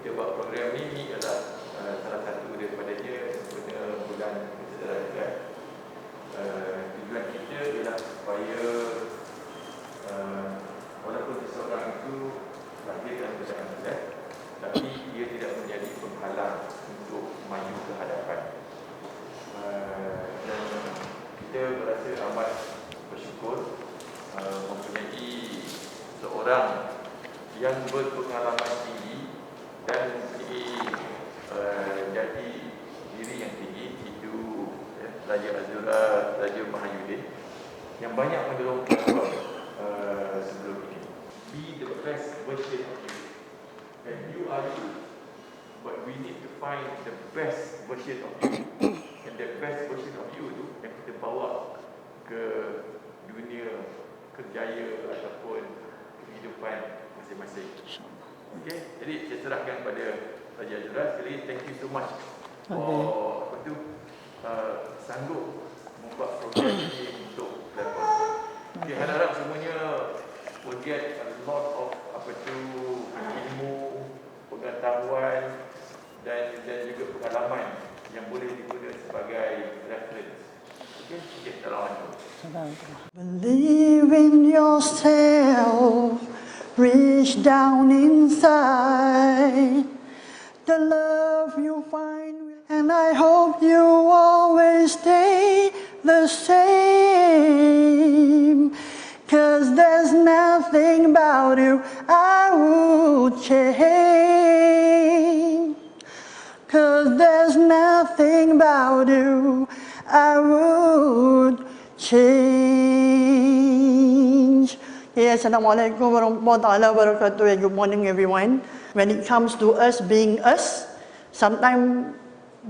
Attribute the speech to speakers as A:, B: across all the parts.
A: kita buat program ni adalah salah satu daripadanya sebenarnya bulan kesedaran. Tujuan kita ialah supaya walaupun seseorang itu lahir dalam keadaan muda, tapi ia tidak menjadi penghalang untuk maju ke hadapan. Dan kita berasa amat bersyukur mempunyai seorang yang berpengalaman tinggi dan jadi diri yang tinggi, itu Raja Azura, Raja Mahayudin, yang banyak mendorong kita sebelum ini. Be the best version of you. And you are you. But we need to find the best version of you. And the best version of you tu yang kita bawa ke dunia kerjaya ataupun kehidupan masing-masing. Okay, jadi saya serahkan kepada Raja Azura. Sekali, thank you so much for sanggup membuat program ini untuk platform. Okay, harap semuanya will get a lot of ilmu, pengetahuan dan juga pengalaman yang boleh digunakan sebagai reference. Okay, assalamualaikum.
B: Believe in yourself, reach down inside. The love you find, and I hope you always stay the same. 'Cause there's nothing about you I would change. 'Cause there's nothing about you I would change. Assalamualaikum warahmatullahi wabarakatuh. Good morning, everyone. When it comes to us being us, sometimes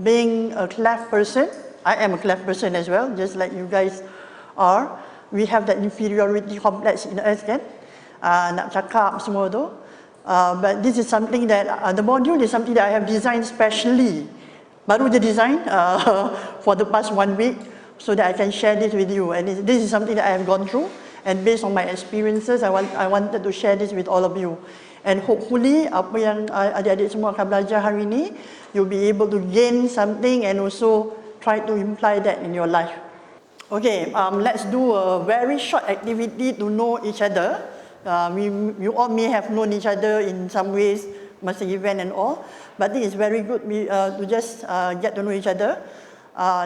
B: being a cleft person, I am a cleft person as well, just like you guys are. We have that inferiority complex in us, kan? Nak cakap semua tu. But this is something that, the module is something that I have designed specially. Baru je design for the past 1 week, so that I can share this with you. And this is something that I have gone through. And based on my experiences, I wanted to share this with all of you. And hopefully, apa yang adik-adik semua akan belajar hari ini, you'll be able to gain something and also try to imply that in your life. Okay, let's do a very short activity to know each other. You all may have known each other in some ways, masa event and all, but I think it's very good to just get to know each other.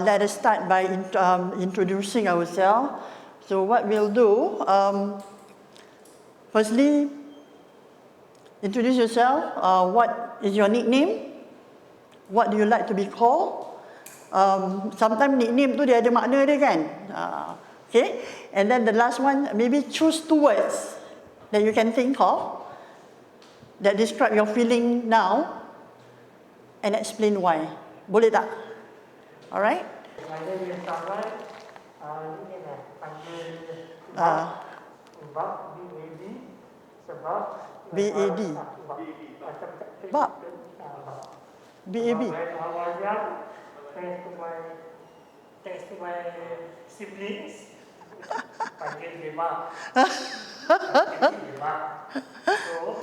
B: Let us start by introducing ourselves. So what we'll do, firstly, introduce yourself. What is your nickname? What do you like to be called? Sometimes nickname tu dia ada makna dia, kan? Okay. And then the last one, maybe choose 2 words that you can think of that describe your feeling now and explain why. Boleh tak? Alright?
C: My name is Sawan. Ini nak panggil Bab, B-A-D. Sebab
B: B-A-D. Bab. B-A-B.
C: Thanks to my siblings. Panggil dia Bab. So,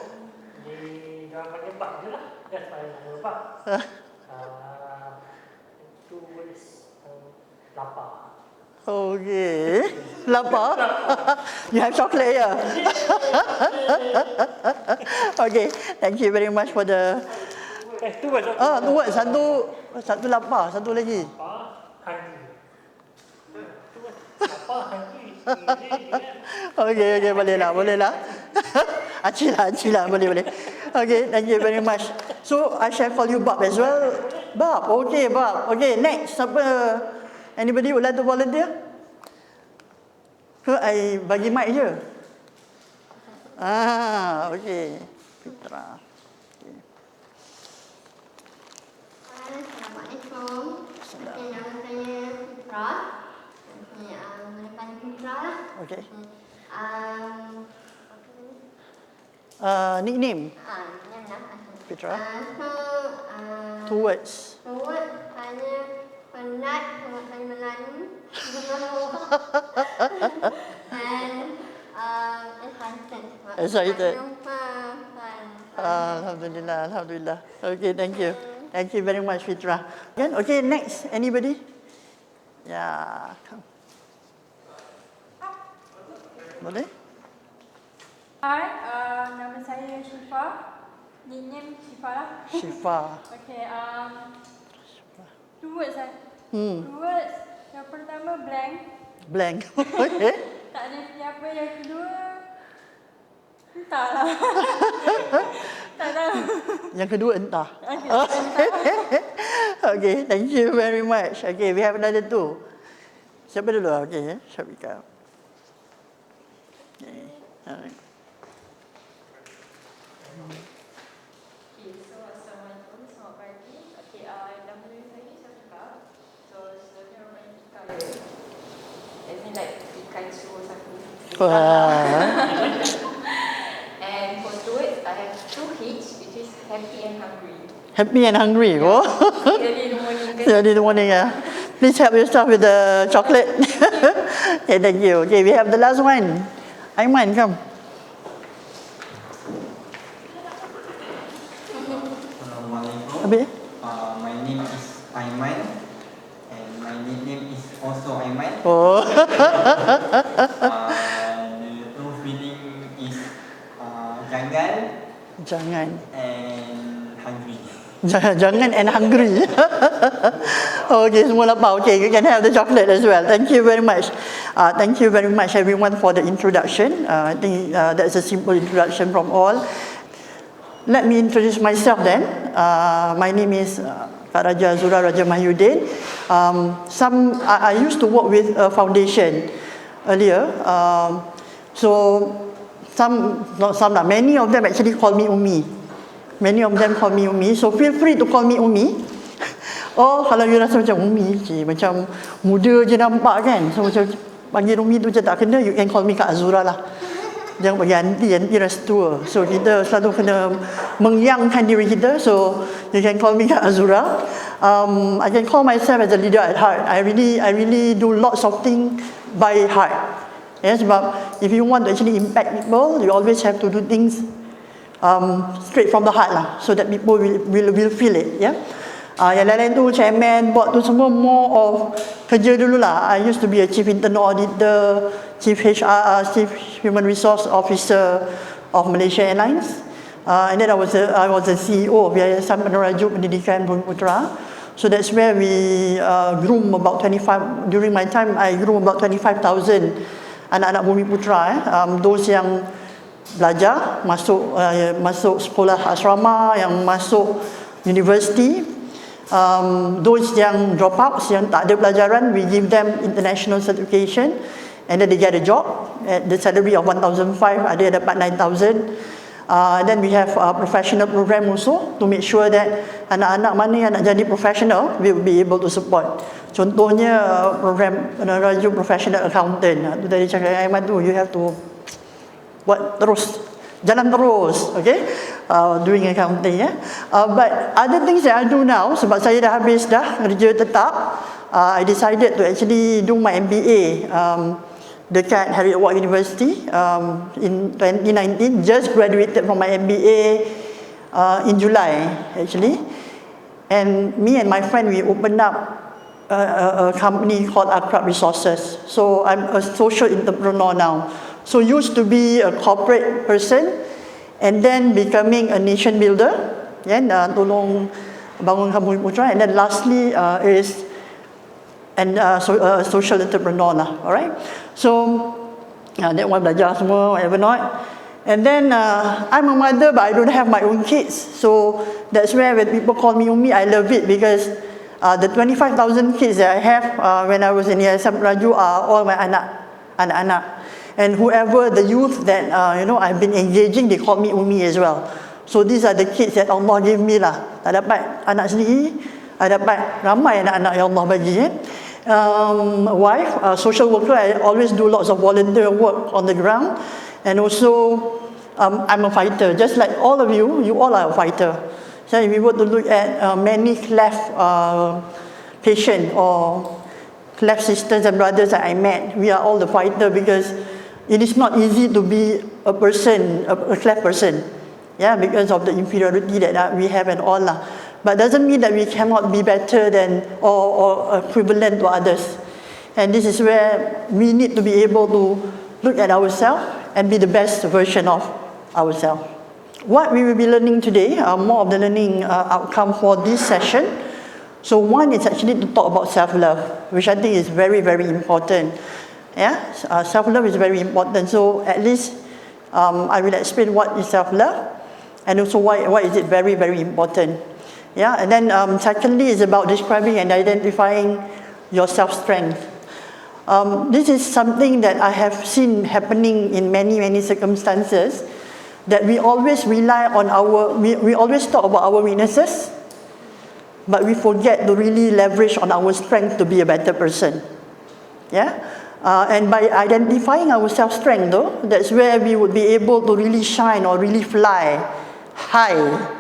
C: dia panggil Bab je lah. That's my nama Bab. 2 words, lapar.
B: Okay. Lapar? You have chocolate here. Okay. Thank you very much for the...
C: 2 words.
B: 2 words. Satu lapar, satu lagi.
C: Lapar, hungry. 2 words. Lapar, hungry.
B: Okay, boleh lah. Acil lah, boleh. Okay, thank you very much. So, I shall call you Bob as well. Bob, okay, Bob. Okay, next, siapa? Anybody would like to volunteer? Ke I bagi mic je? Okay. Fitra. Okay.
D: Assalamualaikum. Nama saya Fitra. Boleh panggil Fitra lah.
B: Okay. Nickname? Fitra. 2 words.
D: 2 words, hanya penat, sangat Melayu. And excited.
B: Excited.
D: Fun.
B: Alhamdulillah, Alhamdulillah. Okay, thank you. Thank you very much, Fitra. Again, okay, next, anybody? Yeah, come. Boleh?
E: Hai, nama saya Syifa. Nickname Syifa lah.
B: Syifa.
E: Okay, two words lah. Two words. Yang pertama blank.
B: Blank. Okay.
E: Tak ada siapa. Yang kedua, entahlah. Tak tahu.
B: Yang kedua entah.
E: Okay,
B: Okay, thank you very much. Okay, we have another two. Siapa dulu? Okay, Syafika. Okay. Alright.
F: Okay, so Assalamualaikum, selamat pagi. Okay, nama saya Syafika. So, sebenarnya orang yang ikan dia. As in like ikan suruh satu.
B: Wah.
F: And for two words, I have two H, which is happy and hungry.
B: Happy and hungry. Oh.
F: Early in the morning.
B: Early in the morning, yeah. Please help yourself with the chocolate. Okay, thank you. Okay, we have the last one. Aiman, come.
G: Assalamualaikum.
B: Habis?
G: My name is Aiman and my nickname is also Aiman.
B: Oh.
G: The two feeling is jangan
B: Jangan.
G: and hungry.
B: Jangan and hungry. Okay, semua lapar. Okay, you can have the chocolate as well. Thank you very much. Thank you very much everyone for the introduction. I think that's a simple introduction from all. Let me introduce myself then. My name is Kak Raja Azura Raja Mahyudin. I used to work with a foundation earlier. Many of them actually call me Umi. Many of them call me Umi. So feel free to call me Umi. Oh, kalau you rasa macam Umi, macam muda je nampak kan. So macam panggil Umi tu macam tak kena, you can call me Kak Azura lah. Jangan bagi aunty rasa tua. So kita selalu kena mengyangkan diri kita. So you can call me Kak Azura. I can call myself as a leader at heart. I really do lots of things by heart. Yes, sebab if you want to actually impact people, you always have to do things straight from the heart lah, so that people will feel it. Yeah. Yang lain-lain tu chairman, board tu semua more of kerja dulu lah. I used to be a chief internal auditor, chief HR, chief human resource officer of Malaysia Airlines, and then I was a CEO of Yayasan Peneraju Pendidikan Bumiputera. So that's where we groom about 25. During my time, I grew about 25,000 anak-anak Bumiputera. Those yang belajar, masuk sekolah asrama, yang masuk university. Those yang drop out, yang tak ada pelajaran, we give them international certification, and then they get a job at the salary of 1,500, ada yang dapat 9,000. Then we have a professional program also to make sure that anak-anak mana yang nak jadi professional, we will be able to support. Contohnya program Peneraju Professional Accountant. Tu tadi cakap Aiman tu, you have to buat terus, jalan terus, okay? Doing accounting, yeah. But other things that I do now, sebab saya dah habis dah kerja tetap, I decided to actually do my MBA dekat Harriet Watt University in 2019. Just graduated from my MBA in July actually, and me and my friend, we opened up a company called Akrab Resources. So I'm a social entrepreneur now. So used to be a corporate person, and then becoming a nation builder, tolong bangunkan Bumiputera, and then lastly is a social entrepreneur lah. Alright, so that one belajar semua, whatever not. And then I'm a mother, but I don't have my own kids, so that's where when people call me Umi, I love it, because the 25,000 kids that I have when I was in Yayasan Raju are all my anak-anak. And whoever the youth that I've been engaging, they call me Umi as well. So these are the kids that Allah gave me lah. Tak dapat anak sendiri, I dapat ramai anak-anak yang Allah bagi. Wife, social worker, I always do lots of volunteer work on the ground. And also, I'm a fighter. Just like all of you, you all are a fighter. So if we were to look at many cleft patients or cleft sisters and brothers that I met, we are all the fighter, because it is not easy to be a person, a cleft person. yeah, because of the inferiority that we have and all lah. But doesn't mean that we cannot be better than or equivalent to others. And this is where we need to be able to look at ourselves and be the best version of ourselves. What we will be learning today, more of the learning outcome for this session. So one is actually to talk about self-love, which I think is very, very important. Yeah, self-love is very important. So at least I will explain what is self-love and also why is it very, very important. Yeah, and then secondly is about describing and identifying your self-strength. This is something that I have seen happening in many, many circumstances, that we always rely on we always talk about our weaknesses, but we forget to really leverage on our strength to be a better person. Yeah, and by identifying our self-strength though, that's where we would be able to really shine or really fly high.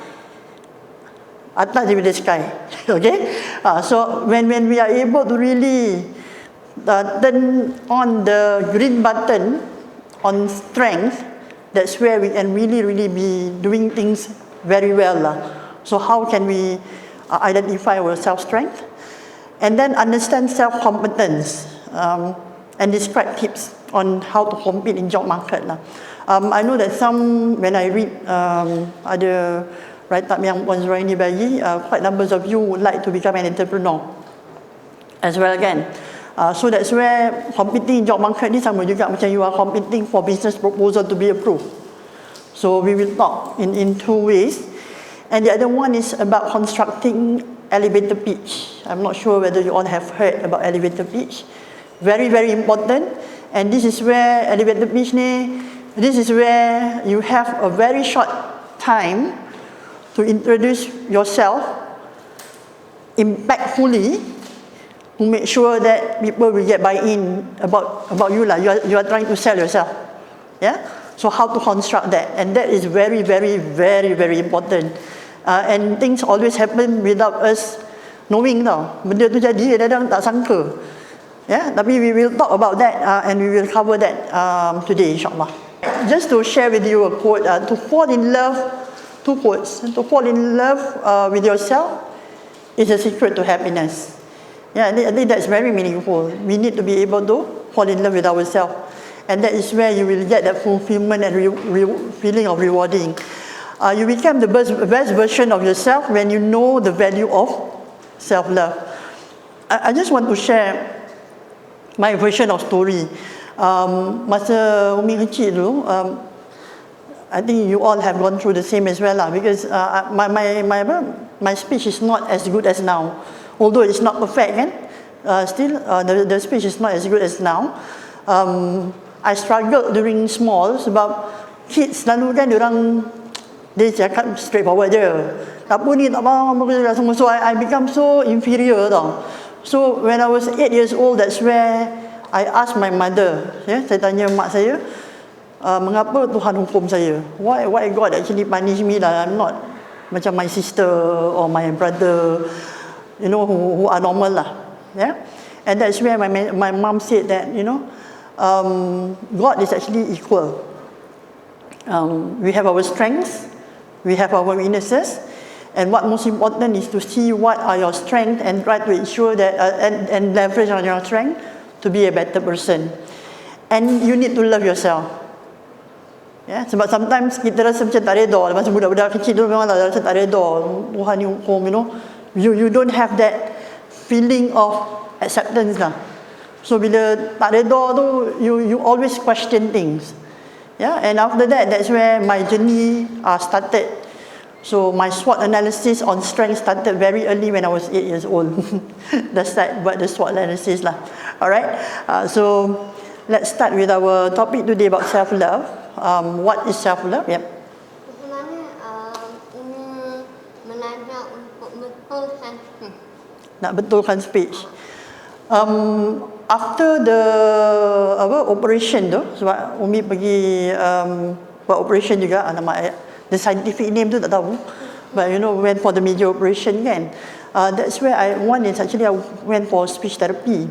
B: Atas daripada sky, okay? So when we are able to really turn on the green button on strength, that's where we can really, really be doing things very well lah. So how can we identify our self-strength? And then understand self-competence and describe tips on how to compete in job market lah. I know that when I read ada write-up yang Puan Zuraini bagi, quite numbers of you would like to become an entrepreneur as well again. So that's where competing in job market ni sama juga macam you are competing for business proposal to be approved. So we will talk in two ways. And the other one is about constructing elevator pitch. I'm not sure whether you all have heard about elevator pitch. Very, very important. And this is where elevator pitch ni, this is where you have a very short time to introduce yourself impactfully to make sure that people will get buy-in about you lah. You are trying to sell yourself. Yeah? So how to construct that? And that is very, very, very, very important. And things always happen without us knowing tau. Benda tu jadi, kadang-kadang tak sangka. Yeah? Tapi we will talk about that and we will cover that today insyaAllah. Just to share with you a quote, to fall in love, two quotes. To fall in love with yourself is a secret to happiness. Yeah, I think that's very meaningful. We need to be able to fall in love with ourselves. And that is where you will get that fulfillment and feeling of rewarding. You become the best version of yourself when you know the value of self-love. I just want to share my version of story. Masa Umi kecil dulu, I think you all have gone through the same as well lah, because my speech is not as good as now. Although it's not perfect kan, still the speech is not as good as now. I struggled during small sebab kids selalu kan dia cakap straightforward je. Tak apa ni, tak faham apa semua. So I become so inferior tau. So when I was 8 years old, that's where I asked my mother. Yeah, saya tanya mak saya, mengapa Tuhan hukum saya? Why God actually punish me that I'm not macam my sister or my brother, you know, who are normal lah. Yeah, and that's where my mom said that, you know, God is actually equal. We have our strengths, we have our weaknesses, and what most important is to see what are your strengths and try to ensure that and leverage on your strength to be a better person. And you need to love yourself. Yeah, sebab sometimes kita rasa macam tak reda. Masa budak-budak kecil tu memang rasa tak reda. Tuhan ni hukum, you know. You don't have that feeling of acceptance lah. So bila tak reda tu, you always question things. Yeah, and after that, that's where my journey started. So my SWOT analysis on strength started very early when I was 8 years old. That's that, buat the SWOT analysis lah. Alright, so let's start with our topic today about self-love. What is self-love? Yep.
D: Sebenarnya ini menanjak untuk betulkan speech.
B: Nak betulkan speech. After the operation tu, sebab Umi pergi buat operation juga, nama the scientific name tu tak tahu, but you know, went for the major operation kan. That's where one is actually I went for speech therapy,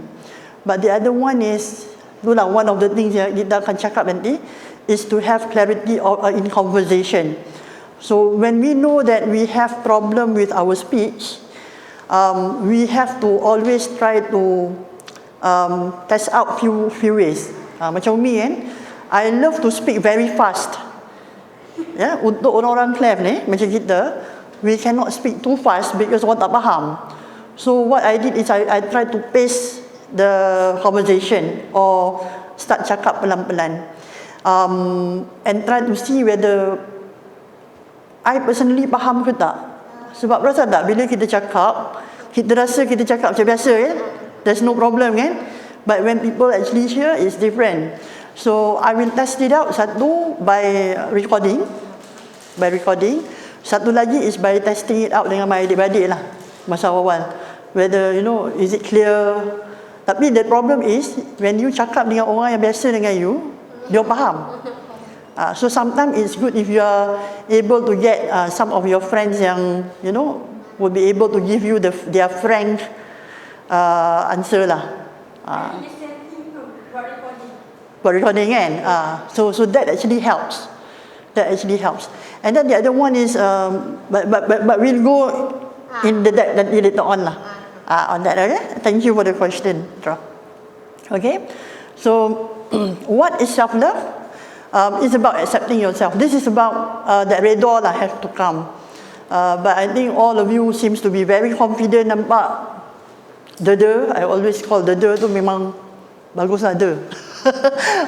B: but the other one is, itulah one of the things yang kita akan cakap nanti, is to have clarity in conversation. So when we know that we have problem with our speech, we have to always try to test out few ways. Macam Umi kan, I love to speak very fast. Ya, untuk orang-orang clef ni macam kita, we cannot speak too fast because orang tak faham. So what I did is I try to pace the conversation or start cakap pelan-pelan, and try to see whether I personally faham ke tak. Sebab rasa tak bila kita cakap, kita rasa kita cakap macam biasa kan, there's no problem kan, but when people actually hear, it's different. So I will test it out. Satu by recording, satu lagi is by testing it out dengan my adik-beradik lah masa awal, whether you know is it clear. Tapi the problem is when you cakap dengan orang yang biasa dengan you, dia faham. So sometimes it's good if you are able to get some of your friends yang you know will be able to give you their frank answer lah.
E: Ini setting tu buat recording.
B: Buat recording kan. So that actually helps. And then the other one is but we'll go in the depth later on lah. On that, okay? Thank you for the question, Tra. Okay, so what is self-love? It's about accepting yourself. This is about that redha lah have to come. But I think all of you seems to be very confident. Nampak dada, I always call dada tu memang bagus lah dada.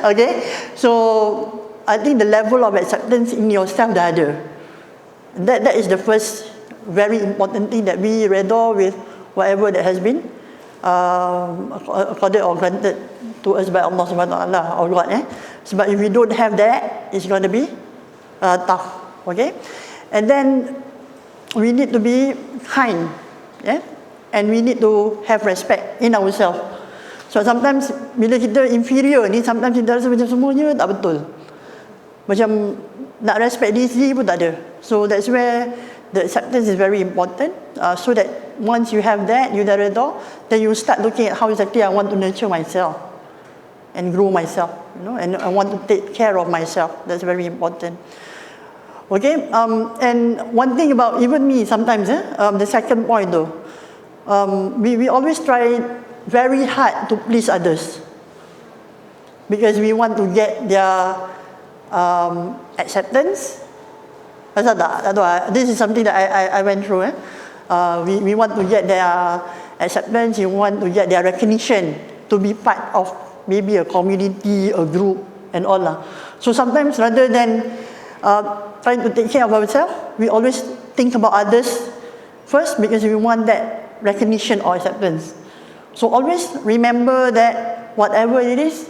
B: Okay, so I think the level of acceptance in yourself dah ada. That is the first very important thing that we redha with whatever that has been accorded or granted to us by Allah Subhanahu Wa Taala or God. Sebab if we don't have that, it's going to be tough. Okay, and then we need to be kind, and we need to have respect in ourselves. So sometimes bila kita inferior ni, sometimes kita rasa macam semuanya tak betul. Macam nak respect diri sendiri pun tak ada. So that's where the acceptance is very important. So that once you have that, you dah redha, then you start looking at how exactly I want to nurture myself and grow myself, you know, and I want to take care of myself. That's very important. Okay, and one thing about even me sometimes, the second point though, we always try very hard to please others because we want to get their acceptance. This is something that I went through. We want to get their acceptance, we want to get their recognition to be part of maybe a community, a group, and all lah. So sometimes rather than trying to take care of ourselves, we always think about others first because we want that recognition or acceptance. So always remember that whatever it is,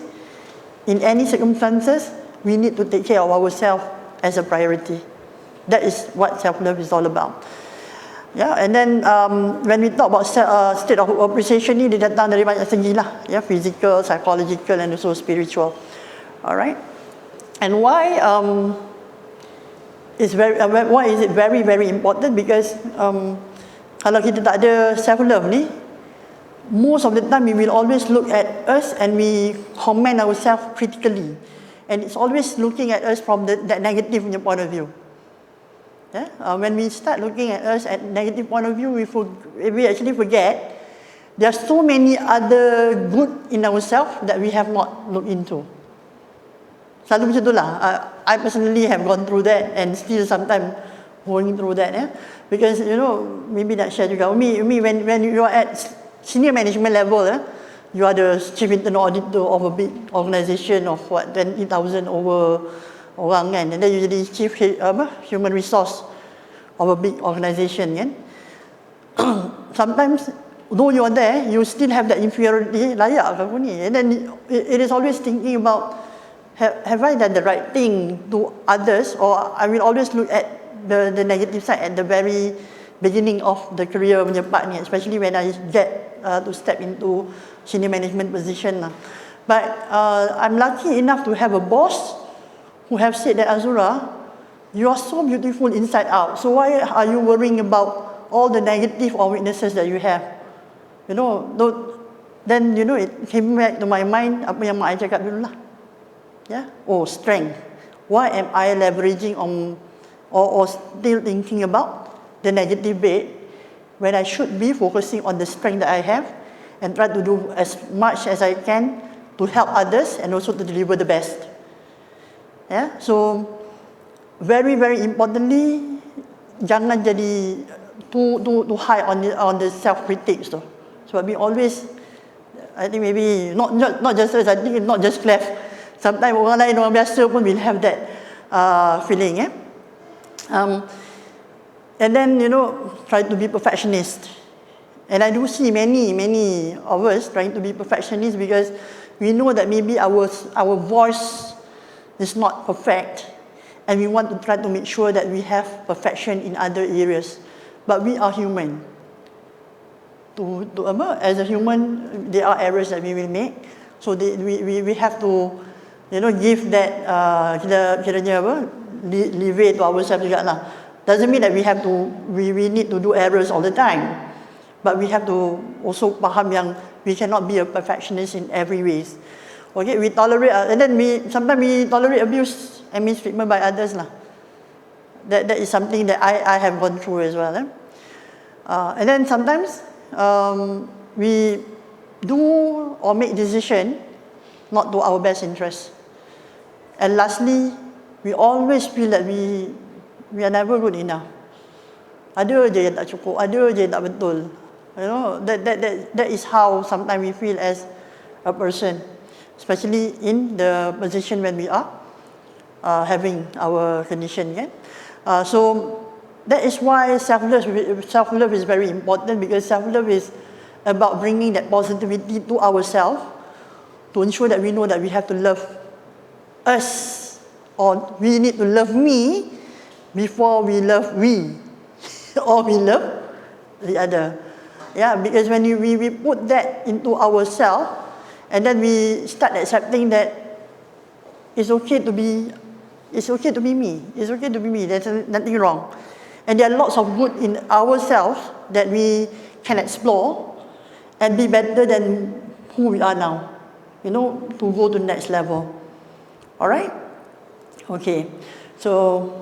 B: in any circumstances, we need to take care of ourselves as a priority. That is what self-love is all about. Yeah, and then when we talk about state of appreciation ni, dia datang dari banyak segi lah, physical, psychological, and also spiritual. Alright, and why is it very very important? Because kalau kita tak ada self-love ni, most of the time we will always look at us and we comment ourselves critically, and it's always looking at us from that negative point of view. When we start looking at us at negative point of view, we actually forget there are so many other good in ourselves that we have not looked into. Selalu macam itulah. I personally have gone through that and still sometimes going through that. Because you know, maybe nak share juga. Umi, when you are at senior management level, you are the chief internal auditor of a big organisation of what 20,000 over orang kan, and then you jadi chief human resource of a big organisation kan. Sometimes though you are there, you still have that inferiority, layak ke aku ni, and then it is always thinking about have I done the right thing to others, or I will always look at the negative side at the very beginning of the career punya part ni, especially when I get to step into senior management position lah. But I'm lucky enough to have a boss who have said that, Azura, you are so beautiful inside out. So why are you worrying about all the negative or weaknesses that you have? You know, then you know it came back to my mind apa yang mak I cakap dulu lah. Oh, strength. Why am I leveraging on or still thinking about the negative bit, when I should be focusing on the strength that I have and try to do as much as I can to help others and also to deliver the best. Yeah, so very importantly, jangan jadi too high on the self critics tu. So we always, I think maybe not just us, I think not just Clef. Sometimes orang lain, orang biasa pun will have that feeling. And then try to be perfectionist. And I do see many of us trying to be perfectionists because we know that maybe our voice is not perfect, and we want to try to make sure that we have perfection in other areas. But we are human. As a human, there are errors that we will make. So we have to, give that leeway to ourselves juga lah. Doesn't mean that we need to do errors all the time, but we have to also faham yang we cannot be a perfectionist in every ways. Okay, we tolerate, and then sometimes we tolerate abuse and mistreatment by others lah. That is something that I have gone through as well. And then sometimes we do or make decision not to our best interest. And lastly, we always feel that we are never good enough. Ada je yang tak cukup, ada je yang tak betul. That is how sometimes we feel as a person, especially in the position when we are having our condition. So that is why self-love is very important, because self-love is about bringing that positivity to ourselves to ensure that we know that we have to love us, or we need to love me before we love we or we love the other. Yeah, because when we put that into ourselves, and then we start accepting that it's okay to be me. It's okay to be me. There's nothing wrong. And there are lots of good in ourselves that we can explore and be better than who we are now, to go to the next level. Alright? Okay. So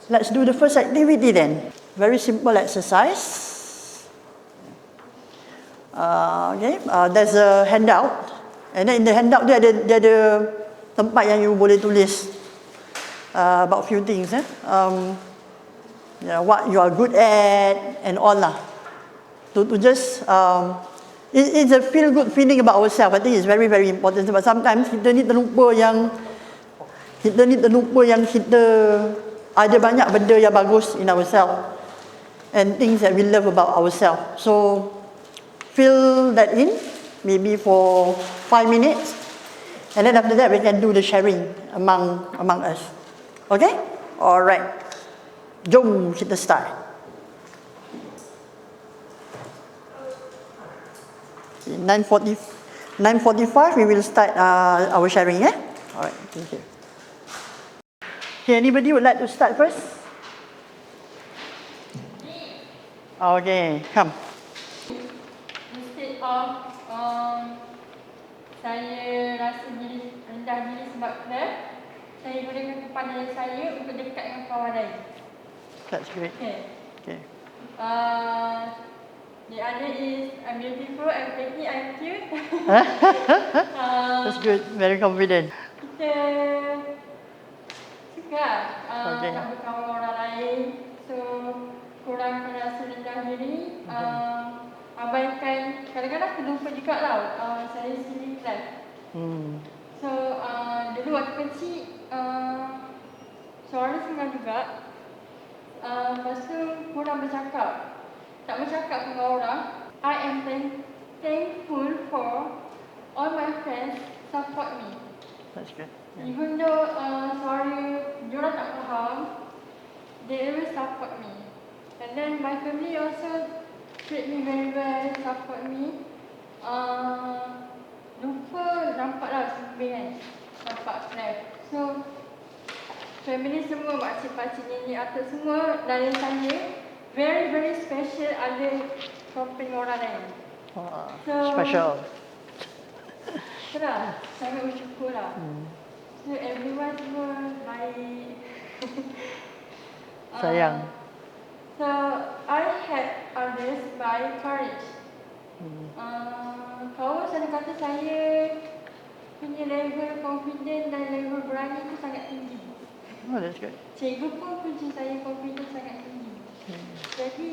B: let's do the first activity then. Very simple exercise. There's a handout. And then in the handout dia ada tempat yang you boleh tulis about few things. What you are good at and all lah. To just it's a feel good feeling about ourselves. I think it's very important, sebab sometimes kita ni terlupa yang kita ada banyak benda yang bagus in ourselves and things that we love about ourselves. So fill that in maybe for 5 minutes, and then after that we can do the sharing among us. Okay? Alright. Jom kita start. 9:45 we will start our sharing. Alright, thank you. Okay, anybody would like to start first? Okay, come.
E: Instead of saya rasa rendah diri sebab Clef, saya gunakan kepada saya untuk dekat dengan kawan lain.
B: That's great. Okay.
E: The other is I'm beautiful, I'm pretty, I'm cute.
B: That's good. Very confident.
E: Kita suka nak berkawan dengan orang lain. So kurangkan rasa rendah diri. Abaikan, kadang-kadang aku lupa juga lah saya sendiri Clef. So dulu waktu kecil suara senang juga. Lepas tu kurang bercakap. Tak bercakap dengan orang. I am thankful for all my friends support me.
B: That's good.
E: Even though suara diorang tak faham, they always support me. And then my family also treat me very well, support me. Lupa nampak lah sembing kan, nampak Clef. So family semua, makcik-pakcik, nenek, atuk semua dari saya very special ada company orang lain. So,
B: Special.
E: itulah, sangat bersyukur lah. So everyone semua baik.
B: Sayang.
E: So I help others by courage. Kawan selalu kata saya punya level confident dan level berani itu sangat tinggi.
B: Oh, that's good.
E: Cikgu pun puji saya confident sangat tinggi. Jadi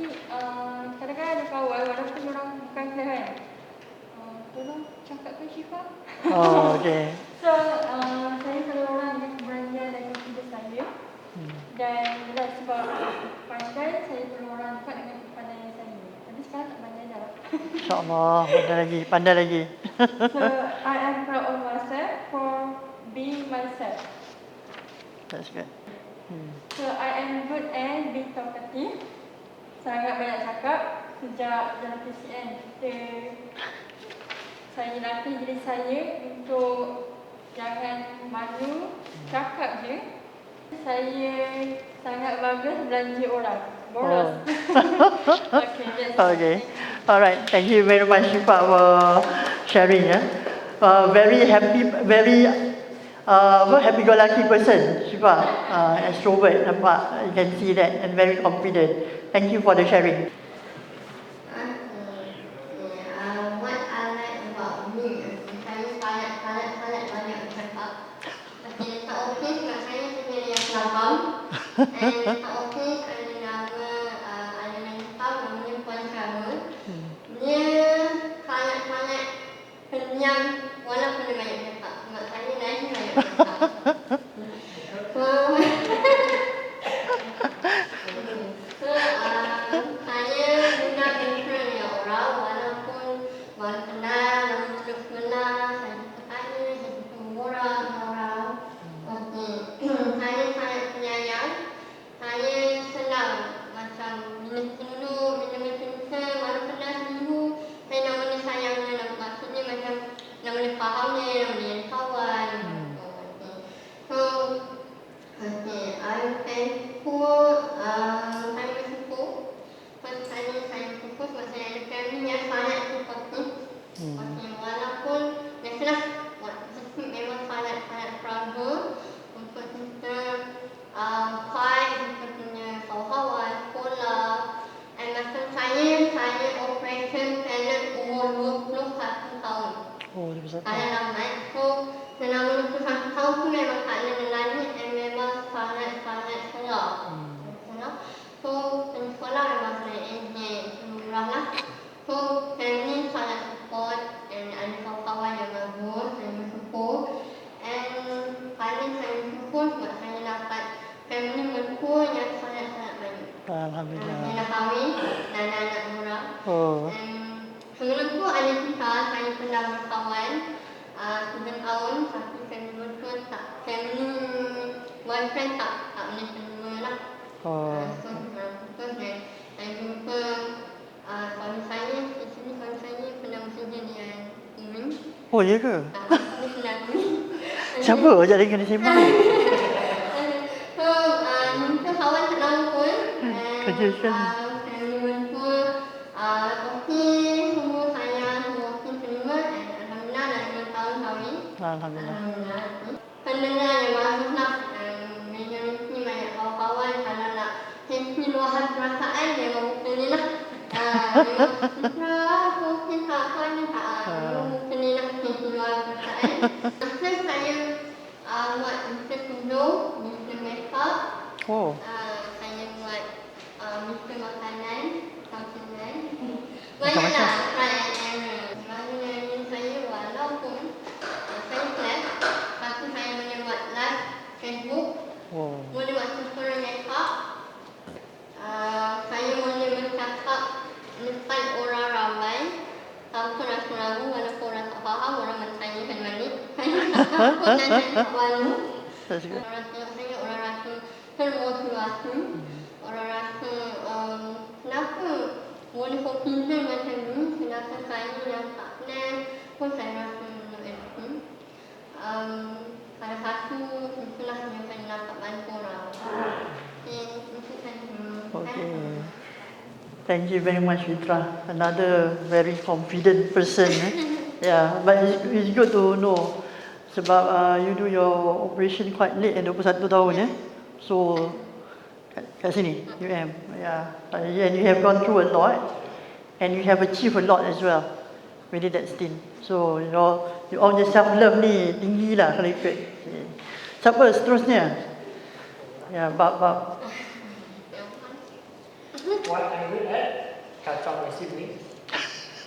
E: kadang-kadang ada kawan walaupun orang bukan kelas kan, tolong cakapkan Syifa.
B: Oh, okay.
E: So saya selalu orang dengan keberanian dan confidence saya. Dan jelas sebab pandai, saya perlu orang dapat dengan kepandaian saya. Tapi sekarang tak pandai dah.
B: InsyaAllah, pandai lagi.
E: So I am proud of myself for being myself.
B: That's good.
E: So I am good and being talkative. Sangat banyak cakap. Sejak dalam PCN saya latih diri saya untuk jangan malu, cakap je. Saya sangat bagus belanja orang. Boros. Okay, that's all.
B: Okay. Alright. Thank you very much, Syifa, for sharing. Very happy, very happy-go-lucky person, Syifa. Extrovert, nampak. You can see that, and very confident. Thank you for the sharing.
D: What I like about me is saya sangat banyak bercakap. Okay, tak okey sebab saya sendiri yang faham. And tak okey ada nama namanya Puan Syarul. Dia sangat pendiam walaupun dia banyak bercakap. Sebab saya banyak bercakap. Saya guna influence dengan orang walaupun baru kenal, baru terus kenal, saya suka tanya, saya suka murah dengan orang. Saya sangat penyayang, saya senang macam bila tunduk, bila bercinta, baru kenal seminggu, saya nak boleh sayang dia, maksudnya macam nak boleh faham dia, nak boleh jadi kawan. So, I'm thankful, saya bersyukur. Saya bersyukur sebab saya ada family yang sangat supportive. Walaupun biasalah memang sangat struggle untuk kita fight kita punya kawan-kawan, sekolah. Dan macam saya operation talent umur 21 tahun.
B: Oh, dia besar.
D: Saya lambat. So, selama 21 tahun tu memang tak ada langit dan memang sangat sekolah. So, sekolah memang saya engage murah lah. So, family sangat support dan ada kawan-kawan yang bagus, saya bersyukur. And paling saya bersyukur sebab saya dapat family mentua yang sangat baik.
B: Alhamdulillah.
D: Saya dah kahwin dan anak murah.
B: Oh.
D: Sebelum tu ada kisah saya pernah berkawan 3 tahun tapi family mentua tak, family boyfriend tak boleh terima lah.
B: Oh.
D: So, saya jumpa suami saya, isteri suami saya pernah bekerja dengan Imin.
B: Oh, ya ke?
D: Dia pernah
B: Siapa ajak dia kena sembang?
D: So, jumpa kawan tak lama pun.
B: Kerja sekali.
D: Family mentua, okey, semua saya, semua okey terima. Alhamdulillah dah 5 tahun kahwin.
B: Alhamdulillah.
D: Pendengar yang bagus lah. Majoriti banyak kawan-kawan kalau nak happy luahan perasaan memang muka ni lah. Memang suka aku kisah apa ni tak. Memang muka ni lah happy luahan perasaan. Masa saya buat Mr. Kudo, Mr. Makeup.
B: Oh.
D: Saya buat Mr. Makanan, Makanan. Banyaklah try and error. Bagi saya walaupun saya kelas, tapi saya boleh buat live Facebook.
B: Oh.
D: Boleh buat tutorial makeup. Saya boleh bercakap depan orang ramai tanpa ragu-ragu walaupun orang tak faham, orang bertanyakan balik. Saya tak takut dan saya tak malu. Orang tengok saya, orang rasa termotivasi. Orang rasa kenapa boleh confident macam ni sedangkan saya yang tak plan pun saya rasa mengerti. Salah satu itulah yang saya dapat bantu orang.
B: Okay. Thank you very much, Fitra. Another very confident person. Yeah, but it's good to know. Sebab you do your operation quite late, 21 tahun. So, kat sini, UM. Yeah. And you have gone through a lot, and you have achieved a lot as well within that stint. So, you all your self-love ni tinggi lah kalau ikut. Okay. Siapa seterusnya? Ya, bab.
C: What I'm good at, kacau my siblings,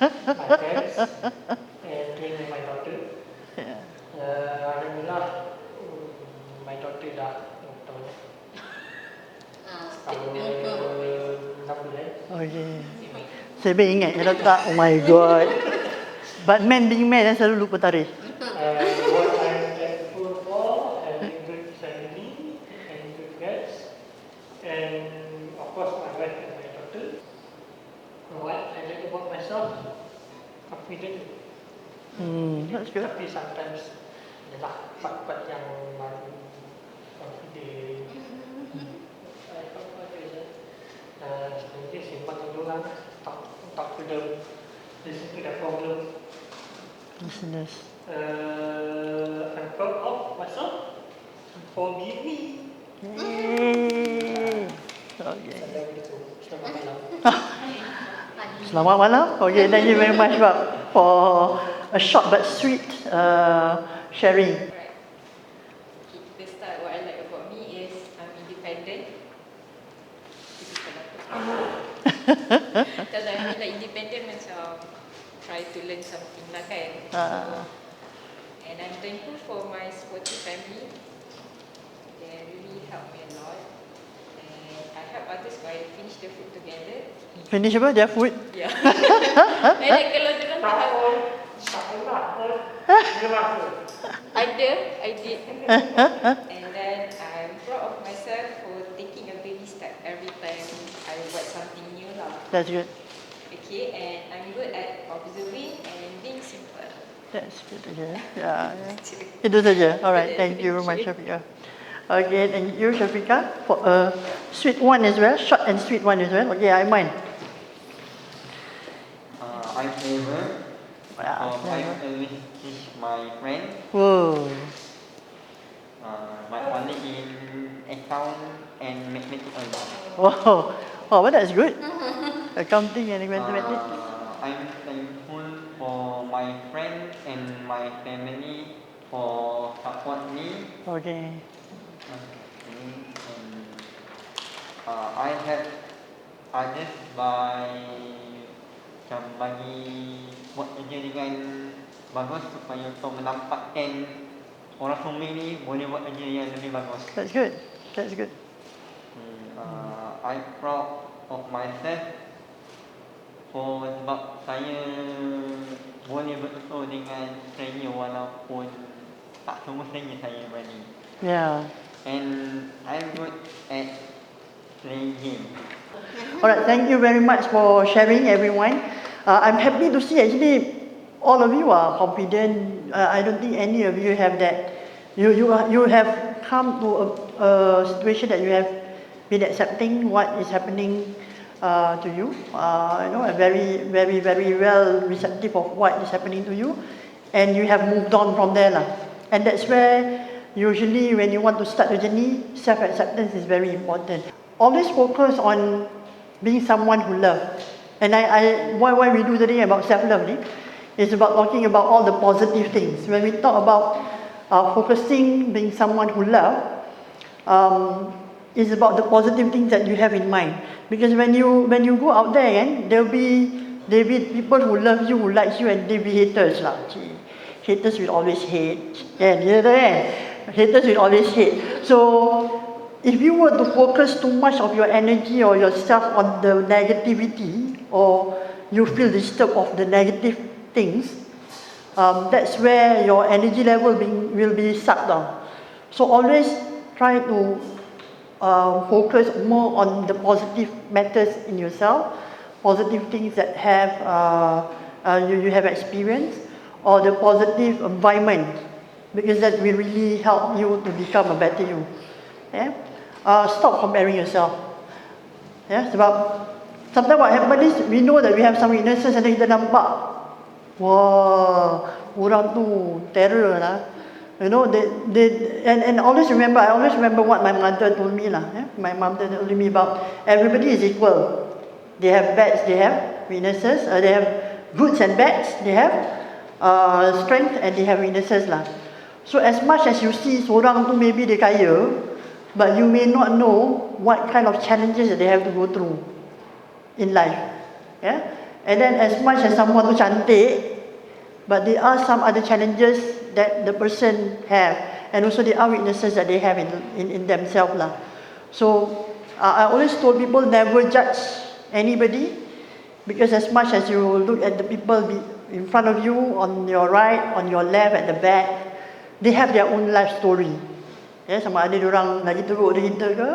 C: my parents, and playing with my daughter.
B: Yeah.
C: Alhamdulillah, my daughter dah tahun tahun 6 bulan.
B: Okay. Saya baru ingat kalau tak, oh my god. But man being man, selalu lupa tarikh.
C: What I'm thankful for, having good family and good friends, and of course my wife and my daughter. What I like about myself, confident.
B: That's good.
C: Tapi sometimes adalah part-part yang malu, confident. Sebenarnya simpan dengan orang, talk to them, listen to their problem.
B: Listeners.
C: I'm proud of myself. Forgive me.
B: Yay. Okay.
C: Selamat malam.
B: Selamat malam. Okay, thank you very much, Bob, for a short but sweet sharing.
F: Right. Okay, to start, what I like about me is I'm independent. Because I feel like independent macam try to learn something lah kan. And I'm thankful for my supportive family. They really help me a lot. And I help others by finish the food together.
B: Finish apa? Their food?
F: Yeah. And like kalau diorang tak I did. And then I'm proud of myself for taking a baby step every time I buat something new lah.
B: That's good.
F: Okay, and I'm good at observing and being simple.
B: That's good to hear. Yeah. Itu saja. Alright, thank you very much, Shafiqah. Okay, thank you, Shafiqah, for a sweet one as well, short and sweet one as well. Okay, Aiman.
G: I favor.
B: Yeah.
G: I always teach my friend.
B: Whoa.
G: But only in account and mathematics.
B: Wow. Oh, well, that's good. Accounting and mathematics.
G: I'm thankful for my friends and my family for support me.
B: Okay.
G: And I have others by macam bagi buat kerja dengan bagus supaya untuk menampakkan orang Suming ni boleh buat kerja yang lebih bagus.
B: That's good. That's good.
G: I'm proud of myself for sebab saya boleh bertutur dengan stranger walaupun tak semua stranger saya berani.
B: Yeah.
G: And I'm good at playing game.
B: Alright, thank you very much for sharing, everyone. I'm happy to see actually all of you are confident. I don't think any of you have that. You have come to a situation that you have been accepting what is happening to you. Very well receptive of what is happening to you, and you have moved on from there lah. And that's where usually when you want to start the journey, self-acceptance is very important. Always focus on being someone who loves. And why we do today about self-love is about talking about all the positive things. When we talk about focusing, being someone who loves, it's about the positive things that you have in mind. Because when you go out there, there'll be people who love you, who like you, and there'll be haters lah. Haters will always hate. Haters will always hate. So if you were to focus too much of your energy or yourself on the negativity, or you feel disturbed of the negative things, that's where your energy level will be sucked down. So always try to focus more on the positive matters in yourself, positive things that you have experienced, or the positive environment, because that will really help you to become a better you. Yeah? Stop comparing yourself. Yeah? Sebab sometimes what happens is we know that we have some weaknesses, and then kita nampak, wah, orang tu terror lah. You know, and always remember, I always remember what my mother told me lah. Yeah? My mother told me about everybody is equal. They have bads, they have weaknesses. They have goods and bads. They have strength and they have weaknesses lah. So as much as you see seorang tu maybe dia kaya, but you may not know what kind of challenges that they have to go through in life. Yeah? And then as much as someone tu cantik, but there are some other challenges that the person have, and also there are weaknesses that they have in themselves lah. So I always told people never judge anybody, because as much as you look at the people in front of you, on your right, on your left, at the back, they have their own life story. Ya, sama ada diorang lagi teruk dari kita ke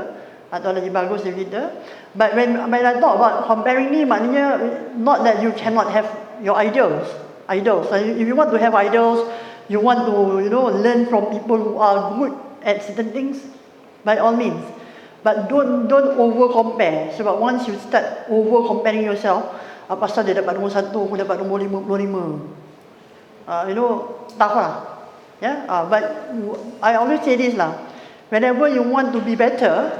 B: atau lagi bagus dari kita. But when I talk about comparing ni, maknanya not that you cannot have your idols. So if you want to have idols, you want to, you know, learn from people who are good at certain things, by all means. But don't over compare. Sebab once you start over comparing yourself, pasal dia dapat nombor 1, aku dapat nombor 55. You know, tough lah. Yeah. But I always say this lah. Whenever you want to be better,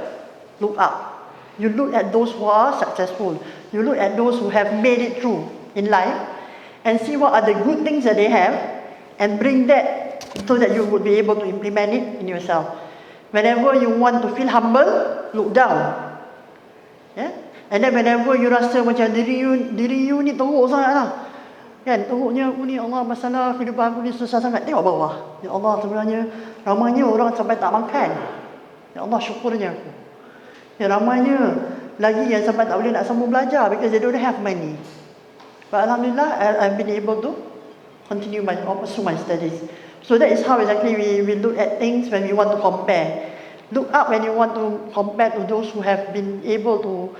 B: look up. You look at those who are successful. You look at those who have made it through in life, and see what are the good things that they have, and bring that so that you would be able to implement it in yourself. Whenever you want to feel humble, look down. Yeah? And then whenever you rasa macam diri you ni teruk sangat lah. Kan, teruknya aku ni, Allah, masalah kehidupan aku ni susah sangat. Tengok bawah. Ya Allah, sebenarnya ramainya orang sampai tak makan. Ya Allah, syukurnya aku. Ya, ramainya lagi yang sampai tak boleh nak sambung belajar because they don't have money. But Alhamdulillah, I've been able to continue pursue my studies. So that is how exactly we look at things when we want to compare. Look up when you want to compare to those who have been able to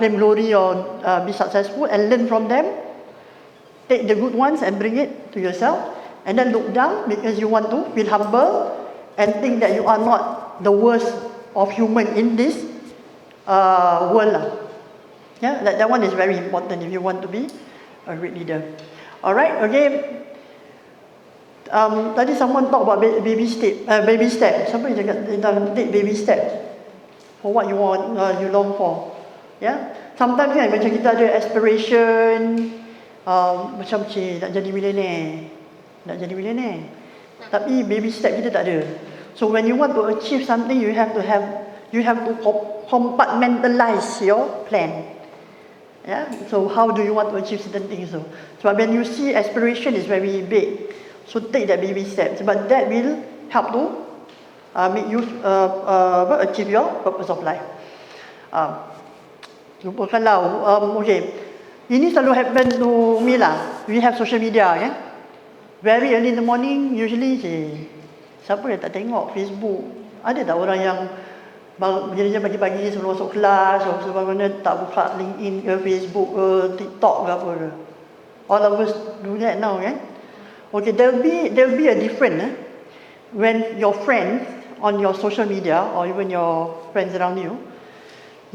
B: claim glory or be successful, and learn from them. Take the good ones and bring it to yourself, and then look down because you want to feel humble and think that you are not the worst of human in this world. Yeah, that one is very important if you want to be a great leader. Alright, okay. Tadi someone talk about baby step. Siapa yang cakap tentang take baby step for what you want, you long for. Yeah. Sometimes kan macam kita ada aspiration, macam nak jadi millionaire, tapi baby step kita tak ada. So when you want to achieve something, you have to compartmentalize your plan. Yeah. So how do you want to achieve certain things? So when you see aspiration is very big, so take that baby step. Sebab that will help to make you achieve your purpose of life. Lupakanlah. Okay. Ini selalu happen to me lah. We have social media, kan? Very early in the morning, usually siapa yang tak tengok Facebook? Ada tak orang yang bila pagi-pagi sebelum masuk kelas atau sebagainya tak buka LinkedIn ke Facebook ke TikTok ke apa ke? All of us do that now, kan? Okay, there'll be a difference when your friends on your social media or even your friends around you,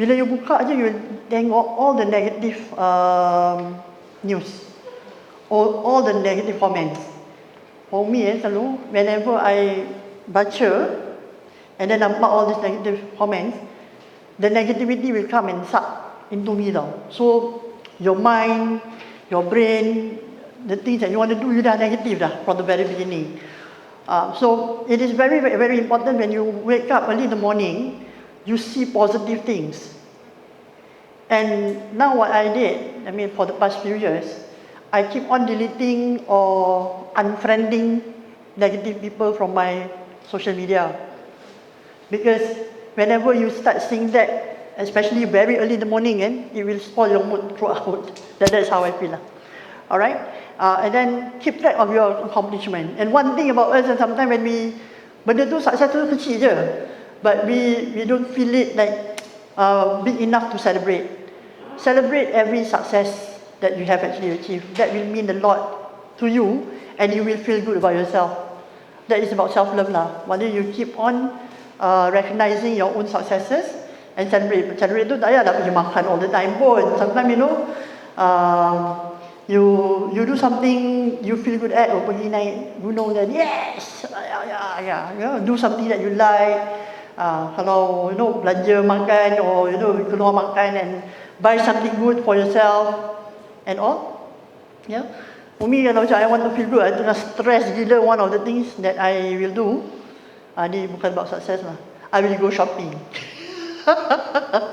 B: bila you buka je, you tengok all the negative news, all the negative comments. For me, selalu whenever I baca and then nampak all these negative comments, the negativity will come and suck into me tau. So your mind, your brain, the things that you want to do, you dah negative dah from the very beginning. So it is very, very important when you wake up early in the morning, you see positive things. And now what I did, for the past few years, I keep on deleting or unfriending negative people from my social media. Because whenever you start seeing that, especially very early in the morning, it will spoil your mood throughout. That's how I feel. Alright? And then keep track of your accomplishment. And one thing about us, sometimes when benda tu sukses tu kecil je, but we don't feel it like big enough to celebrate. Celebrate every success that you have actually achieved. That will mean a lot to you, and you will feel good about yourself. That is about self-love lah. Whether you keep on recognizing your own successes and celebrate tu tak payah nak pergi makan all the time pun. Sometimes You do something you feel good at, or pergi naik gunung dan yes, do something that you like. Kalau belanja makan or keluar makan and buy something good for yourself and all. Yeah. For me, kalau I want to feel good, I tengah stress gila, one of the things that I will do, ni bukan about success lah, I will go shopping.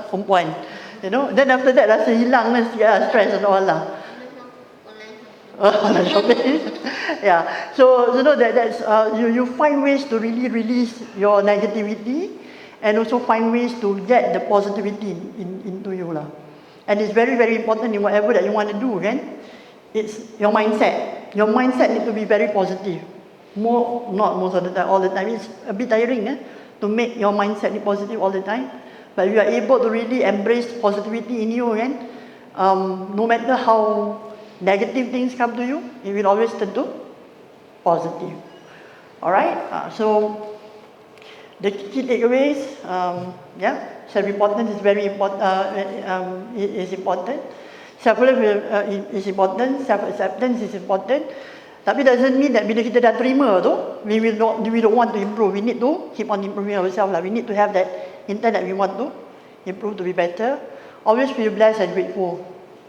B: Perempuan, then after that rasa hilang lah sikit stress and all lah. Shopping. Yeah. So that's you find ways to really release your negativity and also find ways to get the positivity into you lah. And it's very, very important in whatever that you want to do, kan? It's your mindset. Your mindset need to be very positive. Not most of the time, all the time. It's a bit tiring, to make your mindset be positive all the time. But you are able to really embrace positivity in you, kan? No matter how negative things come to you, it will always turn to positive. Alright, so the key takeaways, self-importance is very important. Is important. Self-love is important. Self-acceptance is important. Tapi doesn't mean that bila kita dah terima tu, we don't want to improve. We need to keep on improving ourselves lah. We need to have that intent that we want to improve to be better. Always feel blessed and grateful.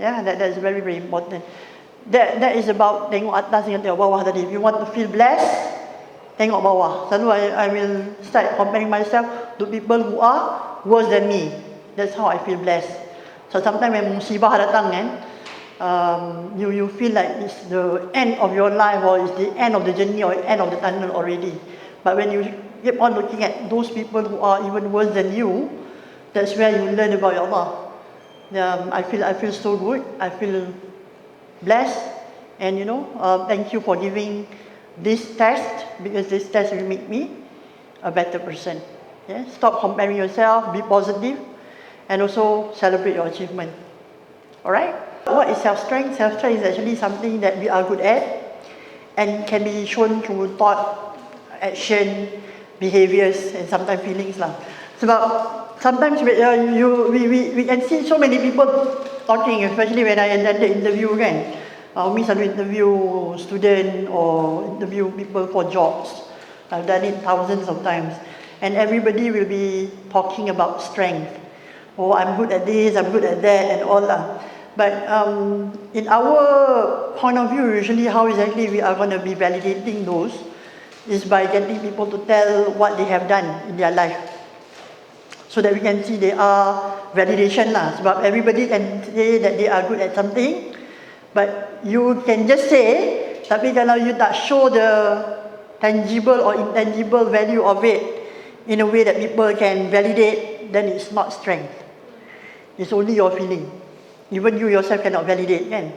B: Yeah, that's very, very important. That is about tengok atas dengan tengok bawah tadi. If you want to feel blessed, tengok bawah. Selalu I will start comparing myself to people who are worse than me. That's how I feel blessed. So sometimes when musibah datang kan, you feel like it's the end of your life, or it's the end of the journey, or end of the tunnel already. But when you keep on looking at those people who are even worse than you, that's where you learn about your Allah. I feel so good. I feel blessed, and thank you for giving this test, because this test will make me a better person. Yeah? Stop comparing yourself. Be positive, and also celebrate your achievement. All right. What is self-strength? Self-strength is actually something that we are good at, and can be shown through thought, action, behaviors, and sometimes feelings lah. Sebab sometimes we can see so many people talking, especially when I attended interview kan. We selalu interview student or interview people for jobs. I've done it thousands of times, and everybody will be talking about strength. Oh, I'm good at this, I'm good at that, and all that. But in our point of view, usually how exactly we are going to be validating those is by getting people to tell what they have done in their life, so that we can see they are validation lah. Sebab everybody can say that they are good at something, but you can just say, tapi kalau you tak show the tangible or intangible value of it in a way that people can validate, then it's not strength. It's only your feeling. Even you yourself cannot validate, kan?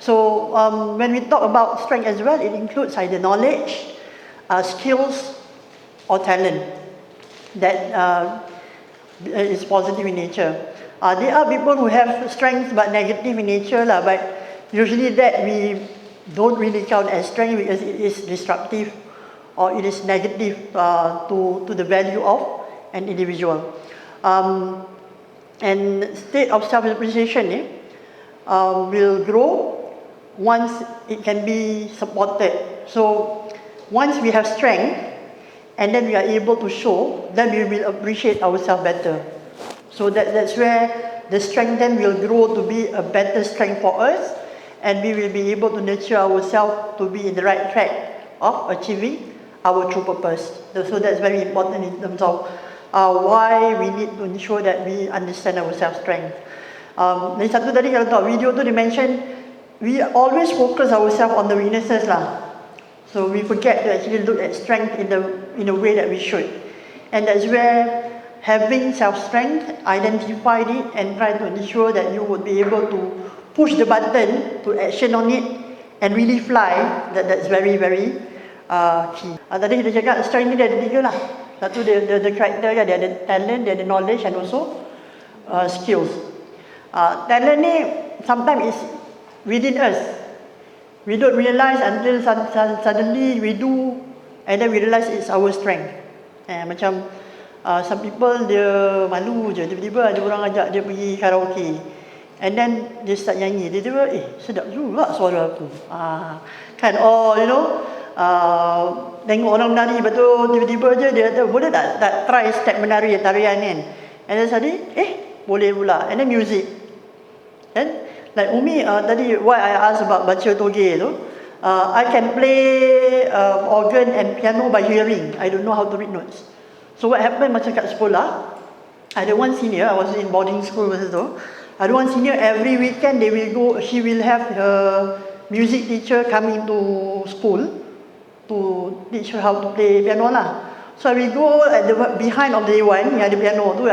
B: So when we talk about strength as well, it includes either knowledge, skills, or talent that is positive in nature. There are people who have strength but negative in nature lah, but usually that we don't really count as strength, because it is disruptive or it is negative to the value of an individual. And state of self-appreciation will grow once it can be supported. So once we have strength and then we are able to show, then we will appreciate ourselves better. So that's where the strength then will grow to be a better strength for us, and we will be able to nurture ourselves to be in the right track of achieving our true purpose. So that's very important in terms of why we need to ensure that we understand our self-strength. Dari satu tadi kalau tahu video tu, dia mention we always focus ourselves on the weaknesses lah. So we forget to actually look at strength in a way that we should. And that's where having self-strength, identified it and try to ensure that you would be able to push the button to action on it and really fly, that's very, very key. Tadi kita cakap strength ni dia ada tiga lah. Satu dia character, dia ada talent, dia ada knowledge, and also skills. Talent ni sometimes is within us. We don't realize until suddenly we do, and then we realize it's our strength. Macam some people dia malu je, tiba-tiba ada orang ajak dia pergi karaoke. And then dia start nyanyi. Dia tiba, sedap juga suara aku. Kan, you know, tengok orang menari, betul tiba-tiba je dia kata, boleh tak try step menari, tarian kan. And then suddenly, boleh pula. And then music. Kan? Like Umi, tadi why I asked about baca toge tu, I can play organ and piano by hearing. I don't know how to read notes. So what happened macam kat sekolah, ada one senior, I was in boarding school masa tu, ada one senior, every weekend she will have her music teacher coming to school to teach her how to play piano lah. So we go at the behind of the one yang ada piano tu,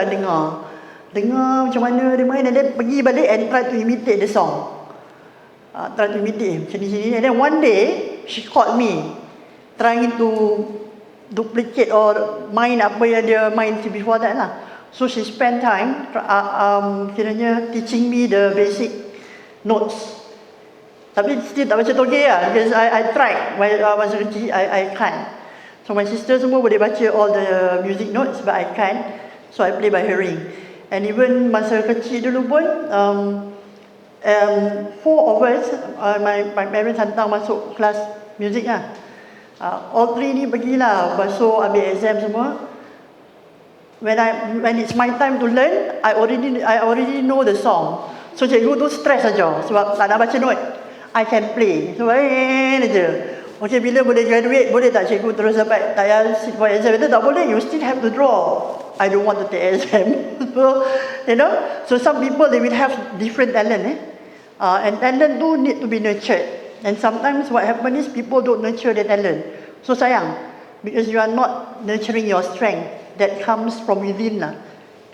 B: dengar macam mana dia main, and then pergi balik and try to imitate the song. Try to imitate macam ni. And then one day she caught me trying to duplicate or main apa yang dia main before that lah. So she spent time kiranya teaching me the basic notes. Tapi still tak baca toge lah, because I tried masa kecil, I can't. So my sister semua boleh baca all the music notes, but I can't. So I play by hearing. And even masa kecil dulu pun, 4 of us, my parents hantar masuk kelas music lah. All 3 ni pergilah, masuk ambil exam semua. When it's my time to learn, I already know the song. So cikgu tu stress saja sebab tak nak baca note. I can play. So je. Okay, bila boleh graduate, boleh tak cikgu terus dapat tak payah sit for exam? Itu tak boleh, you still have to draw. I don't want to take exam. So, you know, so some people they will have different talent, and talent do need to be nurtured. And sometimes what happens is people don't nurture their talent. So sayang, because you are not nurturing your strength that comes from within lah.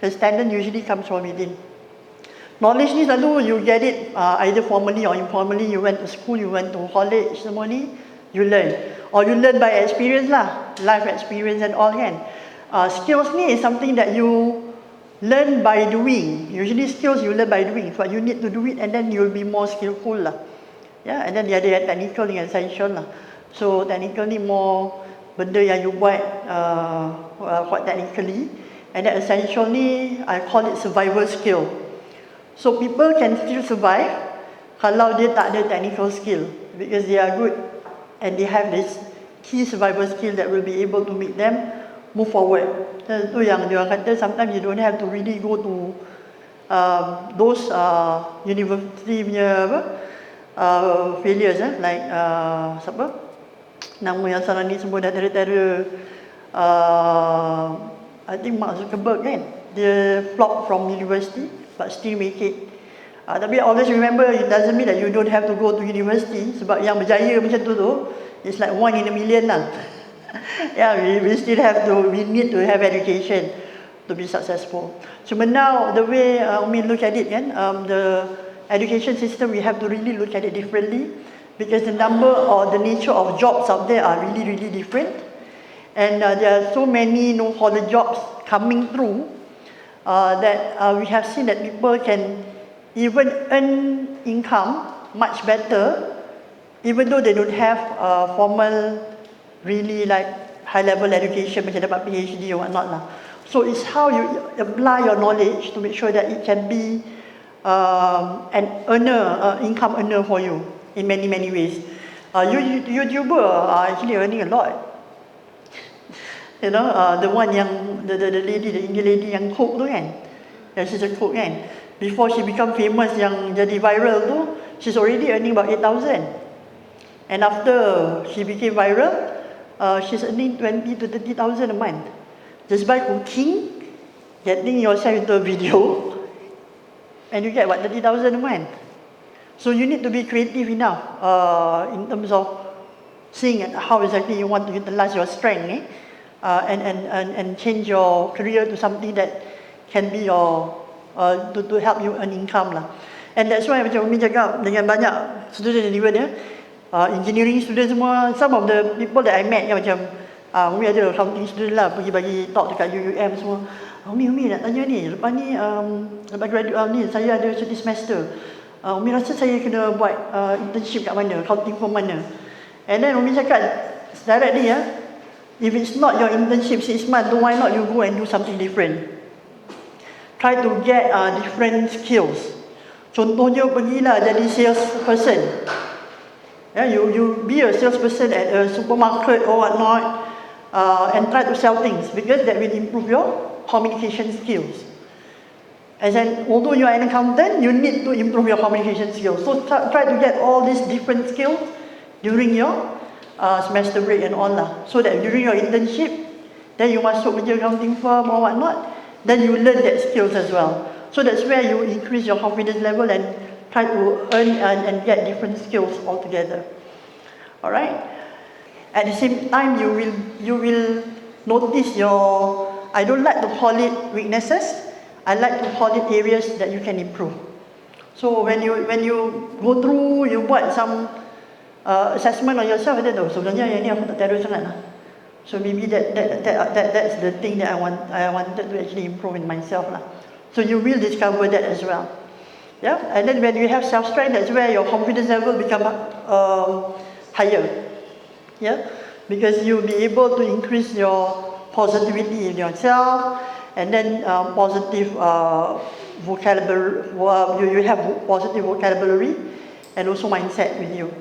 B: Because talent usually comes from within. Knowledge ni selalu you get it either formally or informally. You went to school, you went to college, semua ni you learn. Or you learn by experience lah, life experience and all kan. Skills ni is something that you learn by doing. Usually skills you learn by doing. So you need to do it and then you'll be more skillful lah. Yeah, and then dia ada yang technical dengan essential lah. So technical ni more benda yang you buat quite technically. And then essential ni I call it survival skill. So people can still survive kalau dia tak ada technical skill, because they are good and they have this key survival skill that will be able to make them move forward. Itu yang dia orang kata, sometimes you don't have to really go to those university punya failures, like siapa nama yang sekarang ni semua dah tera-tera, I think Mark Zuckerberg kan, dia flop from university but still make it. Tapi always remember, it doesn't mean that you don't have to go to university, sebab yang berjaya macam tu it's like 1 in a million lah. Yeah, we need to have education to be successful. So now the way we look at it kan, the education system, we have to really look at it differently, because the number or the nature of jobs out there are really, really different. And there are so many no-collar jobs coming through that we have seen that people can even earn income much better, even though they don't have formal, really like high-level education, macam dapat PhD or whatnot lah. So it's how you apply your knowledge to make sure that it can be an income earner for you in many, many ways. YouTuber are actually earning a lot. You know, the one yang the lady, the Indian lady yang cook tu kan, yang she's a cook kan, before she become famous yang jadi viral tu, she's already earning about 8,000. And after she became viral, she's earning 20 to 30,000 a month just by cooking, getting yourself into a video, and you get what, 30,000 a month. So you need to be creative enough in terms of seeing how exactly you want to utilize your strength, and change your career to something that can be your to help you earn income lah. And that's why macam Umi cakap, dengan banyak student even engineering student semua, some of the people that I met yang macam Umi ada accounting student lah, pergi bagi talk dekat UUM semua. Umi nak tanya ni, lepas ni lepas graduate ni saya ada cuti semester, Umi rasa saya kena buat internship kat mana, accounting firm mana. And then Umi cakap directly if it's not your internship 6 months, then why not you go and do something different? Try to get different skills. Contohnya pergilah jadi sales person. You be a salesperson at a supermarket or whatnot, and try to sell things, because that will improve your communication skills. As in, although you are an accountant, you need to improve your communication skills. So try to get all these different skills during your semester break and all lah. So that during your internship, then you masuk kerja accounting firm or whatnot, then you learn that skills as well. So that's where you increase your confidence level and try to earn and get different skills altogether. Alright? At the same time, you will notice your, I don't like to call it weaknesses, I like to call it areas that you can improve. So when you go through, you buat some assessment on yourself, sebenarnya yang ni aku tak terus sangat lah. So maybe that's the thing that I wanted to actually improve in myself lah. So you will discover that as well. Yeah, and then when you have self-strength, that's where your confidence level become higher. Yeah, because you'll be able to increase your positivity in yourself, and then positive vocabulary. You have positive vocabulary, and also mindset with you.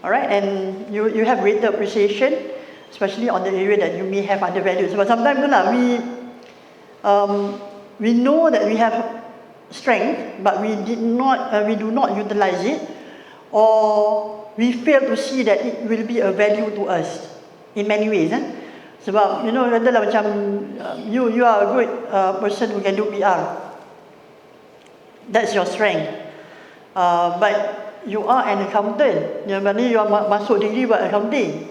B: All right, and you have greater appreciation, especially on the area that you may have other values. But sometimes we know that we have strength, but we do not utilize it, or we fail to see that it will be a value to us in many ways. Sebab adalah macam you are a good person who can do PR. That's your strength. But you are an accountant. Yang mana you masuk degree buat accounting.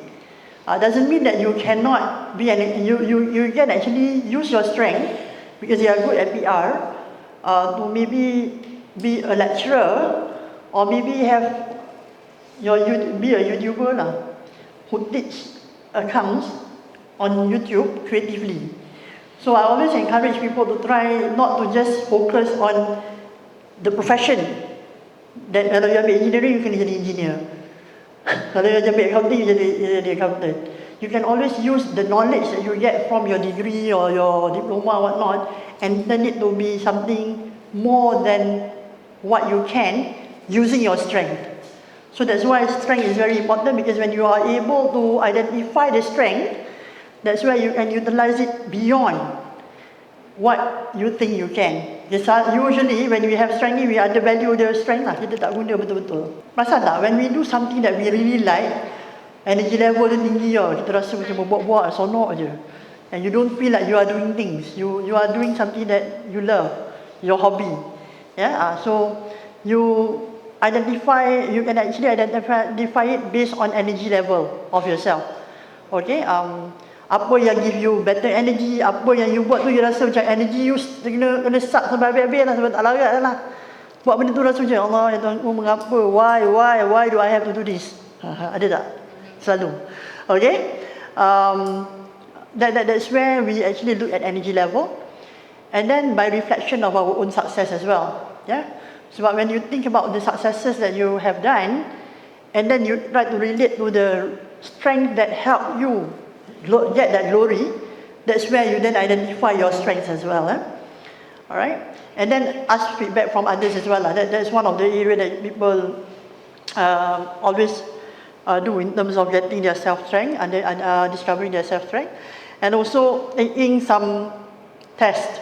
B: Doesn't mean that you cannot be you can actually use your strength because you are good at PR. To maybe be a lecturer, or maybe be a YouTuber lah, who teach accounts on YouTube creatively. So I always encourage people to try not to just focus on the profession. That kalau you ambil engineering, you can jadi engineer. Kalau you ambil accounting, you jadi accountant. You can always use the knowledge that you get from your degree or your diploma or whatnot, and turn it to be something more than what you can using your strength. So that's why strength is very important, because when you are able to identify the strength, that's where you can utilize it beyond what you think you can. Usually when we have strength, we undervalue the strength lah. Kita tak guna betul-betul. Perasan tak? When we do something that we really like, energy level dia tinggi lah. Kita rasa macam buat-buat, sonok je. And you don't feel like you are doing things. You are doing something that you love, your hobby. Yeah. So you can actually identify it based on energy level of yourself. Okay. Apa yang give you better energy, apa yang you buat tu you rasa macam energy you kena suck sampai habis-habis lah, sebab tak larat lah. Buat benda tu rasa macam Allah, ya Tuhan, mengapa, why do I have to do this? Ada tak? Selalu. Okay. That's where we actually look at energy level, and then by reflection of our own success as well. Yeah. Sebab when you think about the successes that you have done, and then you try to relate to the strength that help you get that glory, that's where you then identify your strengths as well. Alright? And then ask feedback from others as well. That's one of the areas that people always do in terms of getting their self-strength and discovering their self-strength. And also taking some test.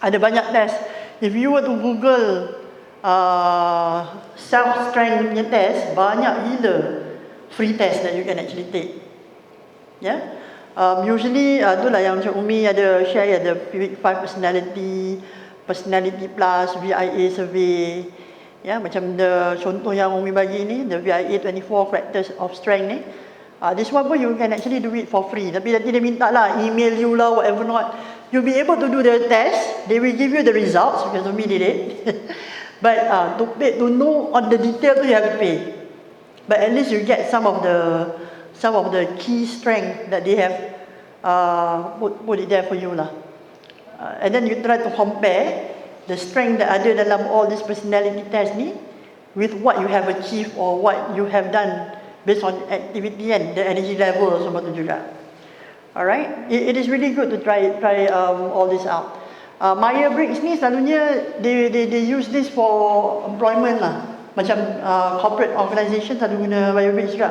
B: Ada banyak test. If you were to Google self-strength punya test, banyak gila free test that you can actually take. Yeah. Usually itulah yang macam Umi ada share, ada Pivot 5 personality plus VIA survey. Ya, macam contoh yang Umi bagi ni, the VIA 24 characters of strength ni. This one pun you can actually do it for free. Tapi nanti dia minta lah email you lah, whatever not. You'll be able to do the test. They will give you the results because Umi did it. But to know on the detail tu you have to pay. But at least you get some of the key strength that they have put it there for you lah. And then you try to compare the strength that ada dalam all this personality test ni with what you have achieved or what you have done based on activity and the energy level semua tu juga. Alright, it is really good to try all this out. Myers-Briggs ni selalunya they use this for employment lah. Macam corporate organisation selalu guna Myers-Briggs juga.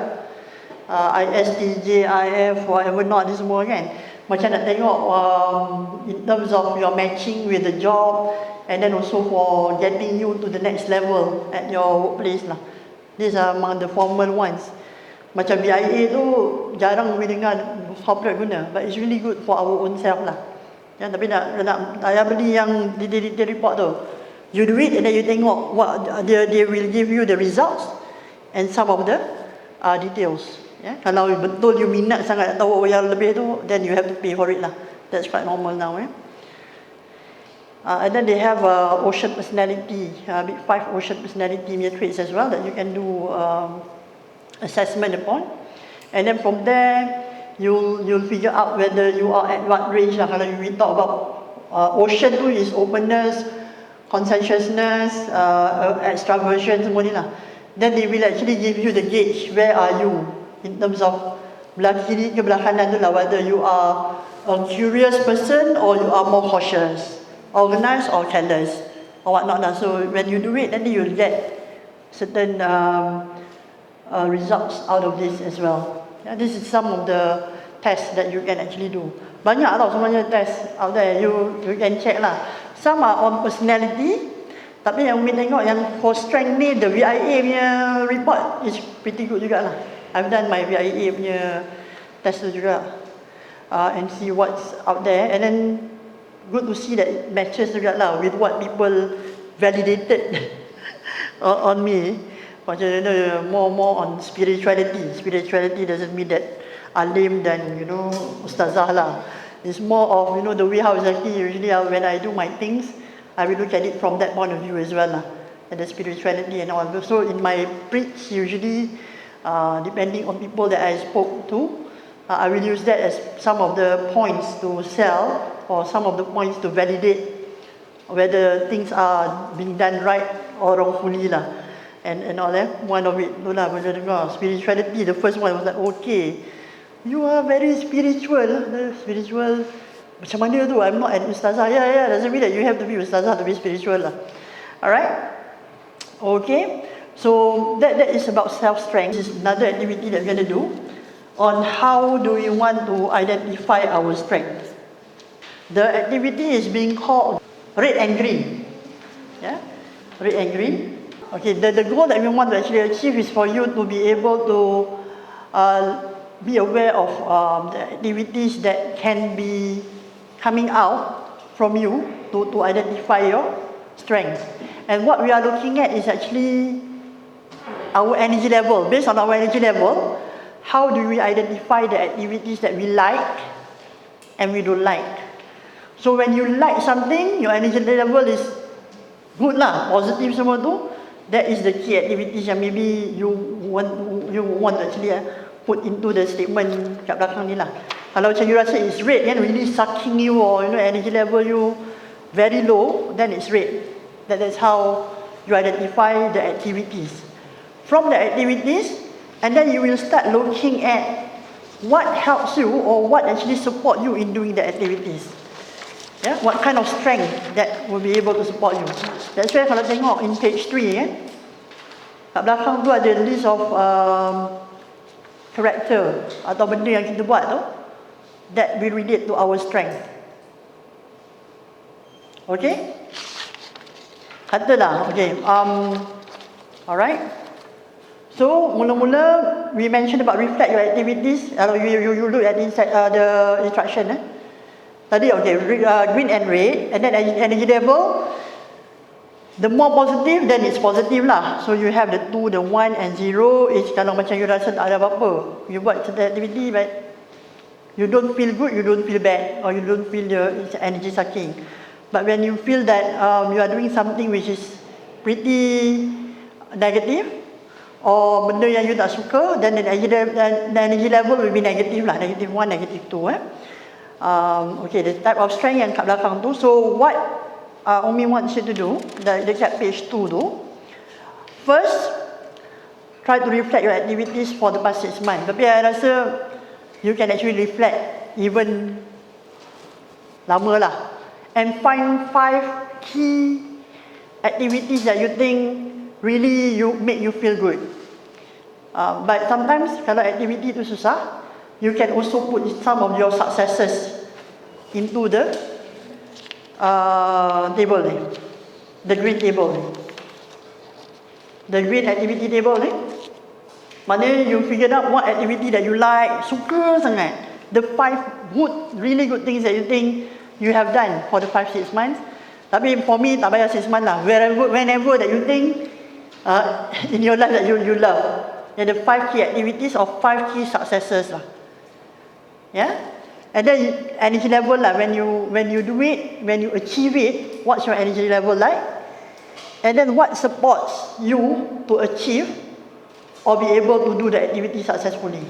B: ISTJ, IF, whatever not ni semua kan. Macam nak tengok in terms of your matching with the job and then also for getting you to the next level at your workplace lah. These are among the formal ones. Macam BIA tu jarang we dengar corporate guna, but it's really good for our own self lah. Ya, tapi nak beli yang di report tu, you do it and then you tengok what they will give you the results and some of the details. Ya, kalau betul you minat sangat nak tahu yang lebih tu, then you have to pay for it lah. That's quite normal now. And then they have ocean personality, big 5 ocean personality traits as well that you can do assessment upon. And then from there, you'll figure out whether you are at what range lah. Kalau we talk about ocean tu is openness, conscientiousness, extraversion semua ni lah. Then they will actually give you the gauge, where are you in terms of belah kiri ke belah kanan tu lah, whether you are a curious person or you are more cautious, organized or careless or whatnot lah. So when you do it, then you'll get certain results out of this as well. Yeah, this is some of the tests that you can actually do. Banyak tau sebenarnya test out there, you can check lah. Some are on personality, tapi yang Umi tengok yang for strength ni, the VIA punya report is pretty good jugalah. I've done my VIA punya test tu juga, and see what's out there, and then good to see that it matches jugalah with what people validated on me. Macam more on spirituality. Spirituality doesn't mean that alim dan ustazah lah. It's more of the way how exactly usually when I do my things, I will look at it from that point of view as well lah. And the spirituality and all. So in my preach usually, depending on people that I spoke to, I will use that as some of the points to sell or some of the points to validate whether things are being done right or wrongfully lah. And all that, one of it tu lah, bila dengar spirituality, the first one was like, okay, you are very spiritual. Spiritual, macam mana tu? I'm not an ustazah. Yeah, doesn't mean that you have to be ustazah to be spiritual lah. Alright? Okay, so that is about self-strength. This is another activity that we're going to do on how do we want to identify our strength. The activity is being called red and green. Yeah, red and green. Okay, the goal that we want to actually achieve is for you to be able to be aware of the activities that can be coming out from you to identify your strength. And what we are looking at is actually our energy level. Based on our energy level, how do we identify the activities that we like and we don't like? So when you like something, your energy level is good lah, positive semua tu. That is the key activities yang maybe you want to actually put into the statement kat belakang ni lah. Kalau macam you rasa it's red kan, really sucking you or energy level you very low, then it's red. That's how you identify the activities. From the activities, and then you will start looking at what helps you or what actually support you in doing the activities. Yeah, what kind of strength that will be able to support you. That's why kalau tengok in page 3 kan, kat belakang tu ada list of character atau benda yang kita buat tu that will relate to our strength. Okay? Katalah, okay. Alright. So, mula-mula we mentioned about reflect your activities. You look at the instruction. Tadi, okay, green and red, and then energy level. The more positive, then it's positive lah. So you have the 2, the 1 and 0. It's kalau macam you rasa tak ada apa-apa, you buat certain activity but you don't feel good, you don't feel bad, or you don't feel it's energy sucking. But when you feel that you are doing something which is pretty negative, or benda yang you tak suka, then the energy level will be negative lah, negative 1, negative 2. Okay, the type of strength yang kat belakang tu. So what Umi wants you to do, dekat page 2 tu, first, try to reflect your activities for the past 6 months. Tapi saya rasa, you can actually reflect even lama lah. and find 5 key activities that you think really make you feel good. But sometimes kalau activity itu susah, you can also put some of your successes into the table ni, the green table ni, the green activity table ni. Maknanya you figure out what activity that you like, suka sangat, the 5 really good things that you think you have done for the 5-6 months. Tapi for me tak payah 6 months lah, whenever that you think in your life that you love. There are the 5 key activities or 5 key successes lah. Yeah, and then energy level lah. When you do it, when you achieve it, what's your energy level like? And then what supports you to achieve or be able to do the activity successfully.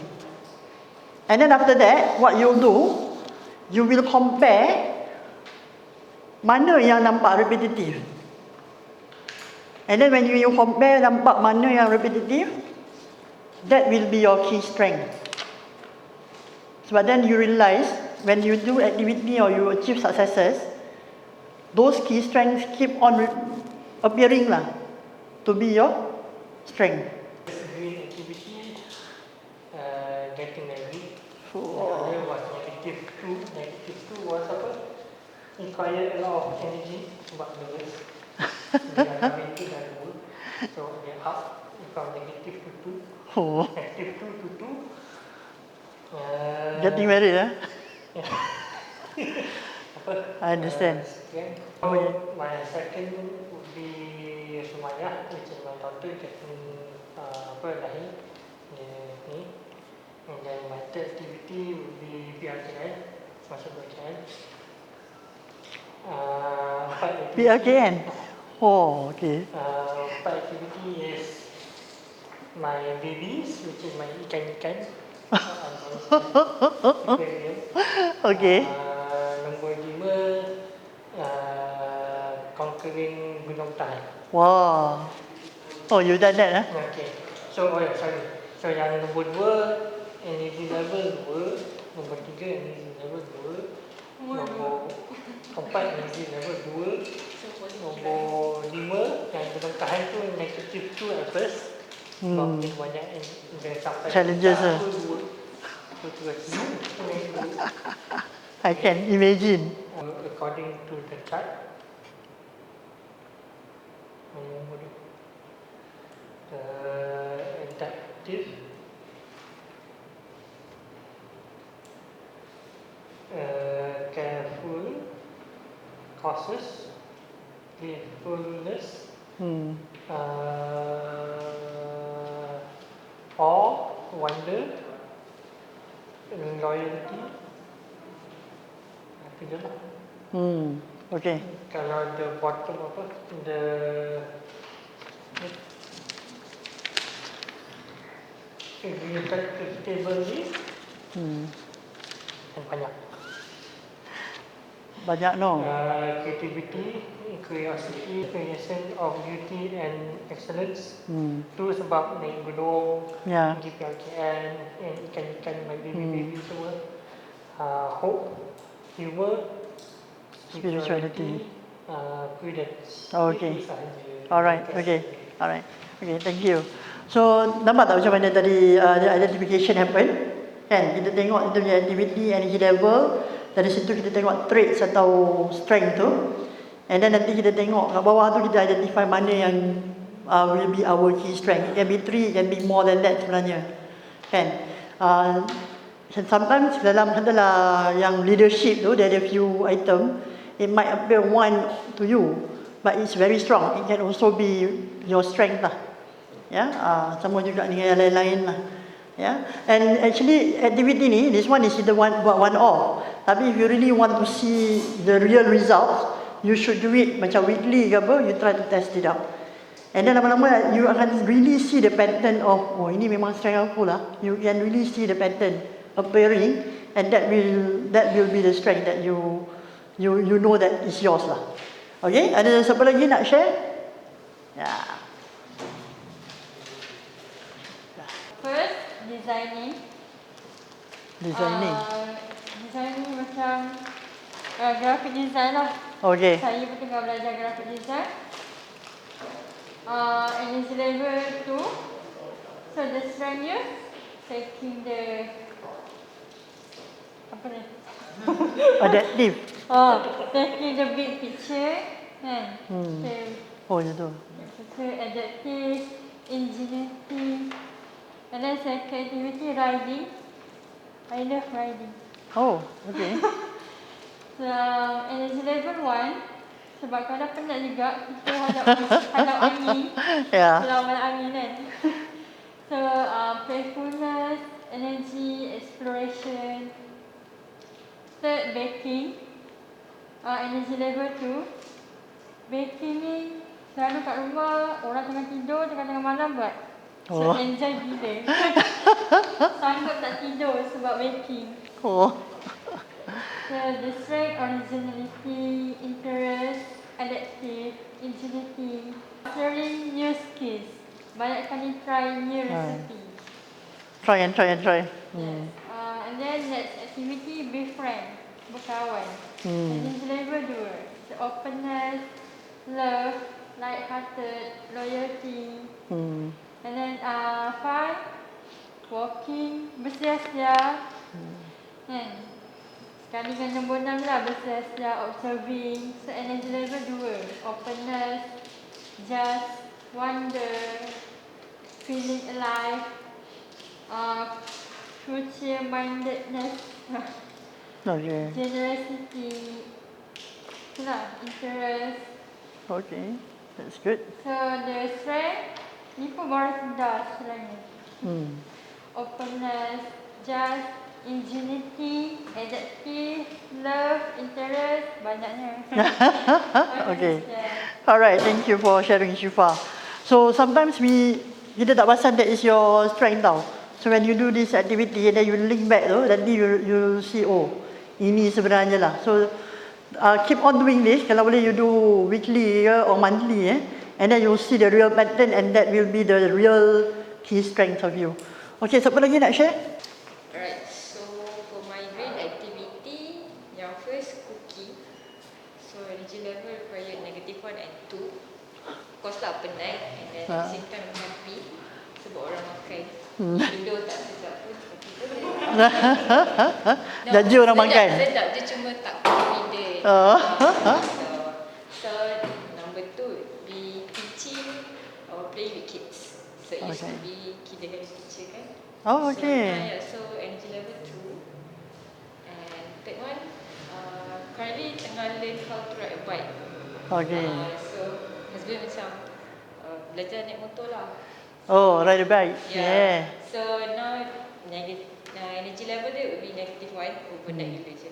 B: And then after that, what you'll do, you will compare mana yang nampak repetitive. And then when you compare nampak mana yang repetitive, that will be your key strength. Sebab then you realise when you do activity or you achieve successes, those key strengths keep on appearing lah to be your strength.
C: Green activity, getting married.
B: Oh.
C: That was negative 2. Negative 2 was apa? Require a lot of energy but less. They are coming to that rule. So they up from negative to 2.
B: Oh.
C: Negative 2 to 2.
B: Getting married, eh? I understand.
C: So my second would be Sumaya, which is my daughter getting lahir ni. And then my third activity would be PRKN, masuk PRKN.
B: PRKN? Oh, okay.
C: Empat activity is my babies, which is my ikan-ikan.
B: Okay.
C: Nombor 5, conquering Gunung Thai.
B: Wow. Oh, you done that, eh?
C: Okay. So, sorry. So, yang nombor 2, energy level 2. Nombor 3, energy level 2. Nombor 4, energy level 2. Nombor 5, yang Gunung Thai tu negative 2 at first. Mungkin banyak yang sampai
B: Challenges lah. I can imagine.
C: According to the chart, the adaptive, careful, cautious, playfulness, awe, wonder, loyalty. Itu je lah.
B: Okay.
C: Kalau the bottom apa, the table ni banyak.
B: Banyak no.
C: Creativity, curiosity, creation of beauty and excellence. Tu sebab naik gunung,
B: Yeah.
C: pergi PRKN, ikan-ikan, my baby semua. Hope, humor, spirituality, prudence.
B: Okay.
C: Itu sahaja.
B: Alright. Okay. Alright. Okay. Thank you. So nampak tak macam mana tadi identification happen? Kan? Kita tengok kita punya activity, energy level. Dari situ kita tengok traits atau strength tu. And then nanti kita tengok kat bawah tu kita identify mana yang will be our key strength. It can be 3, it can be more than that sebenarnya. Kan? Sometimes dalam yang leadership tu, there are few item. It might appear one to you, but it's very strong. It can also be your strength lah. Ya, sama juga dengan yang lain-lain lah. Yeah, and actually activity ni, this one is the one off. Tapi if you really want to see the real results, you should do it macam weekly ke apa, you try to test it out. And then lama-lama you akan really see the pattern of, oh ini memang strength aku lah. You can really see the pattern appearing, and that will be the strength that you know that is yours lah. Okay, ada siapa lagi nak share? Yeah.
E: First, designing.
B: Designing.
E: Designing macam graphic design lah.
B: Okay.
E: Saya pun tengah belajar graphic design. Energy level 2. So the strength dia taking the apa ni?
B: Adaptive.
E: Taking the big picture kan.
B: Hmm.
E: So,
B: Oh, macam tu.
E: adaptive, ingenuity, and then second activity riding. I love riding.
B: Oh, okay.
E: So energy level 1 sebab kadang penat juga kita hadap angin.
B: Yeah.
E: Lawan angin kan. So playfulness, energy, exploration. Third baking. Energy level 2. Baking ni selalu kat rumah orang tengah tidur tengah-tengah malam buat. So enjoy gila. Sanggup tak tidur sebab baking.
B: Oh.
E: So the strength, originality, interest, adaptive, ingenuity, learning new skills. Banyak kali try new recipe.
B: Try.
E: Yes. And then next activity, befriend, berkawan. Energy level 2. So openness, love, light-hearted, loyalty. And then 5, walking, bersia-sia. Sekali dengan nombor 6 lah, bersia-sia, observing. So energy level 2, openness, just, wonder, feeling alive, future-mindedness,
B: Okay.
E: generosity, itulah, interest.
B: Okay. That's good.
E: So the strength, ni pun baru sedar sebenarnya. Openness, just, ingenuity, adaptive, love, interest, banyaknya.
B: Okay. Alright, thank you for sharing, Syifa. So sometimes kita tak perasan that is your strength tau. So when you do this activity and then you link back tu, nanti you see, oh, ini sebenarnya lah. So keep on doing this. Kalau boleh you do weekly or monthly, and then you see the real pattern and that will be the real key strength of you. Okay, siapa lagi nak share?
F: Alright, so for my brain activity, yang first cookie. So energy level required -1 and 2. Of course lah penat and then at the same time happy sebab orang makan. Benda tak sedap pun tapi boleh.
B: Janji orang makan.
F: Sedap je cuma tak confident. So number 2 be teaching or playing with kids. So it used to be kindergarten teacher kan.
B: Oh, okay.
F: So energy level 2. And third one, currently tengah learn how to ride a bike.
B: Okay.
F: So husband macam belajar naik motor lah.
B: Oh, ride a bike. Yeah.
F: So now energy level dia would be -1. Penat gila je.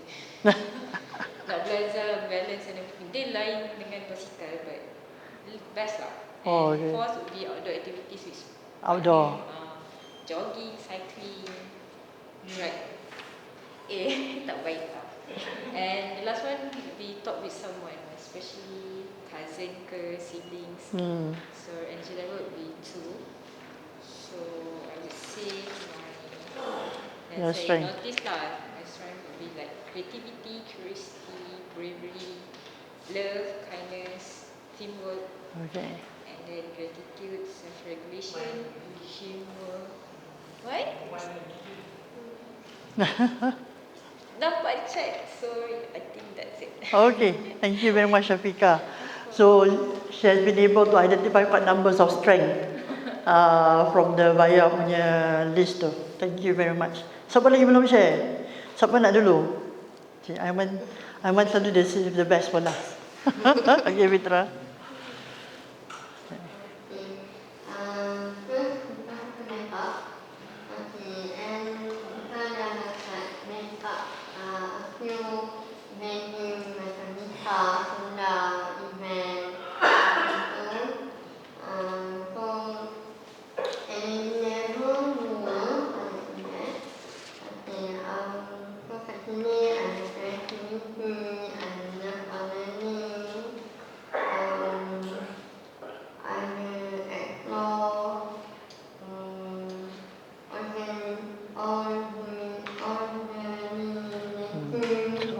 F: Nak belajar balance and everything. Dia lain dengan basikal but best lah.
B: Oh,
F: And
B: okay.
F: fourth would be outdoor activities which
B: Outdoor.
F: jogging, cycling, ride. Tak baik lah. And the last one would be talk with someone, especially cousin ke siblings. So energy level would be 2. So I would say
B: Your strength.
F: notice lah. My strength would be like creativity, curiosity, bravery, love, kindness, teamwork.
B: Okay.
F: And then gratitude, self-regulation, humor. What? Dapat check. So I think that's it.
B: Okay, thank you very much, Syafiqah. So she has been able to identify quite numbers of strength from the Vaya punya list tu. Thank you very much. Siapa lagi belum share? Siapa nak dulu? Cik Aiman selalu dia save the best for last. Okay, Fitra.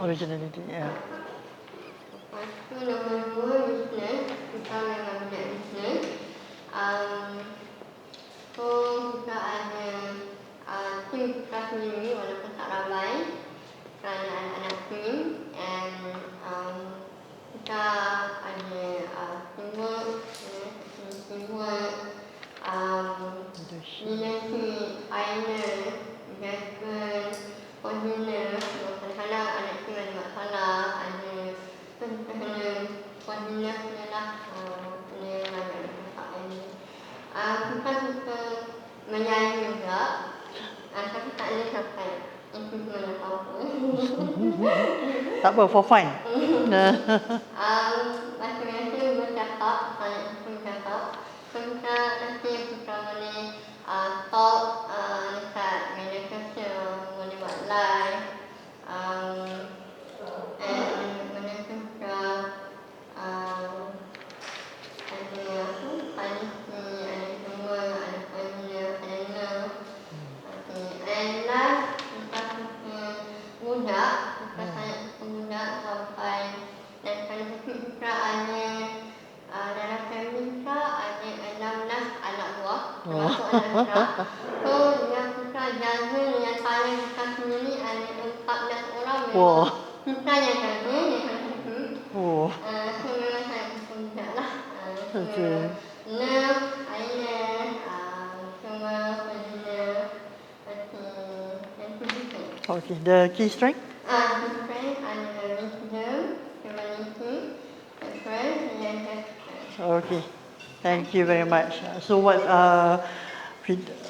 B: Originality, yeah.
D: So kita ada tim kita sendiri walaupun tak ramai kerana anak-anak tim, and kita ada teamwork, teamwork, leadership, pioneer, jaga, koordinator. Kadang-kadang anak tim ada masalah, ada kena koordinator lah, kena ada masalah ini. Kita suka menyanyi juga, tapi tak boleh sampai improvement apa-apa.
B: Tak apa, for fun.
D: Biasa-biasa bercakap, saya bercakap. So kita nanti kita boleh talk dekat media sosial, boleh buat live, and boleh juga ada policy, ada semua, ada kalender. And last, kita suka budak, kita sangat suka budak sampai dan kalau kita ada dalam family kita ada 16 anak buah, termasuk anak kita. So yang kita jaga, yang paling kita sendiri ada 14 orang memang kita yang jaga, yang satu. So memang saya suka budak lah. Nerf, Aileen, semua koordinator,
B: Okay, the key strength?
D: key strength ada wisdom, humanity, strength, and
B: Okay, thank you very much. So what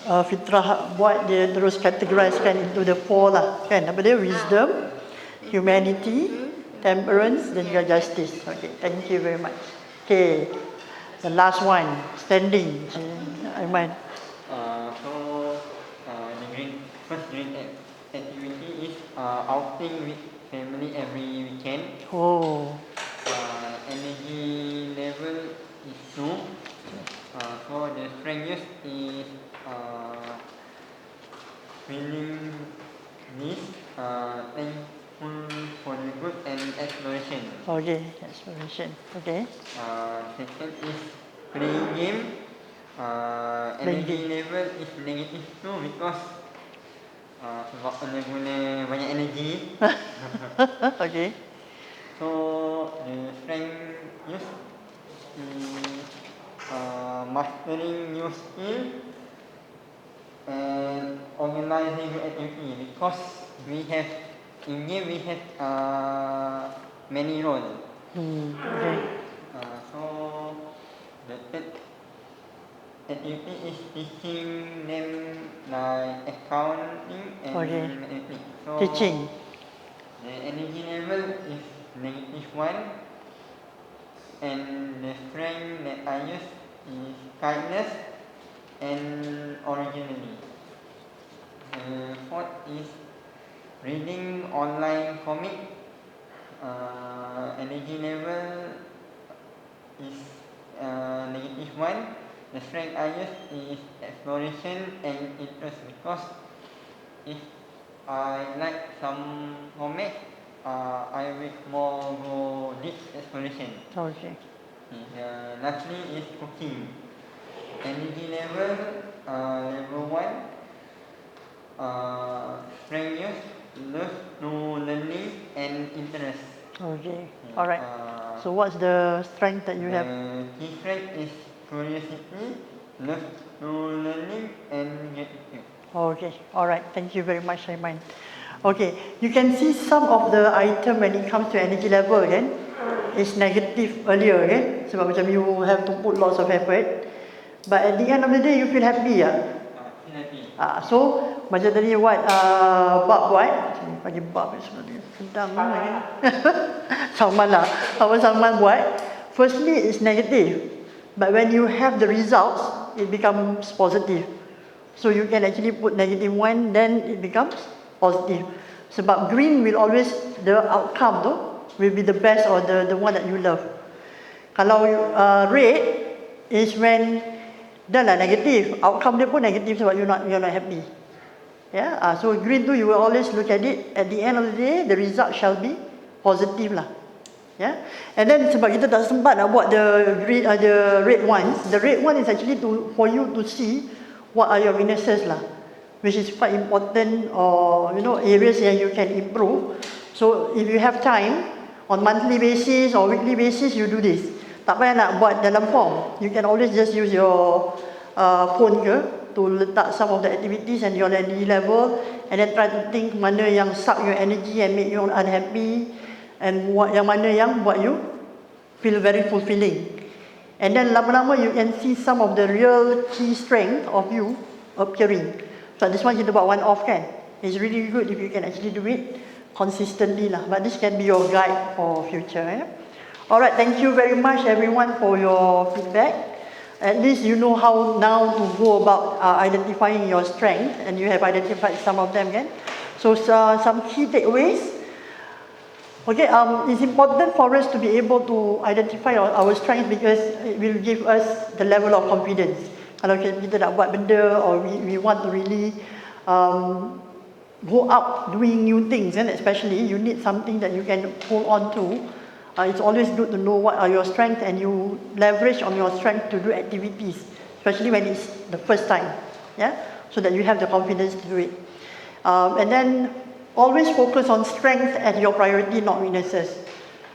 B: Fitrah buat, dia terus categorizekan into the 4 lah, kan? Apa dia? Wisdom, humanity, temperance dan juga justice. Okay, thank you very much. Okay, the last one, standing. Aiman.
G: The green activity is outing with family every weekend. Energy level is 2. So the strength used is feeling this, thankful for the good, and exploration.
B: Okay, exploration. Okay.
G: Second is playing game. Energy level is negative 2 because sebab guna banyak energy.
B: Okay.
G: So the strength use is mastering new skill and organizing activity, because we have in game we have many roles.
B: Okay.
G: So the third activity is teaching them like accounting and mathematics. So
B: Teaching.
G: the energy level is -1, and the strength that I use is kindness and originally. The fourth is reading online comic. Energy level is -1. The strength I use is exploration and interest, because if I like some comics, I will more go deep exploration.
B: Okay.
G: Lastly is cooking. Energy level level 1. Strength use, love to learning and interest.
B: Okay. All right. So what's the strength that you have?
G: Key strength is curiosity, love to learning, and gratitude.
B: Okay. All right. Thank you very much, Aiman. Okay. You can see some of the item when it comes to energy level, kan? It's negative earlier, kan? Sebab macam you have to put lots of effort. But at the end of the day, you feel happy, ya?
G: Happy.
B: So macam tadi what Bab buat, bagi Bab sebenarnya sedang kan. Salman lah. Apa Salman buat? Firstly, it's negative. But when you have the results, it becomes positive. So you can actually put -1, then it becomes positive. Sebab green will always, the outcome tu will be the best or the one that you love. Kalau red is when dah lah negative, outcome dia pun negative sebab you're not happy. Yeah, so green tu you will always look at it. At the end of the day, the result shall be positive lah. Yeah, and then sebab kita tak sempat nak buat the red ones. The red one is actually for you to see what are your weaknesses lah, which is quite important, or areas yang you can improve. So if you have time on monthly basis or weekly basis, you do this. Tak payah nak buat dalam form. You can always just use your phone ke to letak some of the activities and your energy level, and then try to think mana yang suck your energy and make you unhappy, and yang mana yang buat you feel very fulfilling. And then lama-lama you can see some of the real key strength of you appearing. So this one kita buat one off kan. It's really good if you can actually do it consistently lah. But this can be your guide for future. Alright, thank you very much everyone for your feedback. At least you know how now to go about identifying your strength, and you have identified some of them kan. So some key takeaways. Okay, it's important for us to be able to identify our strengths because it will give us the level of confidence. Kalau kita nak buat benda, or we want to really go up doing new things, and especially you need something that you can hold on to. It's always good to know what are your strengths, and you leverage on your strength to do activities, especially when it's the first time, yeah, so that you have the confidence to do it. And then always focus on strength as your priority, not weaknesses.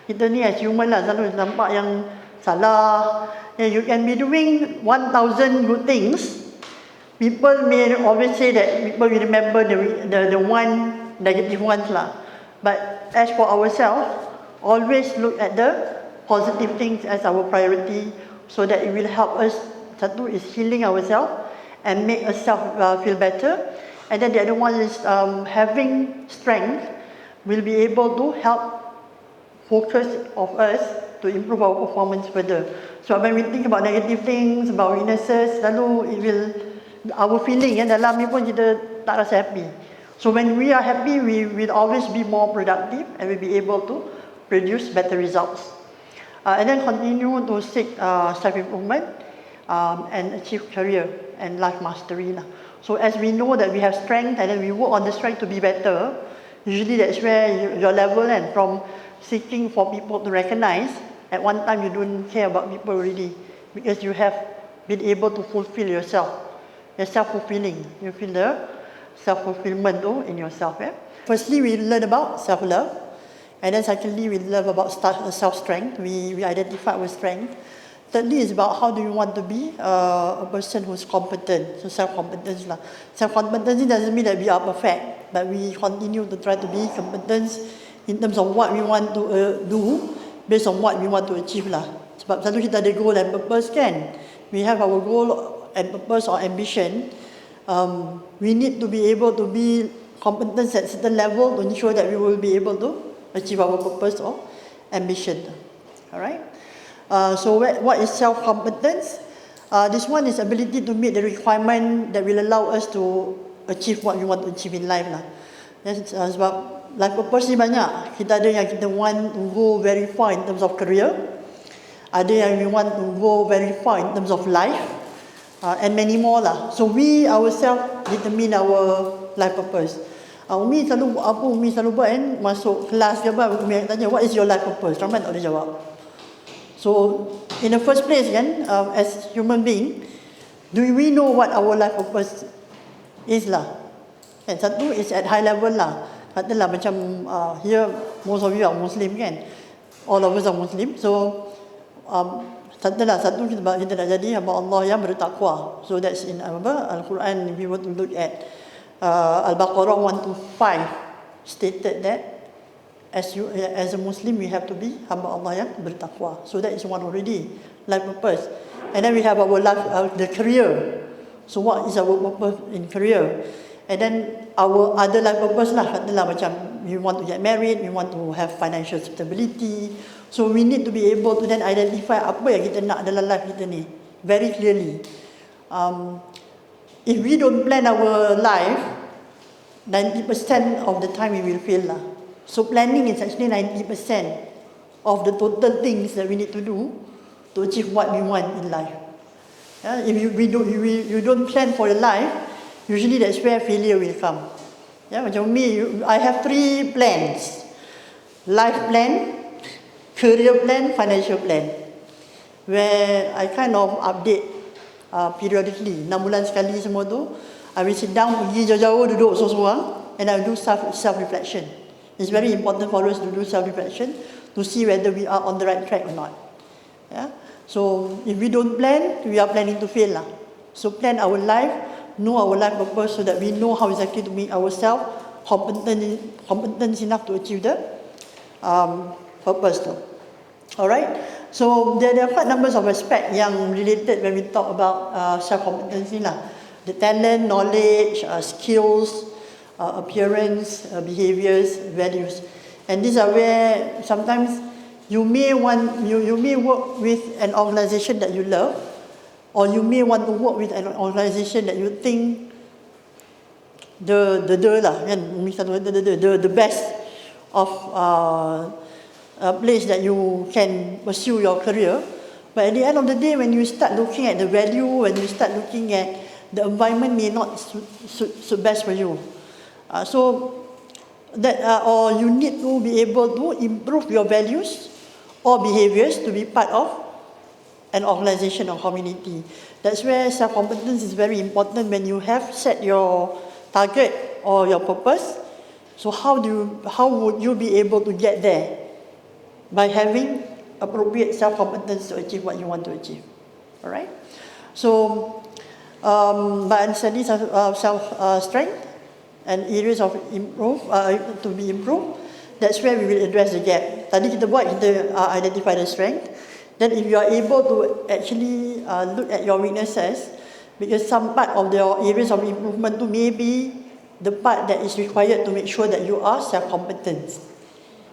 B: Kita ni as human lah selalu nampak yang salah. You can be doing 1,000 good things. People may always say that people will remember the one negative ones lah. But as for ourselves, always look at the positive things as our priority, so that it will help us. Satu is healing ourselves and make ourselves feel better. And then the other one is having strength will be able to help focus of us to improve our performance further. So when we think about negative things, about weaknesses, lalu it will, our feeling dalam ni pun kita tak rasa happy. So when we are happy, we will always be more productive and we'll be able to produce better results. And then continue to seek self-improvement and achieve career and life mastery lah. So as we know that we have strength, and then we work on the strength to be better, usually that's where your level, and from seeking for people to recognize, at one time you don't care about people already, because you have been able to fulfill yourself. You're self-fulfilling. You feel the self-fulfillment in yourself. Firstly, we learn about self-love, and then secondly, we learn about self-strength. We identify our strength. Thirdly is about how do you want to be a person who's competent. So self-competence lah. Self-competence doesn't mean that we are perfect, but we continue to try to be competent in terms of what we want to do based on what we want to achieve lah. Sebab selalu kita ada goal and purpose kan. We have our goal and purpose or ambition. We need to be able to be competent at certain level to ensure that we will be able to achieve our purpose or ambition. Alright. So what is self-competence? This one is ability to meet the requirement that will allow us to achieve what we want to achieve in life lah. Sebab life purpose ni banyak. Kita ada yang kita want to go very far in terms of career. Ada yang we want to go very far in terms of life. And many more lah. So we ourselves determine our life purpose. Umi selalu buat kan, masuk kelas ke apa, Umi tanya, what is your life purpose? Ramai tak boleh jawab. So, in the first place kan, as human being, do we know what our life purpose is lah? And satu is at high level lah. Katalah macam here, most of you are Muslim kan? All of us are Muslim. So, satu kita nak jadi hamba Allah yang bertakwa. So that's in Al-Quran. If we were to look at Al-Baqarah 1-5 stated that as a Muslim we have to be hamba Allah yang bertakwa. So that is one already, life purpose. And then we have our life, the career. So what is our purpose in career? And then our other life purpose lah, katalah macam we want to get married, we want to have financial stability. So we need to be able to then identify apa yang kita nak dalam life kita ni very clearly. If we don't plan our life, 90% of the time we will fail lah. So planning is actually 90% of the total things that we need to do to achieve what we want in life. If you don't plan for your life, usually that's where failure will come. Macam me, I have 3 plans. Life plan, career plan, financial plan, where I kind of update periodically, 6 bulan sekali semua tu. I will sit down, pergi jauh-jauh, duduk seorang-seorang, and I will do self-reflection. It's very important for us to do self-reflection to see whether we are on the right track or not. Yeah? So if we don't plan, we are planning to fail lah. So plan our life, know our life purpose so that we know how exactly to make ourselves competent enough to achieve the purpose tu. Alright, so there are quite numbers of aspects yang related when we talk about self-competency lah. The talent, knowledge, skills, appearance, behaviors, values. And these are where sometimes you may work with an organization that you love, or you may want to work with an organization that you think the best of a place that you can pursue your career. But at the end of the day, when you start looking at the value, when you start looking at the environment may not suit best for you. Or you need to be able to improve your values or behaviors to be part of an organization or community. That's where self-competence is very important when you have set your target or your purpose. So how would you be able to get there? By having appropriate self-competence to achieve what you want to achieve. Alright? So, by understanding self-strength and areas of to be improved, that's where we will address the gap. Tadi kita identify the strength. Then if you are able to actually look at your weaknesses, because some part of your areas of improvement may be the part that is required to make sure that you are self-competent.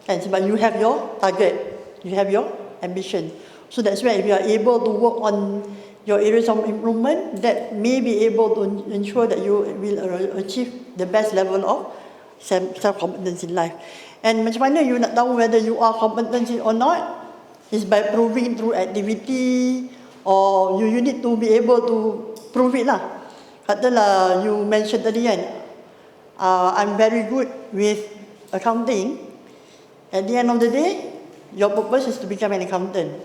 B: And sebab you have your target, you have your ambition. So that's where if you are able to work on your areas of improvement, that may be able to ensure that you will achieve the best level of self-competence in life. And macam mana you nak tahu whether you are competent or not? Is by proving through activity, or you need to be able to prove it lah. Katalah you mentioned tadi kan, I'm very good with accounting. At the end of the day, your purpose is to become an accountant.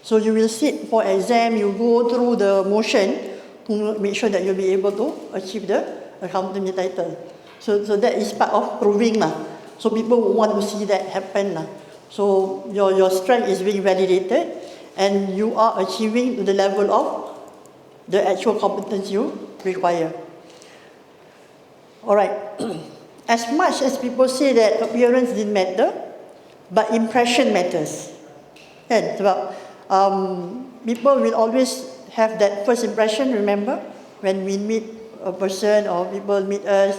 B: So you will sit for exam, you go through the motion to make sure that you'll be able to achieve the accountant title. So that is part of proving lah. So people will want to see that happen lah. So your strength is being validated, and you are achieving to the level of the actual competence you require. Alright. As much as people say that appearance didn't matter, but impression matters. Kan? Sebab people will always have that first impression, remember? When we meet a person or people meet us,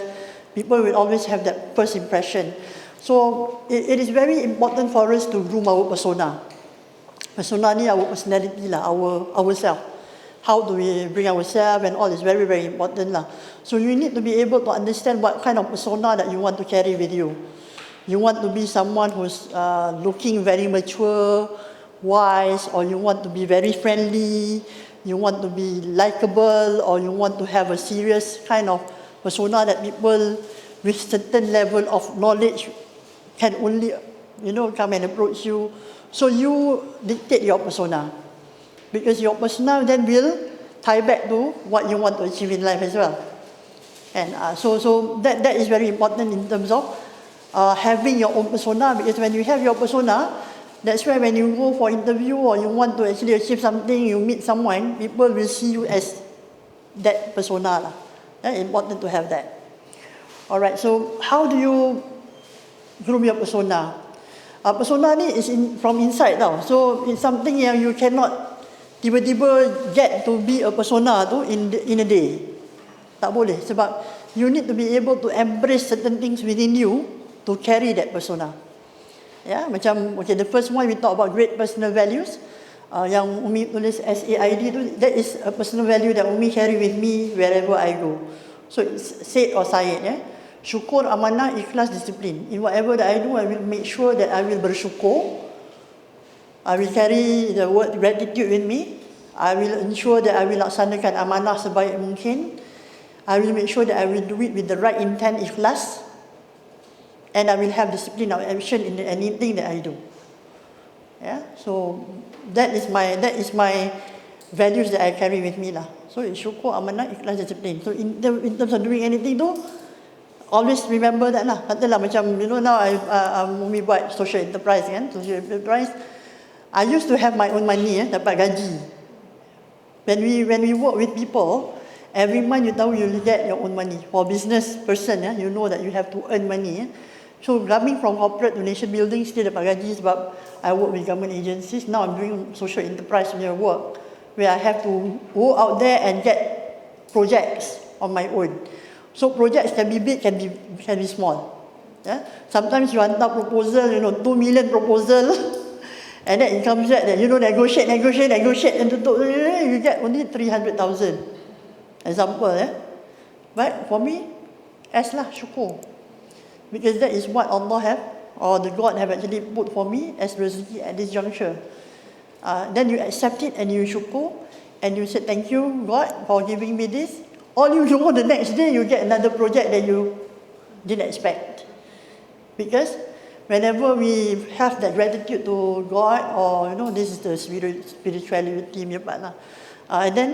B: people will always have that first impression. So it is very important for us to groom our persona. Persona ni our personality lah, ourself. How do we bring ourselves and all is very, very important lah. So you need to be able to understand what kind of persona that you want to carry with you. You want to be someone who's looking very mature, wise, or you want to be very friendly, you want to be likable, or you want to have a serious kind of persona that people with certain level of knowledge can only, come and approach you. So you dictate your persona. Because your persona then will tie back to what you want to achieve in life as well. And so that is very important in terms of having your own persona, because when you have your persona, that's why when you go for interview or you want to actually achieve something, you meet someone, people will see you as that persona lah. Important to have that. Alright, so how do you groom your persona? Persona ni is from inside tau. So it's something yang you cannot tiba-tiba get to be a persona tu in a day. Tak boleh, sebab you need to be able to embrace certain things within you to carry that persona. Macam the first one we talk about great personal values. Yang Umi tulis SAID tu, that is a personal value that Umi carry with me wherever I go. So it's said or said. Syukur, amanah, ikhlas, disiplin. In whatever that I do, I will make sure that I will bersyukur. I will carry the word gratitude with me. I will ensure that I will laksanakan amanah sebaik mungkin. I will make sure that I will do it with the right intent, ikhlas. And I will have discipline of action in anything that I do. Yeah, so that is my values that I carry with me lah. So syukur, amanah, ikhlas, disiplin. So in terms of doing anything tu, always remember that lah. Katalah macam, you know, now Umi buat social enterprise kan, social enterprise. I used to have my own money, dapat gaji. When we work with people, every month you tahu you get your own money. For business person, you know that you have to earn money. So coming from corporate to nation building, still dapat gaji sebab I work with government agencies. Now I'm doing social enterprise punya work, where I have to go out there and get projects on my own. So projects can be big, can be small. Yeah? Sometimes you hantar proposal, 2 million proposal, and then it comes out that, negotiate, and you get only 300,000. Example, But for me, lah, syukur. Because that is what Allah have, or the God have actually put for me as rezeki at this juncture. Then you accept it and you syukur, and you say, thank you, God, for giving me this. All you know, the next day you get another project that you didn't expect. Because whenever we have that gratitude to God, or this is the spirituality part lah, and then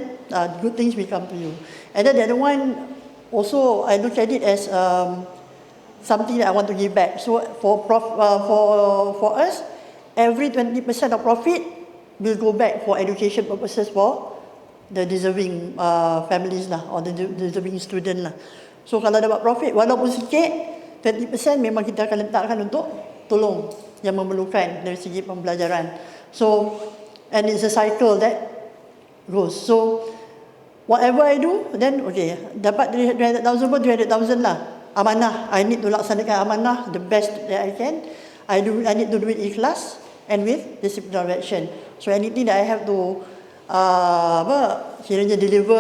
B: good things will come to you. And then the other one, also I look at it as something that I want to give back. So for us, every 20% of profit will go back for education purposes for the deserving families lah, or the deserving student lah. So kalau dapat profit, walaupun sikit, 20% memang kita akan letakkan untuk tolong yang memerlukan dari segi pembelajaran. So, and it's a cycle that goes. So, whatever I do, then okay, dapat 300,000 pun 300,000 lah. Amanah, I need to laksanakan amanah the best that I can. I need to do it ikhlas and with discipline of action. So anything that I have to kiranya deliver,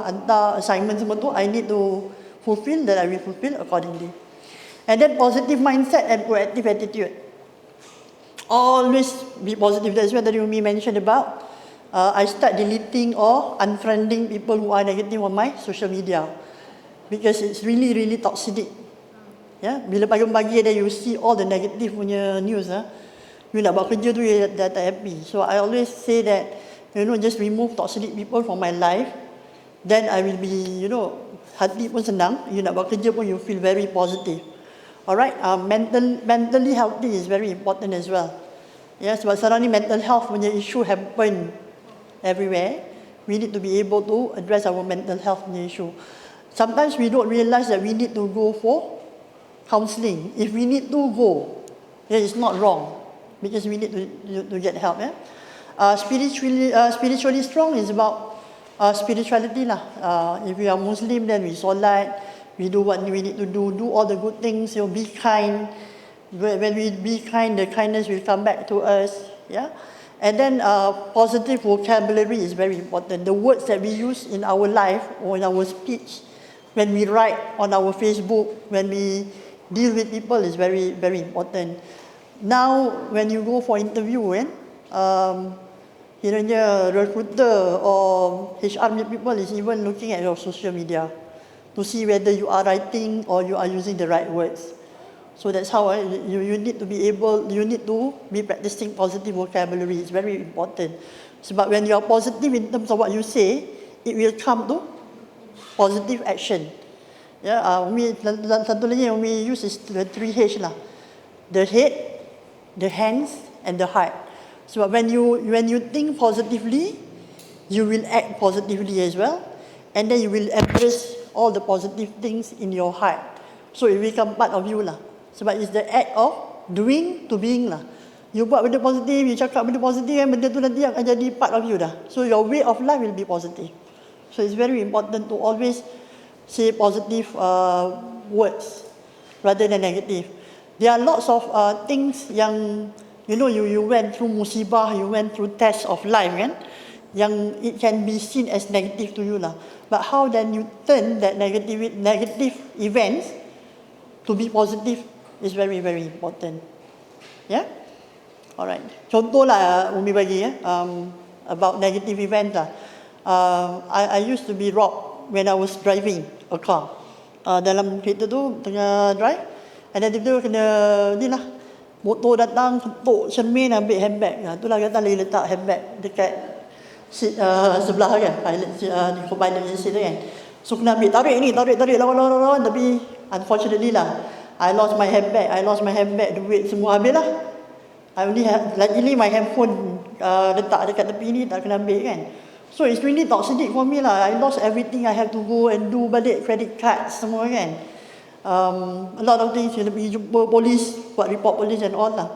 B: hantar assignment semua tu, I need to fulfill, that I will fulfill accordingly. And then positive mindset and proactive attitude. Always be positive. That's what Umi mentioned about. I start deleting or unfriending people who are negative on my social media, because it's really, really toxic. Yeah? Bila pagi-pagi ada you see all the negative punya news, you nak buat kerja tu you dah tak happy. So I always say that, just remove toxic people from my life. Then I will be, hati pun senang. You nak buat kerja pun you feel very positive. Alright, mentally healthy is very important as well. Yeah, sebab sekarang ni mental health punya issue happen everywhere. We need to be able to address our mental health punya issue. Sometimes we don't realize that we need to go for counselling. If we need to go, it's not wrong, because we need to get help. Spiritually strong is about spirituality lah. If we are Muslim, then we solat, we do what we need to do all the good things. Be kind. When we be kind, the kindness will come back to us. Yeah. And then positive vocabulary is very important. The words that we use in our life or in our speech, when we write on our Facebook, when we deal with people, is very, very important. Now, when you go for interview, recruiter or HR people is even looking at your social media to see whether you are writing or you are using the right words. So that's how you need to be practicing positive vocabulary. It's very important. Sebab when you are positive in terms of what you say, it will come to positive action. Yeah, satu lagi yang we use is the 3H lah. The head, the hands, and the heart. Sebab when you think positively, you will act positively as well, and then you will embrace all the positive things in your heart. So it will become part of you lah. Sebab it's the act of doing to being lah. You buat benda positif, you cakap benda positif, benda tu nanti akan jadi part of you dah. So your way of life will be positive. So it's very important to always say positive words rather than negative. There are lots of things yang you went through musibah, you went through tests of life kan, yang it can be seen as negative to you lah. But how then you turn that negative events to be positive is very, very important. Yeah? Alright. Contoh lah Umi bagi about negative events lah. I used to be robbed when I was driving a car. Dalam kereta tu tengah drive, and then tiba-tiba kena motor datang, ketuk cermin, ambil handbag. Itulah kata lagi letak handbag dekat seat sebelah kan, pilot di co-pilot seat tu kan. So kena ambil, tarik, lawan. Tapi unfortunately lah, I lost my handbag, duit semua habis lah. I only have, luckily my handphone letak dekat tepi ni, tak kena ambil kan. So it's really toxic for me lah. I lost everything, I have to go and do balik credit card semua kan. A lot of things, you pergi jumpa polis, buat report polis and all lah.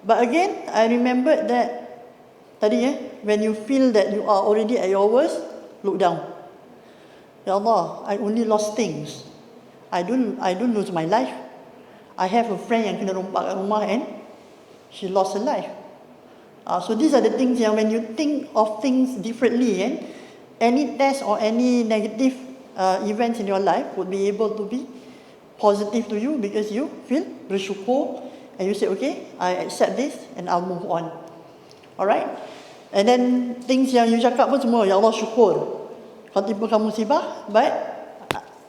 B: But again, I remembered that tadi when you feel that you are already at your worst, look down. Ya Allah, I only lost things. I don't lose my life. I have a friend yang kena rompak kat rumah and she lost her life. So these are the things yang when you think of things differently, any test or any negative events in your life would be able to be positive to you because you feel bersyukur and you say, okay, I accept this and I'll move on. Alright? And then things yang you cakap pun semua, ya Allah syukur. Kalau tiba kamu musibah, but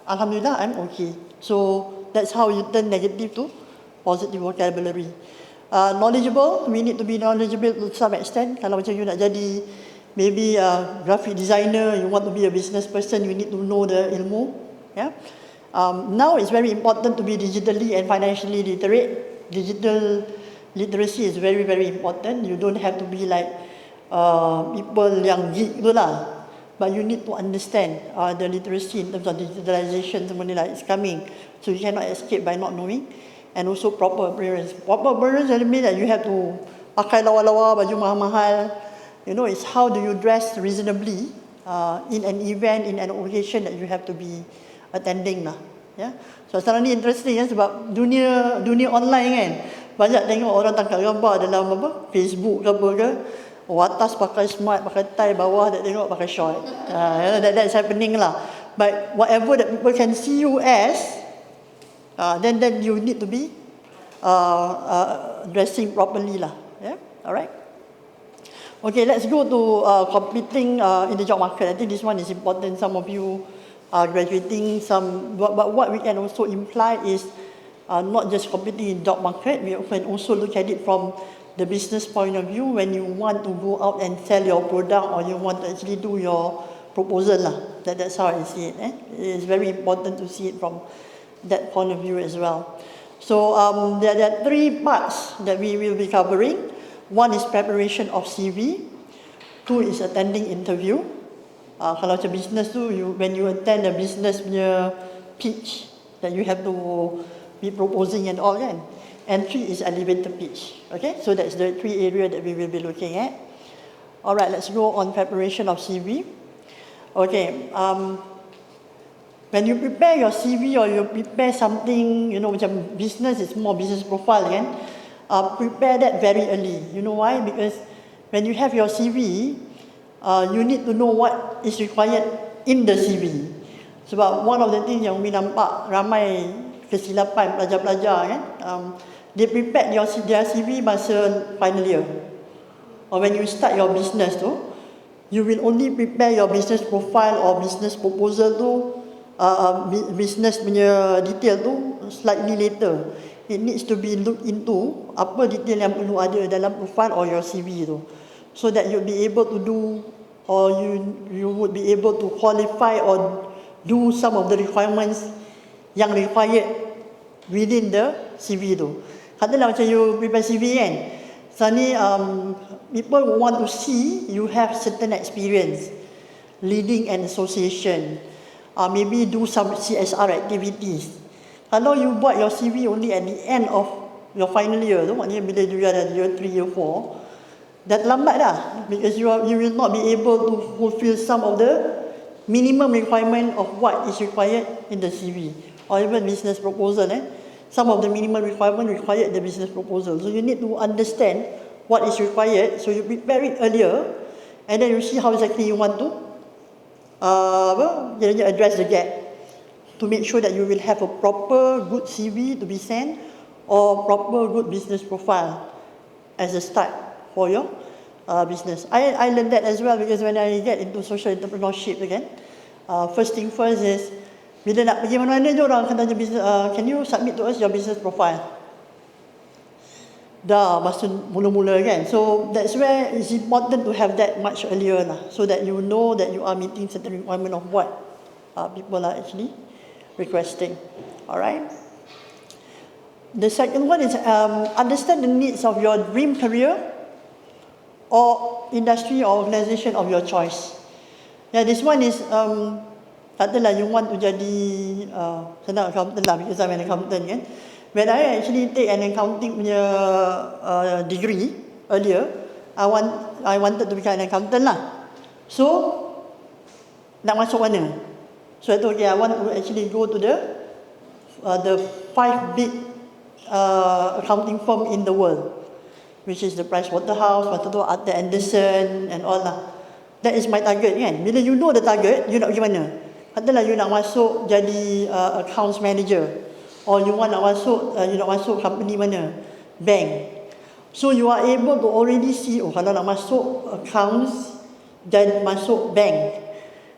B: Alhamdulillah I'm okay. So that's how you turn negative to positive vocabulary. Knowledgeable, we need to be knowledgeable to some extent. Kalau macam you nak jadi maybe a graphic designer, you want to be a business person, you need to know the ilmu. Yeah. Now it's very important to be digitally and financially literate. Digital literacy is very, very important. You don't have to be like people yang geek tu lah. But you need to understand the literacy in terms of digitalization, semua ni lah, it's coming. So you cannot escape by not knowing. And also proper appearance. Proper appearance doesn't mean that you have to pakai lawa-lawa, baju mahal-mahal. You know, it's how do you dress reasonably in an event, in an occasion that you have to be attending lah. Yeah. So sekarang ni interesting sebab dunia online kan. Banyak tengok orang tangkap gambar dalam Facebook ke apa ke. Atas pakai smart, pakai tie, bawah tak tengok pakai short. That's happening lah. But whatever that people can see you as, then you need to be dressing properly lah. Yeah, alright. Okay, let's go to competing in the job market. I think this one is important. Some of you are graduating. But what we can also imply is not just competing in job market. We can also look at it from the business point of view when you want to go out and sell your product or you want to actually do your proposal lah. That's how I see it. It is very important to see it from that point of view as well. So there are three parts that we will be covering. One is preparation of CV. Two is attending interview. Kalau macam business tu, when you attend a business punya pitch that you have to be proposing and all kan. And three is elevator pitch. Okay, so that's the three areas that we will be looking at. Alright, let's go on preparation of CV. Okay, when you prepare your CV or you prepare something, you know, macam business is more business profile kan, prepare that very early. You know why? Because when you have your CV, you need to know what is required in the CV. Sebab one of the things yang we nampak ramai kesilapan pelajar-pelajar kan, they prepared their CV masa final year. Or when you start your business tu, you will only prepare your business profile or business proposal tu, business punya detail tu slightly later. It needs to be looked into apa detail yang perlu ada dalam profile or your CV tu, so that you'll be able to do or you would be able to qualify or do some of the requirements yang required within the CV tu. Katalah macam you prepare CV kan, sekarang ni people want to see you have certain experience leading an association, maybe do some CSR activities. Kalau you buat your CV only at the end of your final year tu, maknanya bila you ada year 3, year 4, dah terlambat dah, because you will not be able to fulfill some of the minimum requirement of what is required in the CV or even business proposal. Some of the minimum requirement required the business proposal. So you need to understand what is required, so you prepare it earlier, and then you see how exactly you want to address the gap, to make sure that you will have a proper good CV to be sent or proper good business profile as a start for your business. I learned that as well, because when I get into social entrepreneurship again, first thing first is bila nak pergi mana-mana je orang akan tanya business, can you submit to us your business profile? dah masa mula-mula kan. So that's where it's important to have that much earlier lah, so that you know that you are meeting certain requirement of what people are actually requesting. Alright. The second one is understand the needs of your dream career or industry or organisation of your choice. Yeah, this one is katalah you want to jadi senang accountant lah, because I'm an accountant kan. When I actually take an accounting punya degree earlier, I wanted to become an accountant lah. So nak masuk mana? So I thought, okay, I want to actually go to the 5 big accounting firm in the world, which is the Pricewaterhouse, Arthur Andersen and all lah. That is my target kan. Bila you know the target, you nak pergi mana? Katalah you nak masuk jadi accounts manager, or you nak masuk company mana? Bank. So you are able to already see, oh kalau nak masuk accounts dan masuk bank,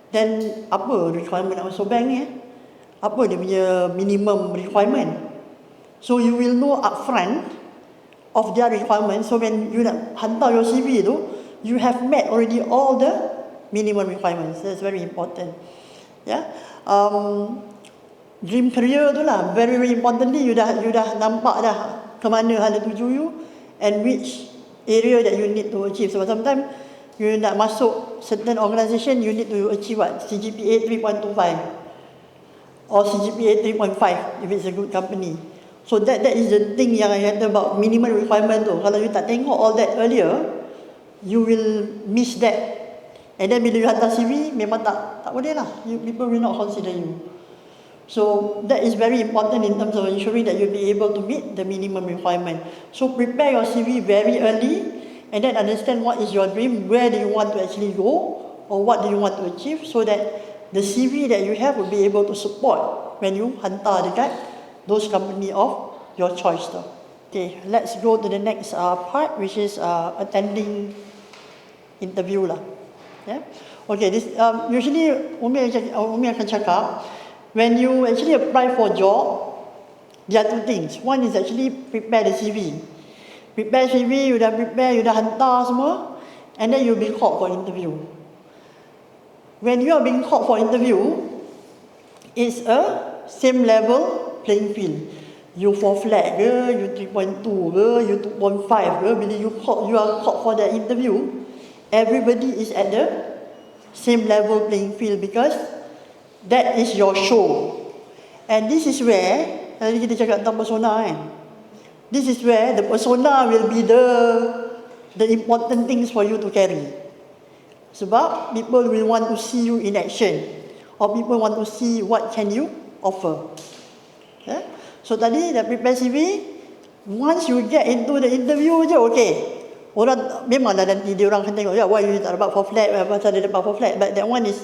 B: then apa requirement nak masuk bank ni? Apa dia punya minimum requirement? So you will know upfront of their requirements. So when you nak hantar your CV tu, you have met already all the minimum requirements. That's very important. Yeah. Dream career tu lah, very very importantly, you dah nampak dah ke mana hala tuju you and which area that you need to achieve. So sometimes you nak masuk certain organisation, you need to achieve what? CGPA 3.25 or CGPA 3.5 if it's a good company. So that is the thing yang I kata about minimum requirement tu. Kalau you tak tengok all that earlier, you will miss that. And then bila you hantar CV, memang tak boleh lah. People will not consider you. So that is very important in terms of ensuring that you'll be able to meet the minimum requirement. So prepare your CV very early and then understand what is your dream, where do you want to actually go, or what do you want to achieve, so that the CV that you have will be able to support when you hantar dekat those company of your choice though. Okay, let's go to the next part, which is attending interview lah. Yeah. Okay, this usually Umi akan cakap, when you actually apply for job, there are two things. One is actually prepare the CV. Prepare CV, you dah prepare, you dah hantar semua, and then you'll be called for interview. When you are being called for interview, it's a same level playing field. You 4 flat ke, you 3.2 ke, you 2.5 ke, bila you are called for that interview, everybody is at the same level playing field, because that is your show. And this is where, tadi kita cakap tentang persona kan, this is where the persona will be the important things for you to carry. Sebab people will want to see you in action, or people want to see what can you offer. Yeah? So tadi dah prepare CV, once you get into the interview je, okay. Orang memanglah nanti dia orang akan tengok, ya, why you tak dapat 4 flat, pasal dia dapat 4 flat, but that one is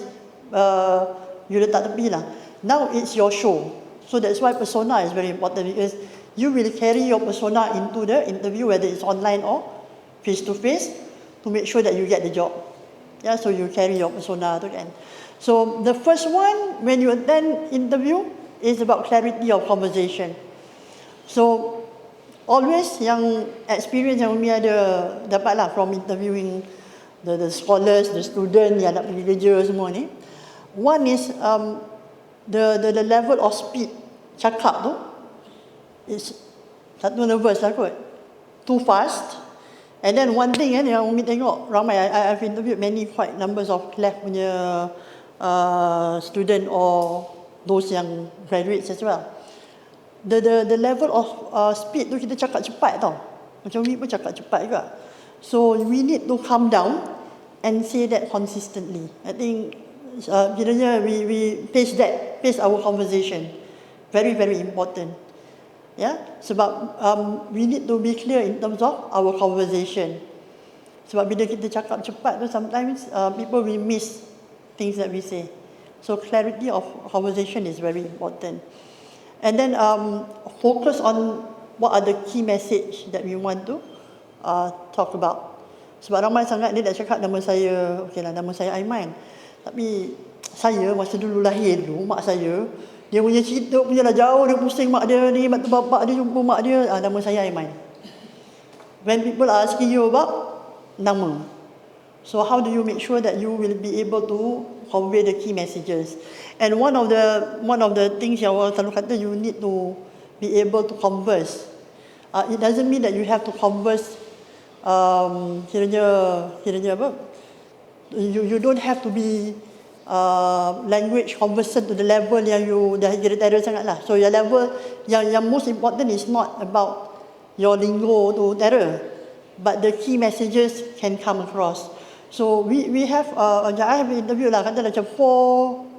B: you letak tepi lah. Now it's your show. So that's why persona is very important, because you will carry your persona into the interview, whether it's online or face to face, to make sure that you get the job. Yeah, so you carry your persona tu kan. So the first one, when you attend interview, is about clarity of conversation. So always yang experience yang Umi ada dapat lah from interviewing the scholars, the student yang nak pergi kerja semua ni. One is the level of speed cakap tu is satu nervous lah kot, too fast. And then one thing kan yang Umi tengok ramai, I've interviewed many quite numbers of clef punya student or those yang graduates as well. The level of speed tu kita cakap cepat tau. Macam Umi pun cakap cepat juga. So we need to calm down and say that consistently. I think kiranya we pace our conversation. Very very important. Yeah, sebab we need to be clear in terms of our conversation. Sebab bila kita cakap cepat tu, sometimes people will miss things that we say. So clarity of conversation is very important. And then focus on what are the key message that we want to talk about. Sebab ramai sangat dia dah cakap nama saya, okey lah, nama saya Aiman. Tapi saya masa dulu lahir dulu, mak saya, dia punya cerita punya lah jauh, dia pusing mak dia ni, mak tu bapak dia jumpa mak dia, nama saya Aiman. when people are asking you about nama. So how do you make sure that you will be able to convey the key messages? And one of the things yang orang selalu kata, you need to be able to converse. It doesn't mean that you have to converse kiranya apa? You don't have to be language conversant to the level yang you dah kira terror sangat lah. So your level yang most important is not about your lingo to terror, but the key messages can come across. So we have I have interview lah, kata macam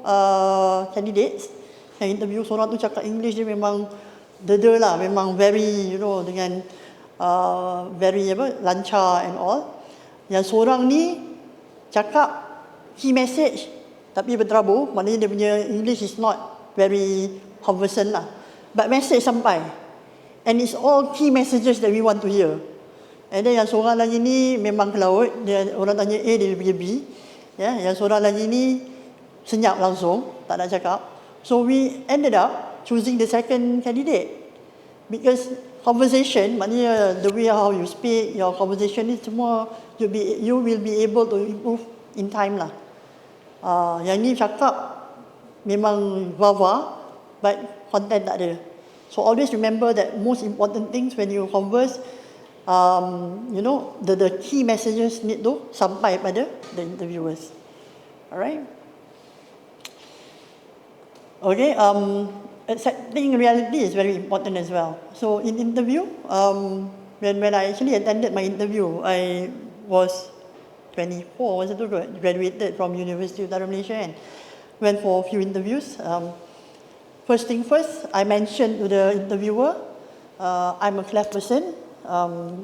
B: 4 candidates yang interview. Seorang tu cakap English dia memang deda lah, memang very dengan very lancar and all. Yang seorang ni cakap key message tapi berterabur, maknanya dia punya English is not very conversant lah, but message sampai, and it's all key messages that we want to hear. And then yang seorang lagi ni memang ke laut, dia orang tanya A, dia pergi B. Yang seorang lagi ni senyap langsung, tak nak cakap. So we ended up choosing the second candidate because conversation, maknanya the way how you speak, your conversation ni semua you will be able to improve in time lah. Yang ni cakap memang wah-wah, but content tak ada. So always remember that most important things when you converse, the key messages need to sampai pada the interviewers. Alright. Okay. Accepting reality is very important as well. So in interview, when I actually attended my interview, I was 24, was it graduated from University of Utara Malaysia and went for a few interviews. First thing first, I mentioned to the interviewer, I'm a cleft person.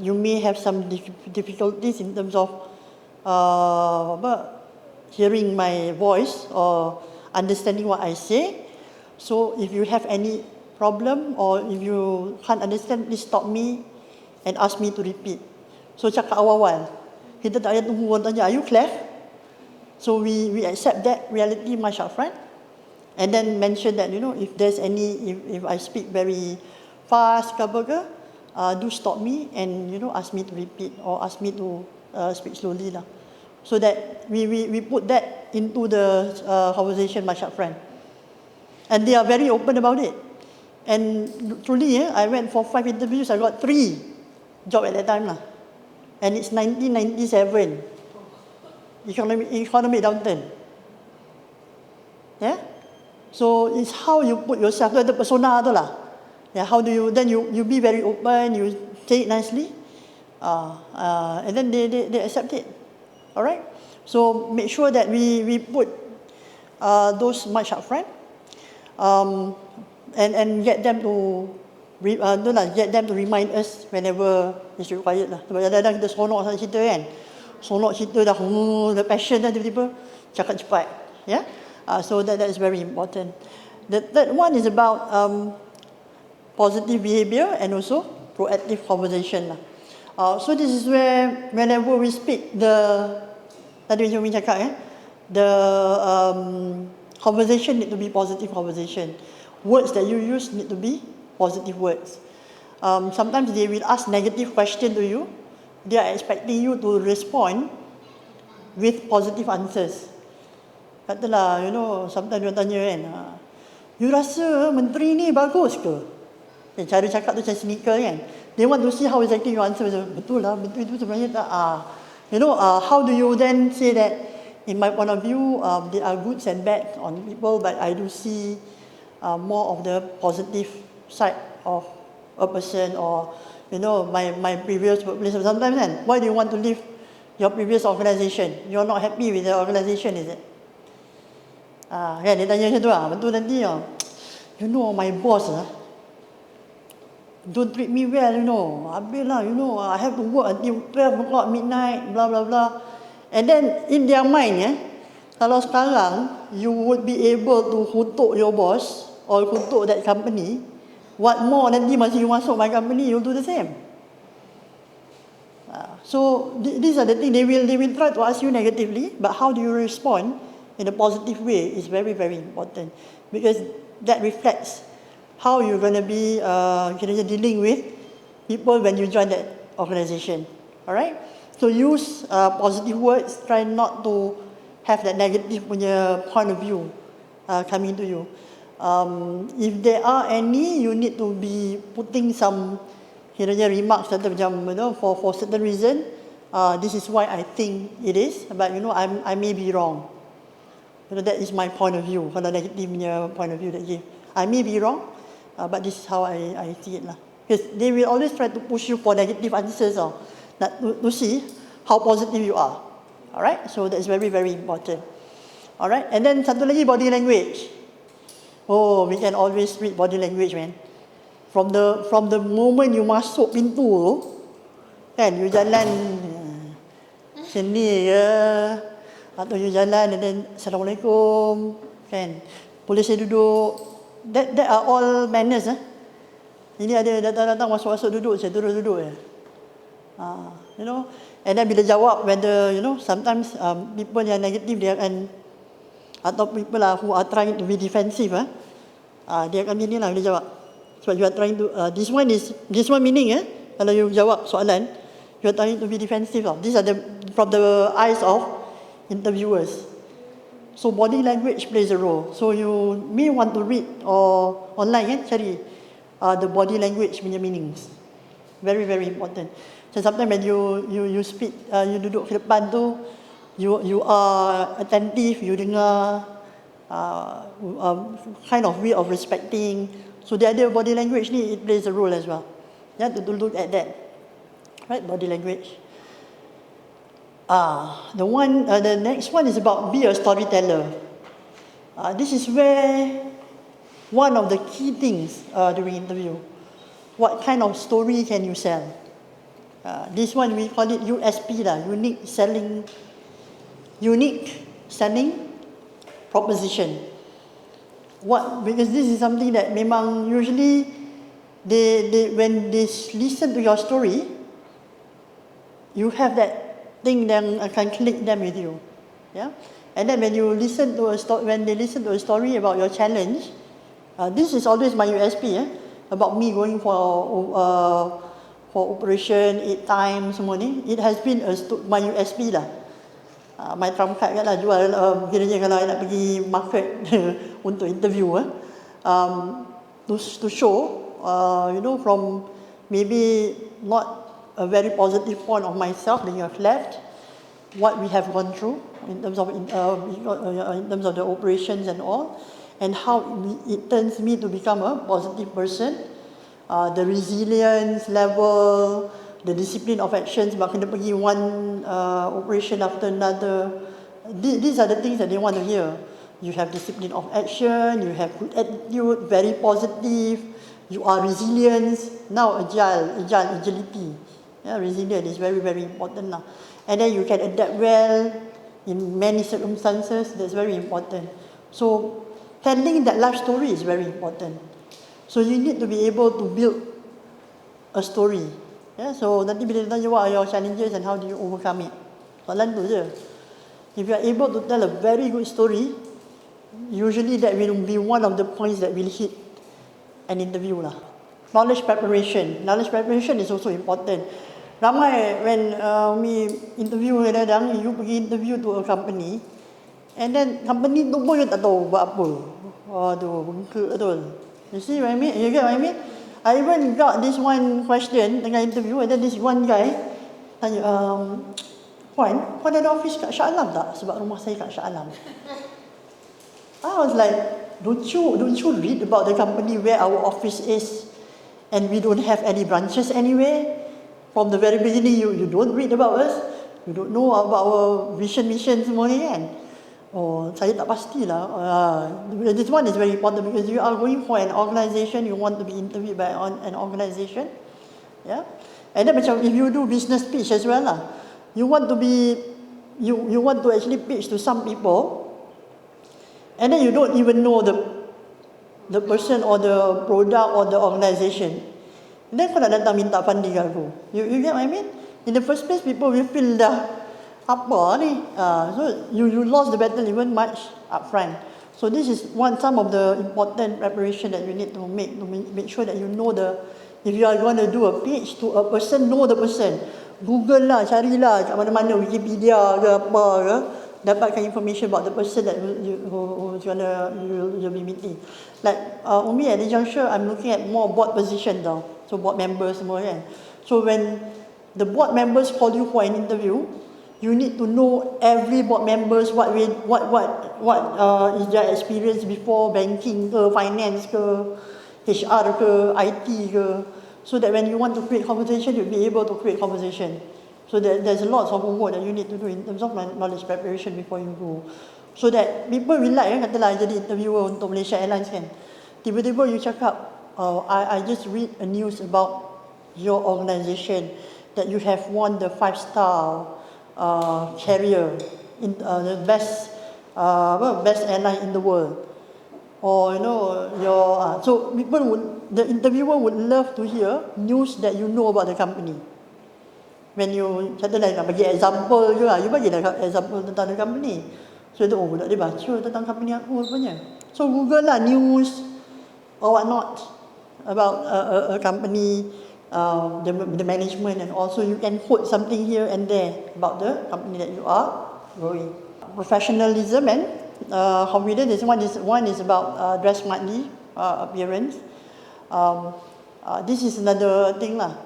B: You may have some difficulties in terms of hearing my voice or understanding what I say. So if you have any problem or if you can't understand, please stop me and ask me to repeat. So cakap awal-awal, kita tak payah tunggu orang tanya, are you cleft? So we accept that reality much upfront, and then mention that if there's any, if I speak very fast ke, do stop me and ask me to repeat or ask me to speak slowly lah. So that we put that into the conversation much upfront. And they are very open about it. And truly, I went for 5 interviews, I got 3 jobs at that time lah. And it's 1997, economic downturn. Yeah. So it's how you put yourself, the persona tu lah. Yeah, how do you then you be very open, you say it nicely, and then they accept it. All right. So make sure that we put those much upfront, and get them to remind us whenever it's required lah. Sebab kadang-kadang kita seronok sangat cerita kan, seronok cerita dah, the passion dah tiba-tiba cakap cepat. Yeah. So that is very important. The third one is about positive behavior and also proactive conversation lah. So this is where whenever we speak, tadi macam Min cakap the conversation need to be positive conversation. Words that you use need to be positive words. Sometimes they will ask negative question to you. They are expecting you to respond with positive answers. Katalah, sometimes dia tanya kan, you rasa menteri ni bagus ke? Cara cakap tu macam cynical kan. They want to see how exactly you answer. Betul lah, betul itu sebenarnya tak. How do you then say that, in my point of view, there are goods and bads on people, but I do see more of the positive side of a person, or my previous workplace. Sometimes kan, why do you want to leave your previous organisation? You're not happy with the organisation, is it? Kan dia tanya macam tu lah. Betul nanti my boss don't treat me well, habis lah, I have to work until 12 o'clock midnight, blah blah blah. And then in their mind, kalau sekarang you would be able to kutuk your boss or kutuk that company, what more nanti masa you masuk my company, you'll do the same. So these are the things they will try to ask you negatively, but how do you respond in a positive way is very, very important, because that reflects how you're going to be dealing with people when you join that organization. All right? So use positive words. Try not to have that negative punya point of view coming to you. If there are any, you need to be putting some kiranya remarks atau macam for certain reason. This is why I think it is, but I may be wrong. That is my point of view. Kalau negative punya point of view that give, I may be wrong, but this is how I see it lah. Because they will always try to push you for negative answers, to see how positive you are. Alright, so that's very, very important. Alright, and then satu lagi body language. Oh, we can always read body language, man. From the moment you masuk pintu tu, kan, you jalan sini ke, atau you jalan and then Assalamualaikum, kan, boleh saya duduk. That are all manners. Ini ada datang-datang masuk-masuk duduk, saya duduk je. And then bila jawab, whether sometimes people yang negative dia akan, atau people who are trying to be defensive, dia akan begini lah bila jawab. Sebab you are trying to, this one meaning, kalau you jawab soalan, you are trying to be defensive. These are from the eyes of interviewers. So body language plays a role. So you may want to read or online, cari the body language punya meanings. Very, very important. So sometimes when you speak, you duduk ke depan tu, you are attentive, you dengar, kind of way of respecting. So the other body language ni, it plays a role as well. You have to look at that. Right, body language. The next one is about be a storyteller. This is where one of the key things during interview. What kind of story can you sell? This one we call it USP lah, unique selling proposition. Because this is something that memang usually when they listen to your story, you have that thing yang akan click them with you. Yeah? And then when they listen to a story about your challenge, this is always my USP, about me going for operation 8 times semua ni. It has been my USP lah. My trump card kan lah, jual kiranya kalau I nak pergi market untuk interview to show from maybe not a very positive point of myself that you have left, what we have gone through in terms of the operations and all, and how it turns me to become a positive person, the resilience level, the discipline of actions, sebab kena pergi one operation after another. These are the things that they want to hear. You have discipline of action, you have good attitude, very positive, you are resilient. Now agility. Yeah, resilient is very, very important now. And then you can adapt well in many circumstances. That's very important. So telling that life story is very important. So you need to be able to build a story. Yeah, so nanti bila ditanya what are your challenges and how do you overcome it, soalan tu je. If you are able to tell a very good story, usually that will be one of the points that will hit an interview lah. Knowledge preparation is also important. Ramai when we interview kadang-kadang, you pergi interview to a company, and then company tu pun you tak tahu buat apa. Aduh, bengkak betul. You see what I mean? You get what I mean? I even got this one question tengah interview, and then this one guy tanya, Puan ada office kat Shah Alam tak? Sebab rumah saya kat Shah Alam. I was like, don't you read about the company where our office is, and we don't have any branches anywhere? From the very beginning, you don't read about us, you don't know about our mission semua ni kan? Oh, saya tak pastilah. This one is very important because you are going for an organisation, you want to be interviewed by an organisation. Yeah? And then macam if you do business pitch as well lah, you want to actually pitch to some people, and then you don't even know the person or the product or the organisation. And then kau nak datang minta funding kat aku. You get what I mean? In the first place, people will feel dah apa ni? So you lost the battle even much upfront. So this is some of the important preparation that you need to make sure that you know the If you are going to do a pitch to a person, know the person. Google lah, carilah kat mana-mana, Wikipedia ke apa ke, dapatkan information about the person that who's gonna you'll be meeting. Like Umi at the juncture, I'm looking at more board position tau. So board members semua kan. So when the board members call you for an interview, you need to know every board members what is their experience before banking ke, finance ke, HR ke, IT ke, so that when you want to create conversation, you'll be able to create conversation. So there's lots of homework that you need to do in terms of knowledge preparation before you go. So that people will like, katalah jadi interviewer untuk Malaysia Airlines kan. Tiba-tiba you cakap, I just read a news about your organisation that you have won the 5-star carrier in the best airline in the world. Or so the interviewer would love to hear news that you know about the company. When you nak bagi example je lah, you bagilah example tentang the company. So dia budak dia baca tentang company aku rupanya. So Google lah news or what not about a company, the management, and also you can quote something here and there about the company that you are growing. Professionalism and confidence. One is about dress smartly, appearance. This is another thing lah.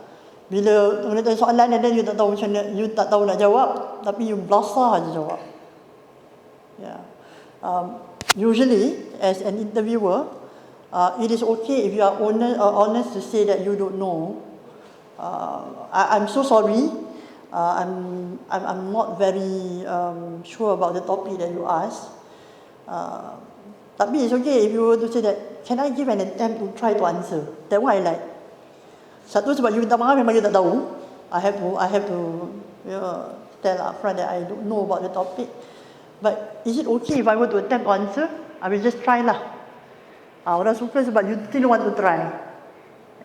B: Bila tanya soalan and then you tak tahu macam mana, you tak tahu nak jawab, tapi you belasah aja jawab. Yeah. Usually, as an interviewer, it is okay if you are honest to say that you don't know. I'm so sorry. I'm not very sure about the topic that you asked. Tapi it's okay if you were to say that, can I give an attempt to try to answer? That one I like. Satu sebab you minta maaf memang you tak tahu. I have to tell upfront that I don't know about the topic. But is it okay if I were to attempt to answer? I will just try lah. Orang suka sebab you still want to try.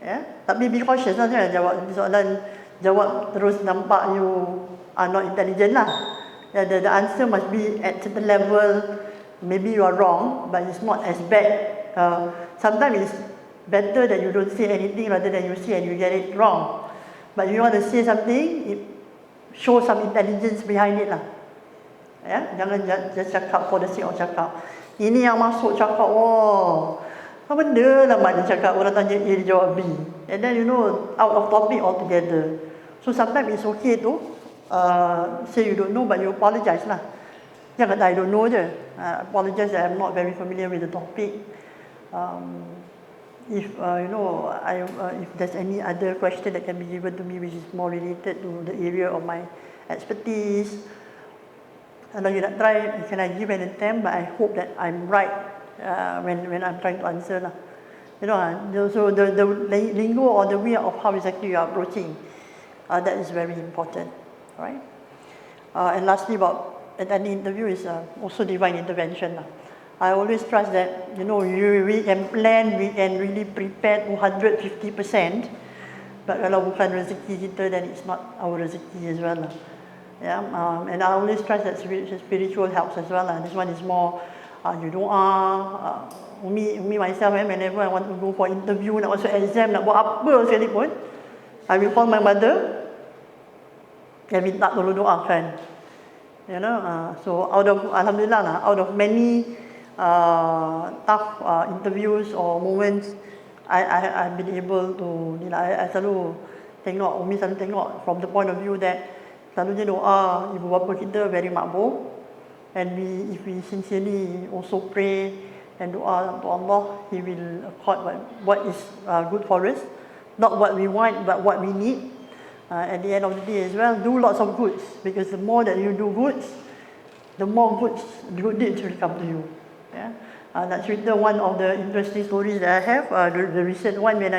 B: Yeah? Tapi be cautious lah, jangan jawab soalan, jawab terus nampak you are not intelligent lah. Yeah, the answer must be at certain level. Maybe you are wrong, but it's not as bad. Sometimes it's better that you don't say anything rather than you say and you get it wrong. But you want to say something, it show some intelligence behind it lah. Ya, jangan just cakap for the sake of cakap. Ini yang masuk cakap, apa benda lah mak dia cakap, orang tanya A dia jawab B. And then out of topic altogether. So sometimes it's okay to say you don't know but you apologize lah. Jangan kata I don't know je. Apologize that I'm not very familiar with the topic. If if there's any other question that can be given to me which is more related to the area of my expertise, kalau you nak try, can I give an attempt? But I hope that I'm right when I'm trying to answer lah. So the lingo or the way of how exactly you are approaching, that is very important, right? And lastly, about attending interview is also divine intervention lah. I always trust that we can plan, we can really prepare 250%, but kalau bukan rezeki kita, then it's not our rezeki as well lah. Yeah, and I always trust that spiritual helps as well lah. This one is more you doa. Umi myself, whenever I want to go for interview, nak masuk exam, nak buat apa sekalipun, I will call my mother and minta tolong doakan. So alhamdulillah lah, out of many tough interviews or moments, I've been able to, I selalu tengok, Umi selalu tengok from the point of view that selalunya doa ibu bapa kita very makbul, and if we sincerely also pray and doa to Allah, He will accord what is good for us, not what we want but what we need. At the end of the day as well, do lots of goods, because the more that you do goods, the more good deeds will come to you. Yeah. Nak cerita one of the interesting stories that I have, the recent one when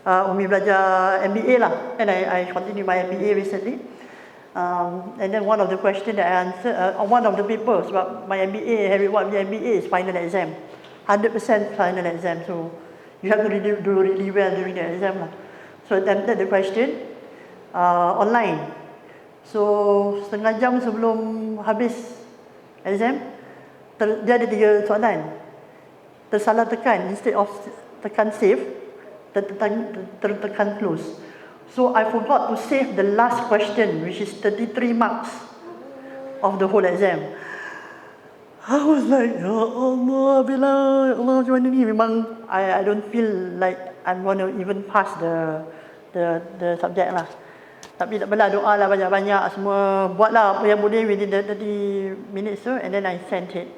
B: Umi belajar MBA lah, and I continued my MBA recently. And then one of the questions that I answered, one of the papers about my MBA, what MBA is final exam, 100% final exam. So you have to do really well during the exam lah. So I attempted the question online. So setengah jam sebelum habis exam, dia ada 3 soalan. Tersalah tekan, instead of tekan save, tertekan close. So I forgot to save the last question, which is 33 marks of the whole exam. I was like, ya Allah, bila ya Allah macam mana ni? Memang I don't feel like I'm gonna even pass the subject lah. Tapi tak apalah, doa lah banyak-banyak semua. Buatlah apa yang boleh within the 30 minutes tu, and then I sent it.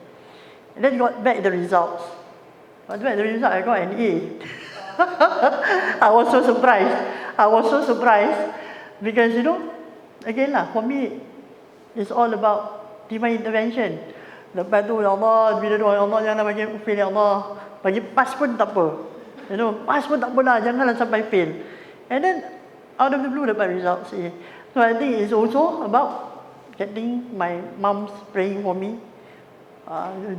B: And then got back the results. Got back the result, I got an A. I was so surprised. Because you know, again lah, for me, it's all about divine intervention. Lepas tu, ya Allah, bila doa, ya Allah, jangan bagi aku fail, ya Allah. Bagi pass pun tak apa. You know, pass pun tak apalah, janganlah sampai fail. And then, out of the blue, dapat results A. So I think it's also about getting my mom's praying for me.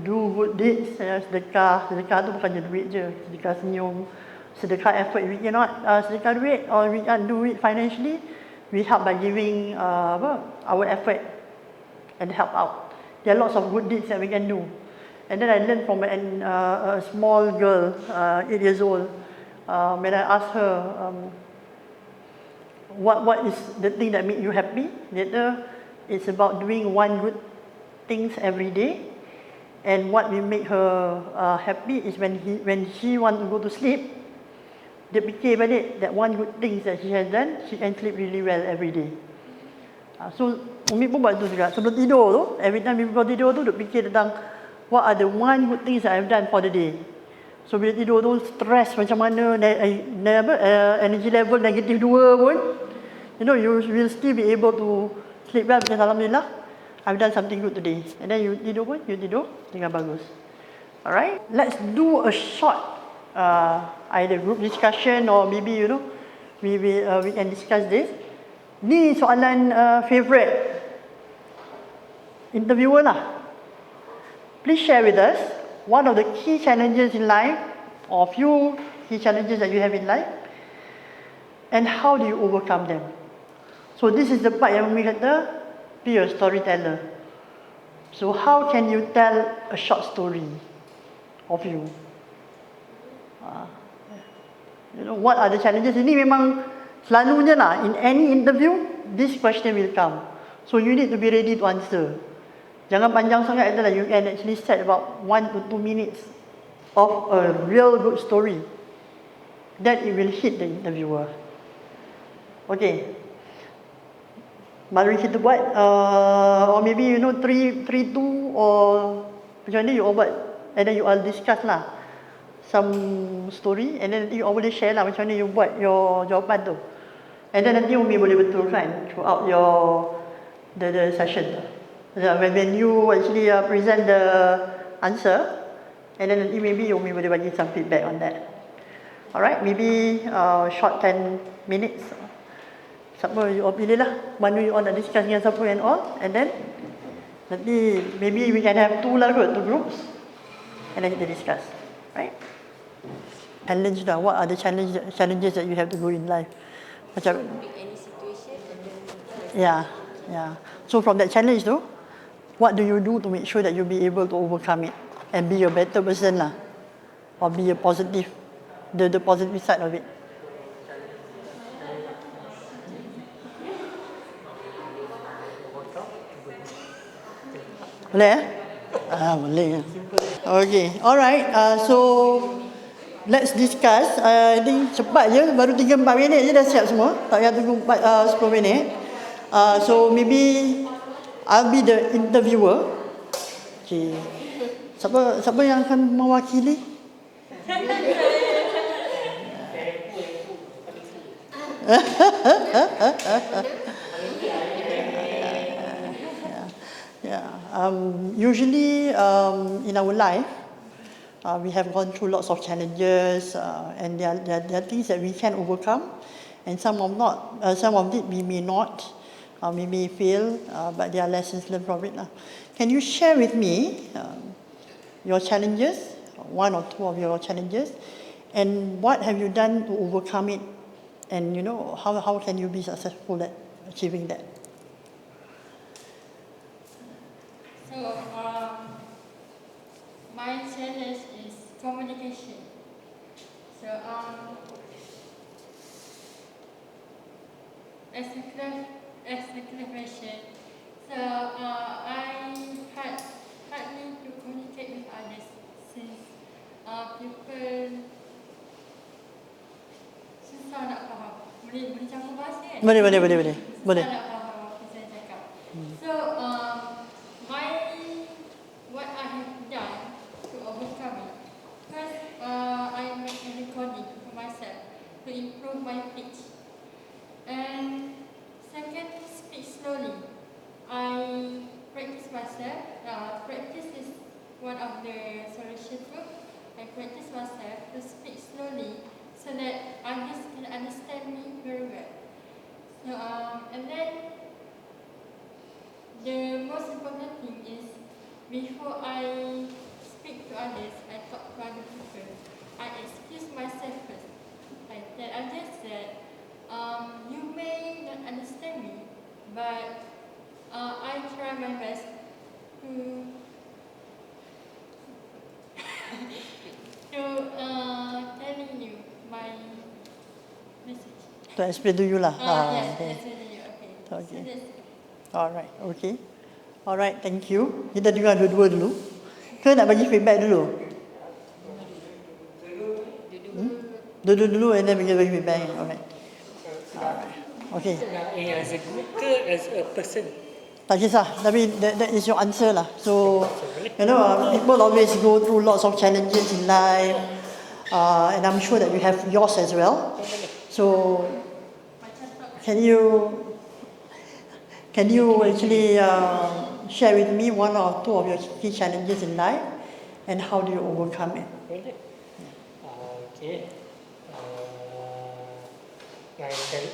B: Do good deeds, sedekah. Sedekah tu bukannya duit je. Sedekah senyum, sedekah effort. We cannot sedekah duit or we can't do it financially. We help by giving our effort and help out. There are lots of good deeds that we can do. And then I learned from a small girl, 8 years old, when I asked her, what is the thing that make you happy? Later, it's about doing one good things every day. And what will make her happy is when she want to go to sleep, dia fikir balik that one good things that she has done, she can sleep really well every day. So Umi pun buat tu juga. Sebelum tidur tu, every time before tidur tu, duk fikir tentang what are the one good things that I've done for the day. So bila tidur tu, stress macam mana, energy level negatif 2 pun, you know, you will still be able to sleep well because alhamdulillah, I've done something good today. And then you tidur pun, you tidur dengan bagus. Alright, let's do a short either group discussion or maybe you know, we can discuss this. Ni soalan favourite interviewer lah. Please share with us one of the key challenges in life, or few key challenges that you have in life, and how do you overcome them. So this is the part yang we kata, be a storyteller. So how can you tell a short story of you? You know, what are the challenges? Ini memang selalunya lah, in any interview, this question will come. So you need to be ready to answer. Jangan panjang sangat, adalah you can actually set about 1 to 2 minutes of a real good story. That it will hit the interviewer. Okay. Mari kita buat, or maybe you know 3-2 or macam mana you all buat, and then you all discuss lah some story, and then you all boleh share lah macam mana you buat your jawapan tu, and then nanti Umi boleh betulkan throughout the session. When you actually present the answer, and then nanti maybe Umi boleh bagi some feedback on that. Alright, maybe short 10 minutes. Siapa you all pilih lah, mana you all nak discuss dengan siapa and all, and then nanti maybe we can have 2 groups, and then kita discuss, right? Challenge dah, what are the challenges that you have to go in life? Macam
F: Any situation and then
B: yeah. So from that challenge tu, what do you do to make sure that you'll be able to overcome it and be a better person lah, or be a positive, the positive side of it. Boleh boleh. Okay, alright. So let's discuss. I think cepat je, baru 3-4 minit je dah siap semua. Tak payah tunggu 10 minit. So maybe I'll be the interviewer. Okay. Siapa yang akan mewakili? Usually in our life, we have gone through lots of challenges, and there are things that we can overcome, and some of it we may not, we may fail, but there are lessons learned from it. Can you share with me your challenges, 1 or 2 of your challenges, and what have you done to overcome it, and you know how can you be successful at achieving that?
E: So, my challenge is communication. So as a clarification, so I hardly to communicate with others since people susah nak faham. Boleh campur bahasa kan?
B: Boleh.
E: Susah nak faham apa saya cakap. So what I have done to overcome it. First, I make a recording for myself to improve my pitch. And second, speak slowly. I practice myself. Practice is one of the solution too. I practice myself to speak slowly so that others can understand me very well. So, and then the most important thing is before I speak to others, I talk to other people. I excuse myself first. I tell others that you may not understand me, but I try my best to telling you my message.
B: To explain to you lah.
E: Yes,
B: Okay.
E: that's really okay.
B: Okay.
E: So that's
B: Alright, okay. Alright, thank you. Kita dengar dua-dua dulu. Ke nak bagi feedback dulu? Dulu and then bagi feedback. Alright. Okay.
C: As a group ke as a person?
B: Tak kisah, tapi that is your answer lah. So, people always go through lots of challenges in life, and I'm sure that you have yours as well. So, can you actually share with me one or two of your key challenges in life, and how do you overcome it?
C: Boleh. Okay.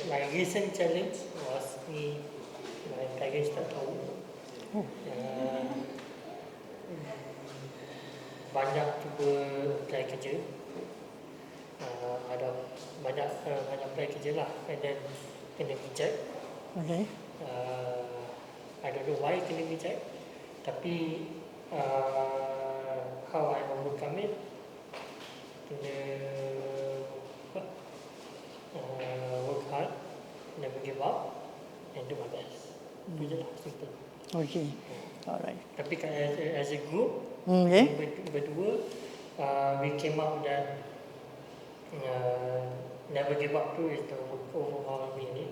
C: My recent challenge was my parents tak tahu. Banyak cuba apply kerja. Ada banyak apply kerja lah, and then kena reject.
B: Okay.
C: I don't know why kena reject, tapi how I overcome it, kena work hard, never give up, and do my best. Itu je lah, simple.
B: Okay. Alright.
C: Tapi as a group,
B: Okay.
C: berdua, we came up that never give up tu is the overall meaning.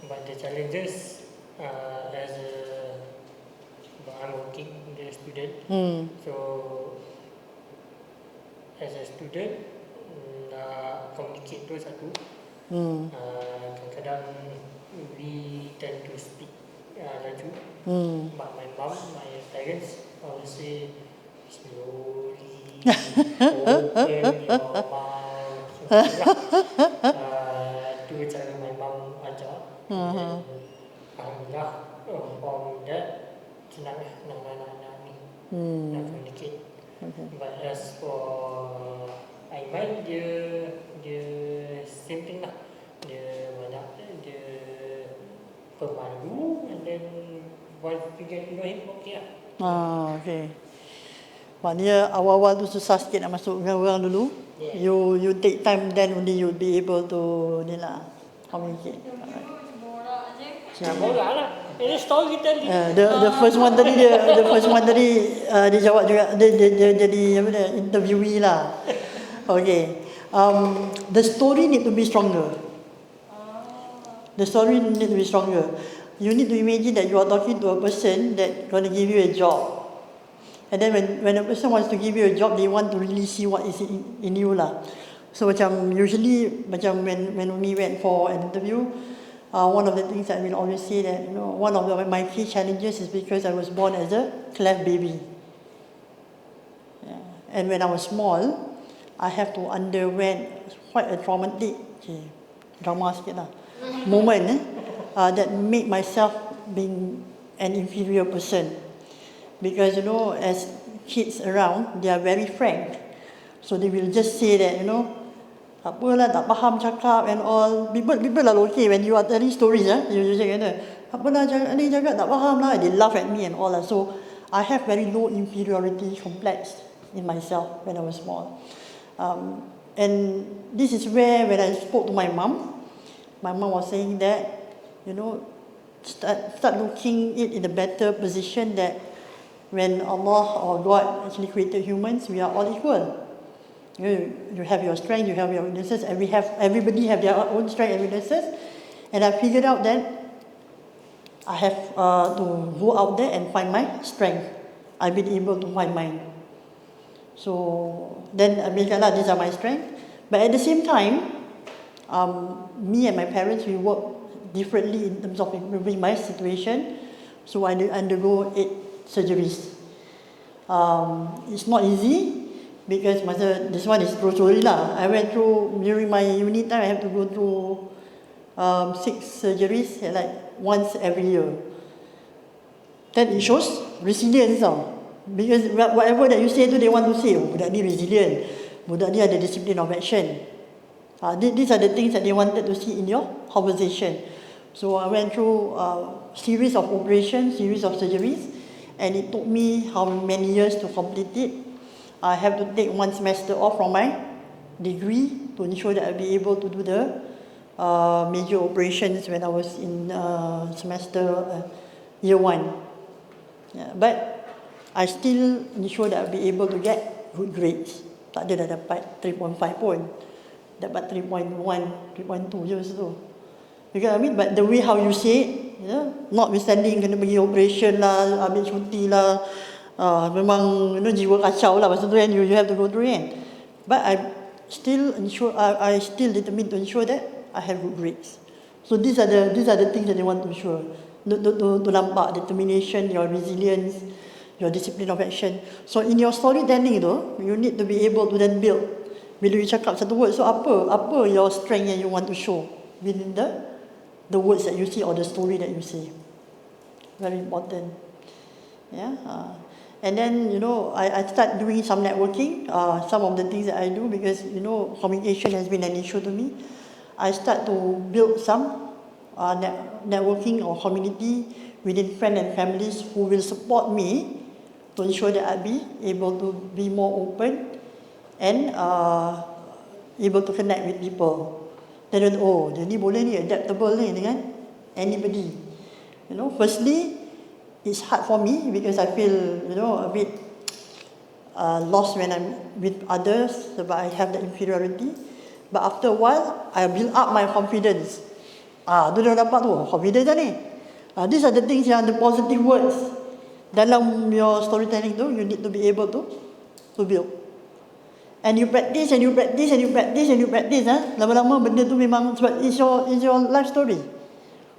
C: But the challenges I'm working as a student. So as a student, nak communicate tu satu. Kadang-kadang we tend to speak laju. But my mom, my parents always say slowly, open your mouth. Tu cara my mom ajar. Alhamdulillah, from that senang nak communicate. But as for Aiman, dia same thing lah. Dia pemalu, and then once you get to know him, okay lah.
B: Okay. Maknanya awal-awal tu susah sikit nak masuk dengan orang dulu.
C: Yeah.
B: You take time, then only you'll be able to ni lah communicate. Alright.
C: Borak lah. Ini storytelling.
B: The first one tadi dia jawab juga, dia jadi apa dia, interviewee lah. Okay. The story need to be stronger. The story need to be stronger. You need to imagine that you are talking to a person that going to give you a job. And then when a person wants to give you a job, they want to really see what is in you lah. So usually when we went for an interview, one of the things that I will always say that one of my key challenges is because I was born as a cleft baby. Yeah. And when I was small, I have to underwent quite a traumatic, drama sikit lah, moment that made myself being an inferior person. Because as kids around, they are very frank. So they will just say that, tak apalah, tak faham cakap and all. People are okay when you are telling stories, you cakap kata, apalah ni cakap tak faham lah. They laugh at me and all lah. So I have very low inferiority complex in myself when I was small. And this is where when I spoke to my mom was saying that, you know, start looking it in a better position that when Allah or God actually created humans, we are all equal. You have your strength, you have your weaknesses, and everybody have their own strength and weaknesses. And I figured out that I have to go out there and find my strength. I've been able to find mine. So then I mean, these are my strengths. But at the same time, me and my parents, we work differently in terms of improving my situation. So I undergo 8 surgeries. It's not easy because this one is true story lah. I went through, during my uni time, I have to go through 6 surgeries, like once every year. Then it shows resilience tau. Because whatever that you say tu, they want to say, oh, budak ni resilient, budak ni ada discipline of action. These are the things that they wanted to see in your conversation. So I went through a series of operations, series of surgeries, and it took me how many years to complete it. I have to take 1 semester off from my degree to ensure that I'll be able to do the major operations when I was in semester year 1. Yeah, but I still ensure that I'll be able to get good grades. Tak ada dah dapat 3.5 pun. Dapat 3.1, 3.2 je masa tu. You get what I mean? But the way how you say it, you know, notwithstanding kena pergi operation lah, ambil cuti lah, memang, you know, jiwa kacau lah masa tu kan, you have to go through it. But I still determined to ensure that I have good grades. So these are the things that they want to ensure. To nampak determination, your resilience, your discipline of action. So in your storytelling tu, you need to be able to then build. Bila you cakap satu word, so apa your strength yang you want to show within the words that you see or the story that you see. Very important. Yeah. And then, you know, I start doing some networking, some of the things that I do, because, you know, communication has been an issue to me. I start to build some networking or community within friends and families who will support me to ensure that I'll be able to be more open and able to connect with people. Then, oh, dia ni boleh ni, adaptable ni dengan anybody. You know, firstly, it's hard for me because I feel, you know, a bit lost when I'm with others, but I have the inferiority. But after a while, I build up my confidence. Tu dah dapat tu, confidence dah ni. These are the things yang the positive words dalam your storytelling tu, you need to be able to build. And you practice and you practice and you practice and you practice. Lama-lama benda tu memang sebab it's your life story.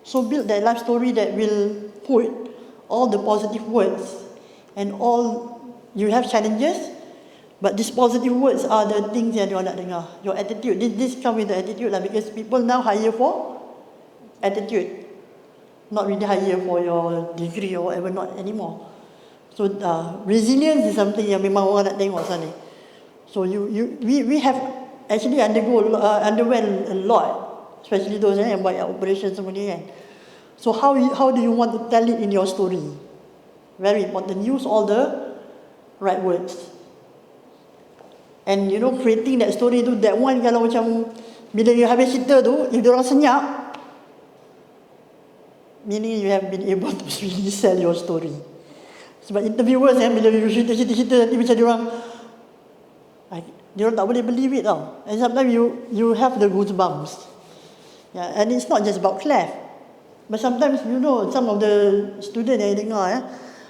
B: So build that life story that will put all the positive words and all you have challenges, but these positive words are the things yang dia nak dengar. Your attitude. This come with the attitude lah, because people now hire for attitude, not really hire for your degree or whatever, not anymore. So resilience is something yang memang orang nak tengok sana. So we have actually underwent a lot, especially those yang buat operation semua ni kan. So how do you want to tell it in your story? Very important. Use all the right words. And you know, creating that story tu, that one kalau macam bila you habis cerita tu, if diorang senyap, meaning you have been able to really sell your story. Sebab interviewers bila you cerita nanti macam diorang tak boleh believe it tau. And sometimes you have the goosebumps. Yeah, and it's not just about clef. But sometimes, you know, some of the students yang dengar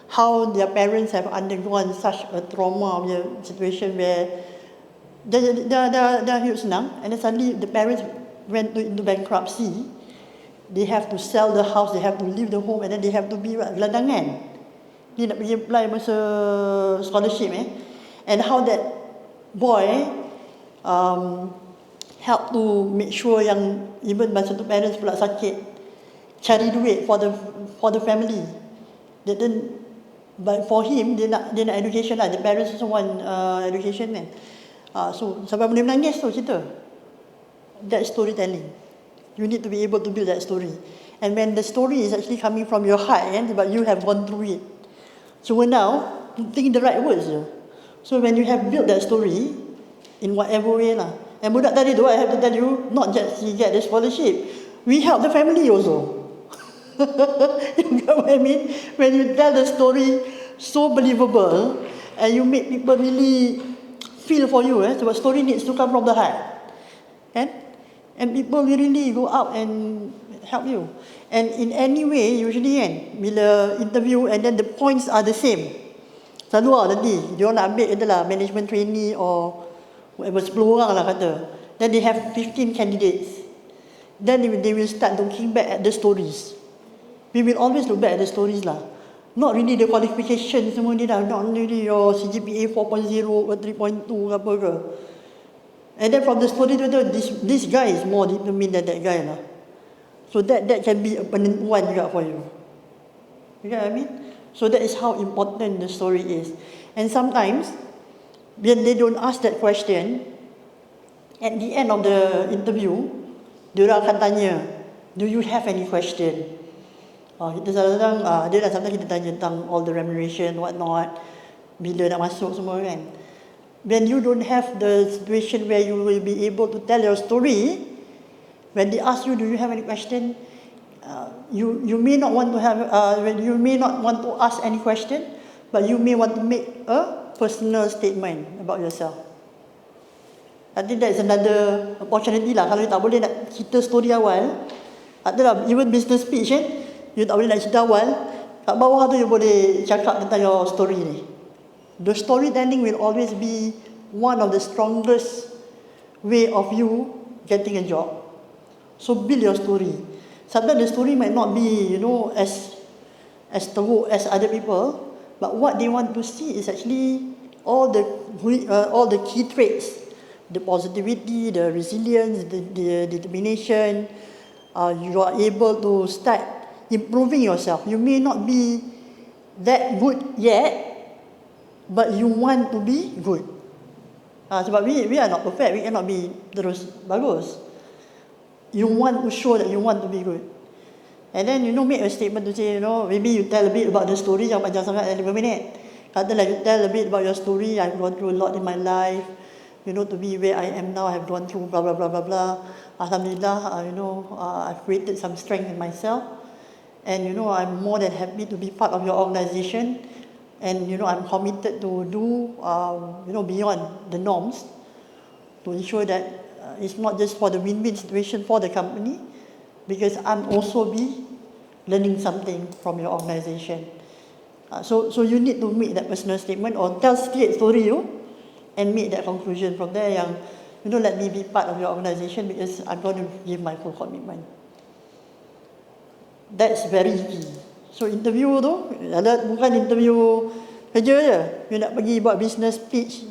B: how their parents have undergone such a trauma situation where dah hidup senang, and then suddenly the parents went into bankruptcy. They have to sell the house, they have to leave the home, and then they have to be gelandangan. Dia nak pergi apply masa scholarship and how that boy help to make sure yang even masa tu parents pula sakit, cari duit for the family. But for him, dia nak education lah. The parents also want education kan. So sampai boleh menangis tu cerita. That storytelling. You need to be able to build that story. And when the story is actually coming from your heart kan, sebab you have gone through it. So now, think the right words je. So when you have built that story, in whatever way lah, And budak tadi tu, I have to tell you, not just he get the scholarship, we help the family also. You get what I mean? When you tell the story so believable, and you make people really feel for you, sebab story needs to come from the heart. And people will really go out and help you. And in any way, usually kan, bila interview and then the points are the same. Selalu nanti, dia nak ambil adalah management trainee or whatever, 10 orang lah kata. Then they have 15 candidates. Then they will start looking back at the stories. We will always look back at the stories lah. Not really the qualification semua ni dah. Not really your CGPA 4.0 or 3.2 ke apa ke. And then from the story tu, this guy is more determined than that guy lah. So that can be a penentuan juga for you. You get what I mean? So that is how important the story is. And sometimes, when they don't ask that question, at the end of the interview, diorang akan tanya, do you have any question? Kita kadang-kadang, dia dah sometimes kita tanya tentang all the remuneration, what not, bila nak masuk semua kan. When you don't have the situation where you will be able to tell your story, when they ask you, do you have any question, you may not want to have, you may not want to ask any question, but you may want to make a personal statement about yourself. I think that is another opportunity lah. Kalau you tak boleh nak cerita story awal, adalah even business speech kan, you tak boleh nak cerita awal, kat bawah tu you boleh cakap tentang your story ni. The storytelling will always be one of the strongest way of you getting a job. So build your story. Sometimes the story might not be, as teruk as other people, but what they want to see is actually all the key traits, the positivity, the resilience, the determination. You are able to start improving yourself. You may not be that good yet, but you want to be good. Sebab we are not perfect, we cannot be terus bagus. You want to show that you want to be good. And then, make a statement to say, maybe you tell a bit about the story, jangan panjang sangat, 5 minit. Katalah you tell a bit about your story, I've gone through a lot in my life, to be where I am now, I've gone through blah, blah, blah, blah, blah. Alhamdulillah, I've created some strength in myself. And, I'm more than happy to be part of your organization. And, I'm committed to do, beyond the norms to ensure that it's not just for the win-win situation for the company, because I'm also be learning something from your organization. So you need to make that personal statement or tell straight story and make that conclusion from there yang, let me be part of your organization because I'm going to give my full commitment. That's very key. So interview tu, bukan interview kerja je. You nak pergi buat business pitch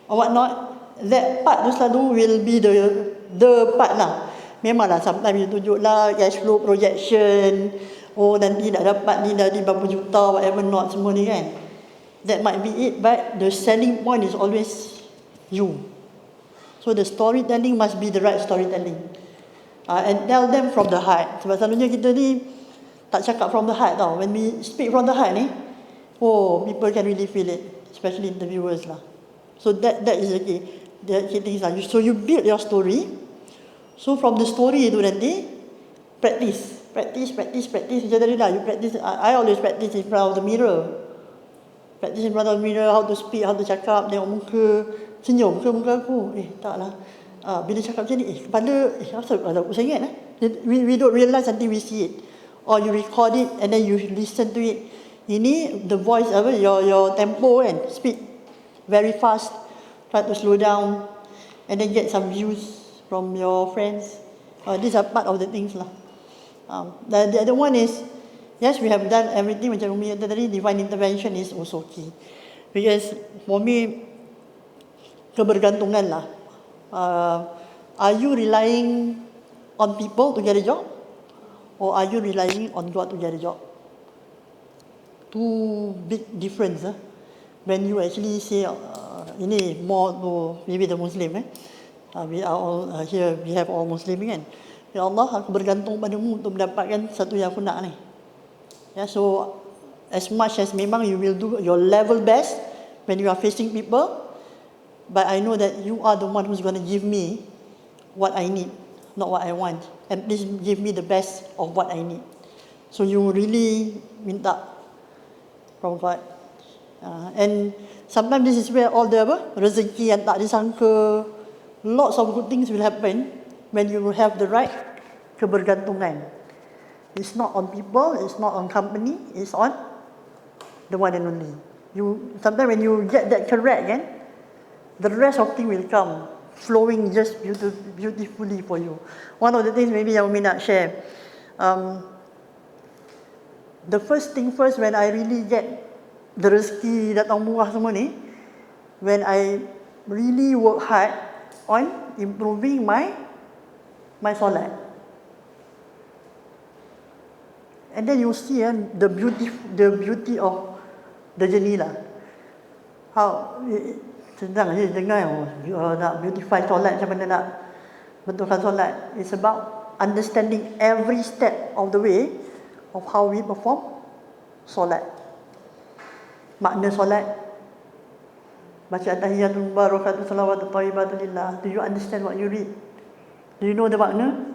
B: or what not, that part tu selalu will be the part lah. Memanglah sometimes you tunjuk lah cash flow projection, nanti nak dapat ni dari berapa juta, whatever not, semua ni kan. That might be it, but the selling point is always you. So the storytelling must be the right storytelling. And tell them from the heart. Sebab selalunya kita ni tak cakap from the heart tau. When we speak from the heart ni, people can really feel it, especially interviewers lah. So that is the key things lah. So you build your story. So from the story tu nanti, practice. Macam tadi lah, you practice. I always practice in front of the mirror. Practice in front of the mirror, how to speak, how to cakap, tengok muka, senyum ke muka aku? Tak lah. Bila cakap macam ni, kepala, asal aku saya ingat we don't realise until we see it. Or you record it and then you listen to it. Ini the voice, your tempo kan, speak very fast, try to slow down, and then get some views from your friends. These are part of the things lah. The other one is, yes, we have done everything macam Umi kata tadi, divine intervention is also key. Because for me, kebergantungan lah. Are you relying on people to get a job? Or are you relying on God to get a job? Two big difference. When you actually say, ini more to maybe the Muslim. We are all here, we have all Muslim kan. Ya Allah, aku bergantung padamu untuk mendapatkan satu yang aku nak ni. So as much as memang you will do your level best when you are facing people, but I know that you are the one who's going to give me what I need, not what I want. And please give me the best of what I need. So you really minta from God. And sometimes this is where all the rezeki yang tak disangka, lots of good things will happen when you have the right kebergantungan. It's not on people, it's not on company, it's on the one and only. Sometimes when you get that correct, the rest of things will come flowing just beautifully for you. One of the things maybe I may not share. The first thing first, when I really get the rezeki datang murah semua ni, when I really work hard on improving my solat. And then you see the beauty of the journey lah. How senang je dengar nak beautify solat, macam mana nak betulkan solat. It's about understanding every step of the way of how we perform solat. Makna solat, baca tahiyatul barakatuh salawatu thayyibatu lillah. Do you understand what you read? Do you know the makna?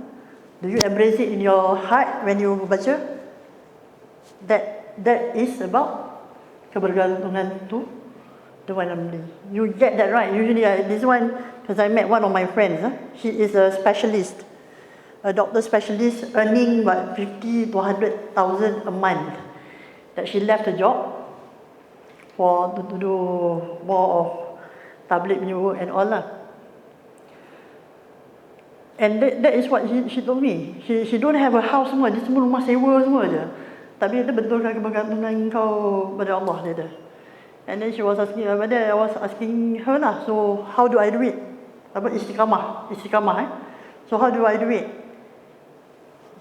B: Do you embrace it in your heart when you baca? That is about kebergantungan to the one and only. You get that right. Usually this one, because I met one of my friends, she is a specialist, a doctor specialist, earning about 50 to 100,000 a month. That she left the job to do more of tabligh punya work and all lah. And that is what she told me. She don't have a house semua, dia semua rumah sewa semua je. Tapi dia betulkan kebergantungan kau pada Allah, dia ada. And then I was asking her lah, so how do I do it? Istiqamah. So how do I do it?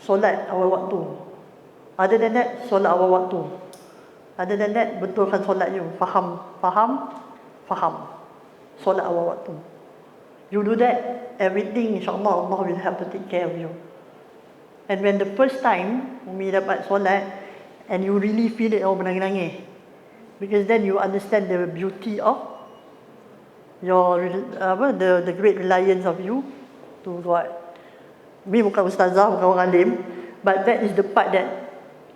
B: Solat awal waktu. Other than that, solat awal waktu. Other than that, betulkan solat you. Faham. Solat awal waktu. You do that, everything insyaAllah Allah will have to take care of you. And when the first time Umi dapat solat, and you really feel it, menangis-nangis. Because then you understand the beauty of your the great reliance of you to God. Umi bukan ustazah, bukan orang alim, but that is the part that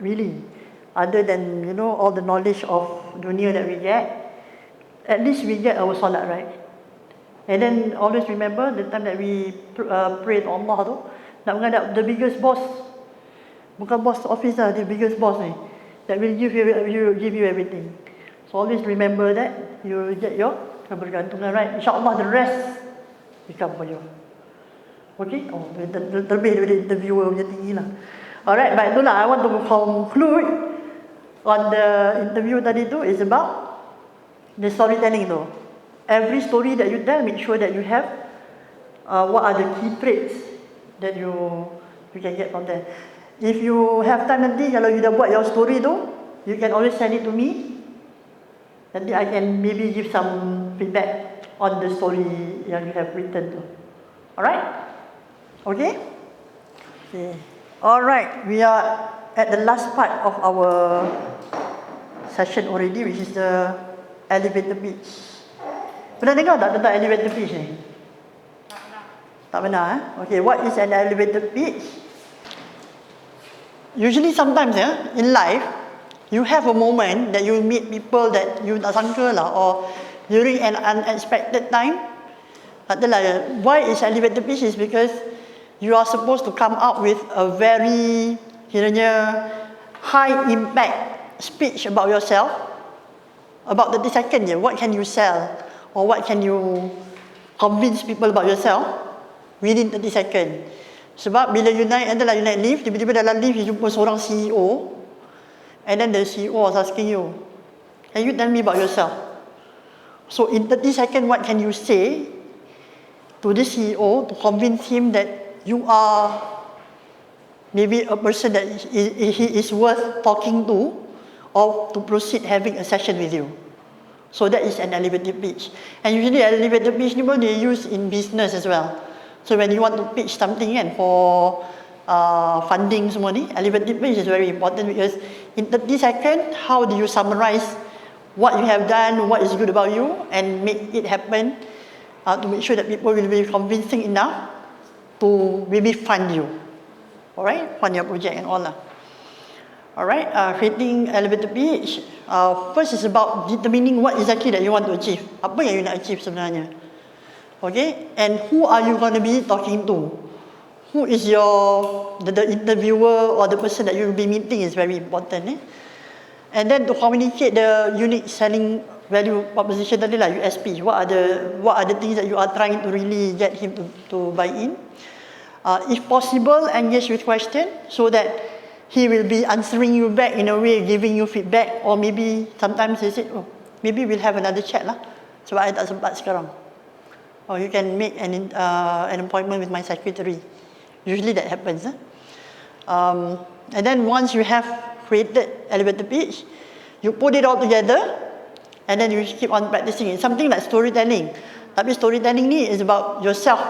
B: really, other than all the knowledge of dunia that we get, at least we get our solat right. And then always remember the time that we pray to Allah tu, nak menghadap the biggest boss, bukan boss office lah, the biggest boss ni, that will give you everything. So always remember that you get your kebergantungan right. InsyaAllah the rest will come for you. Okay? Terlebih daripada interviewer punya tinggi lah. Alright, but itulah I want to conclude on the interview tadi tu is about the storytelling tu. Every story that you tell, make sure that you have what are the key traits that you can get from there. If you have time nanti, kalau you dah buat your story tu, you can always send it to me. Nanti I can maybe give some feedback on the story yang you have written tu. Alright? Okay? Alright, we are at the last part of our session already, which is the elevator pitch. Pernah dengar tak tentang elevator pitch ni? Tak pernah. Okay, what is an elevator pitch? Usually sometimes in life, you have a moment that you meet people that you tak sangka lah, or during an unexpected time. Katalah, why is elevator pitch is because you are supposed to come up with a very kiranya high impact speech about yourself, about 30 seconds je. What can you sell, or what can you convince people about yourself within 30 seconds. Sebab bila you naik lift, tiba-tiba dalam lift you jumpa seorang CEO, and then the CEO was asking you, can you tell me about yourself? So in 30 seconds, what can you say to the CEO to convince him that you are maybe a person that he is worth talking to, or to proceed having a session with you? So that is an elevator pitch. And usually elevator pitch ni pun they use in business as well. So when you want to pitch something for funding semua ni, elevator pitch is very important, because in 30 seconds, how do you summarize what you have done, what is good about you, and make it happen to make sure that people will be convincing enough to maybe fund you. Alright, fund your project and all lah. Alright, creating elevator pitch. First is about determining what exactly that you want to achieve. Apa yang you nak achieve sebenarnya. Okay, and who are you going to be talking to? Who is the interviewer or the person that you will be meeting is very important. And then to communicate the unique selling value proposition tadi lah, USP. What are the things that you are trying to really get him to buy in? If possible, engage with question so that he will be answering you back in a way, giving you feedback, or maybe sometimes he said, oh, maybe we'll have another chat lah, sebab I tak sempat sekarang. Or you can make an appointment with my secretary. Usually that happens. And then once you have created elevator pitch, you put it all together, and then you keep on practicing it. Something like storytelling. Tapi storytelling ni is about yourself,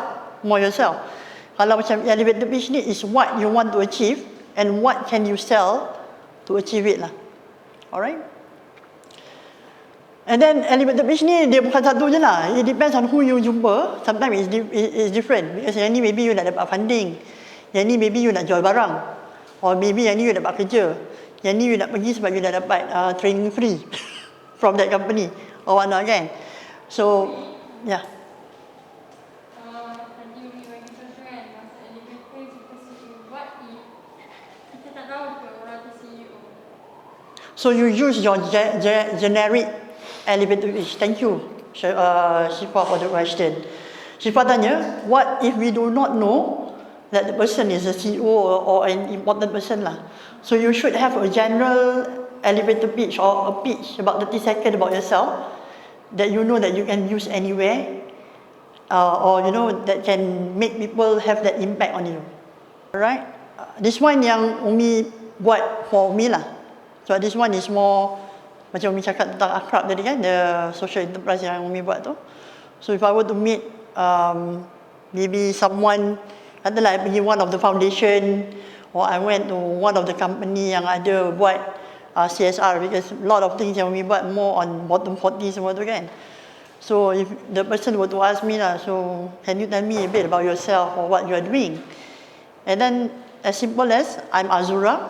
B: more yourself. Kalau macam elevator pitch ni is what you want to achieve, and what can you sell to achieve it lah. Alright? And then elevator pitch ni dia bukan satu je lah. It depends on who you jumpa. Sometimes it's different. Because yang ni maybe you nak dapat funding. Yang ni maybe you nak jual barang. Or maybe yang ni you dapat kerja. Yang ni you nak pergi sebab you nak dapat training free from that company. Or what not kan. So, yeah.
E: Tadi Umi bagi contoh kan, masa elevator jumpa CEO. What if kita tak tahu ke orang tu CEO?
B: So you use your generic elevator pitch. Thank you, Shifa, for the question. Shifa tanya, what if we do not know that the person is a CEO or an important person lah? So you should have a general elevator pitch or a pitch about 30 seconds about yourself that you know that you can use anywhere, or you know that can make people have that impact on you. Alright, this one yang Umi buat for Umi lah. So this one is more macam Umi cakap tentang akrab tadi kan, the social enterprise yang Umi buat tu. So if I were to meet maybe someone, katalah I pergi one of the foundation, or I went to one of the company yang ada buat CSR, because a lot of things yang Umi buat more on bottom 40 semua tu kan. So if the person were to ask me lah, so can you tell me a bit about yourself or what you are doing? And then as simple as, I'm Azura,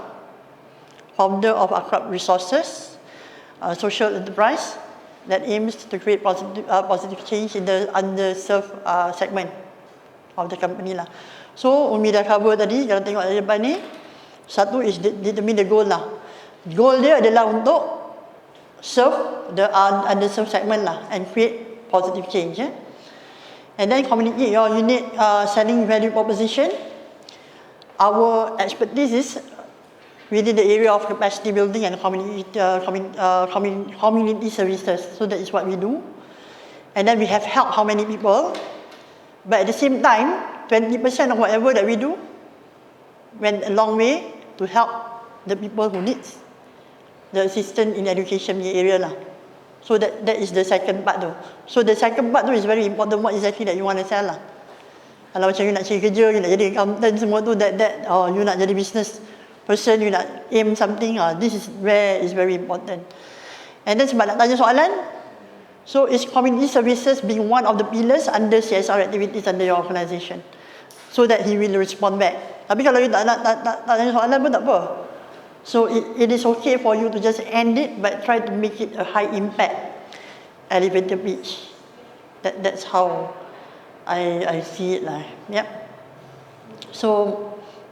B: founder of Akrab Resources, a social enterprise that aims to create positive change in the underserved segment of the company lah. So Umi dah cover tadi, kalau tengok di depan ni, satu is determine the goal lah. Goal dia adalah untuk serve the underserved segment lah and create positive change. And then communicate your unique selling value proposition. Our expertise is within the area of capacity building and community services. So that is what we do. And then we have helped how many people. But at the same time, 20% of whatever that we do went a long way to help the people who need the assistance in education area lah. So that is the second part tu. So the second part tu is very important, what exactly that you want to sell lah. Kalau macam you nak cari kerja, you nak jadi accountant semua tu, or you nak jadi business person, you nak aim something, this is where is very important. And then sebab nak tanya soalan, so is community services being one of the pillars under CSR activities under your organisation, so that he will respond back. Tapi kalau you tak tanya soalan pun tak apa. So it is okay for you to just end it, but try to make it a high impact elevator pitch. That's how I see it lah. Yep. So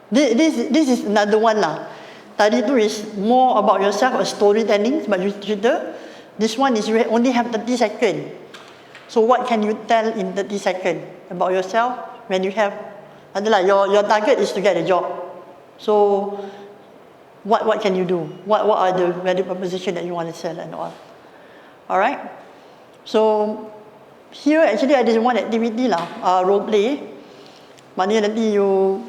B: this is another one lah. Tadi tu is more about yourself, a storytelling sebab you cerita. This one is you only have 30 seconds. So what can you tell in 30 seconds about yourself when you have, adalah your target is to get a job. So what can you do? What are the value proposition that you want to sell and all? Alright. So here actually ada one activity lah, role play. Maknanya nanti you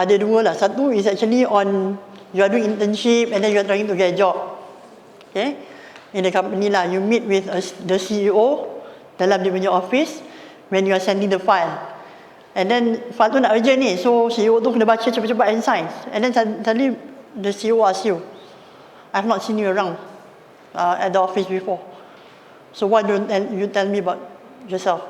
B: ada dua lah. Satu is actually on you are doing internship and then you are trying to get a job. Okay, in the company lah, you meet with the CEO dalam dia punya office when you are sending the file. And then file tu nak urgent ni, so CEO tu kena baca cepat-cepat and sign. And then suddenly the CEO ask you, I have not seen you around at the office before. So what do you tell me about yourself?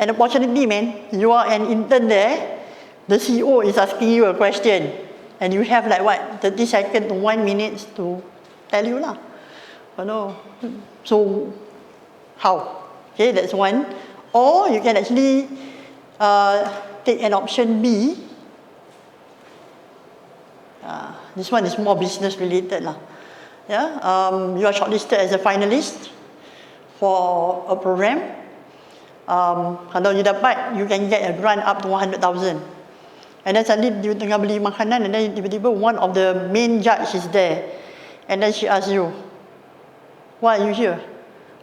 B: an opportunity, man. You are an intern there. The CEO is asking you a question, and you have like what, 30 seconds to 1 minute to tell you lah. So how? Okay, that's one. Or you can actually take an option B. This one is more business related lah. Yeah, you are shortlisted as a finalist for a program. Kalau you dapat, you can get a grant up to 100,000. And then suddenly you tengah beli makanan, and then tiba-tiba one of the main judge is there, and then she asks you, why are you here?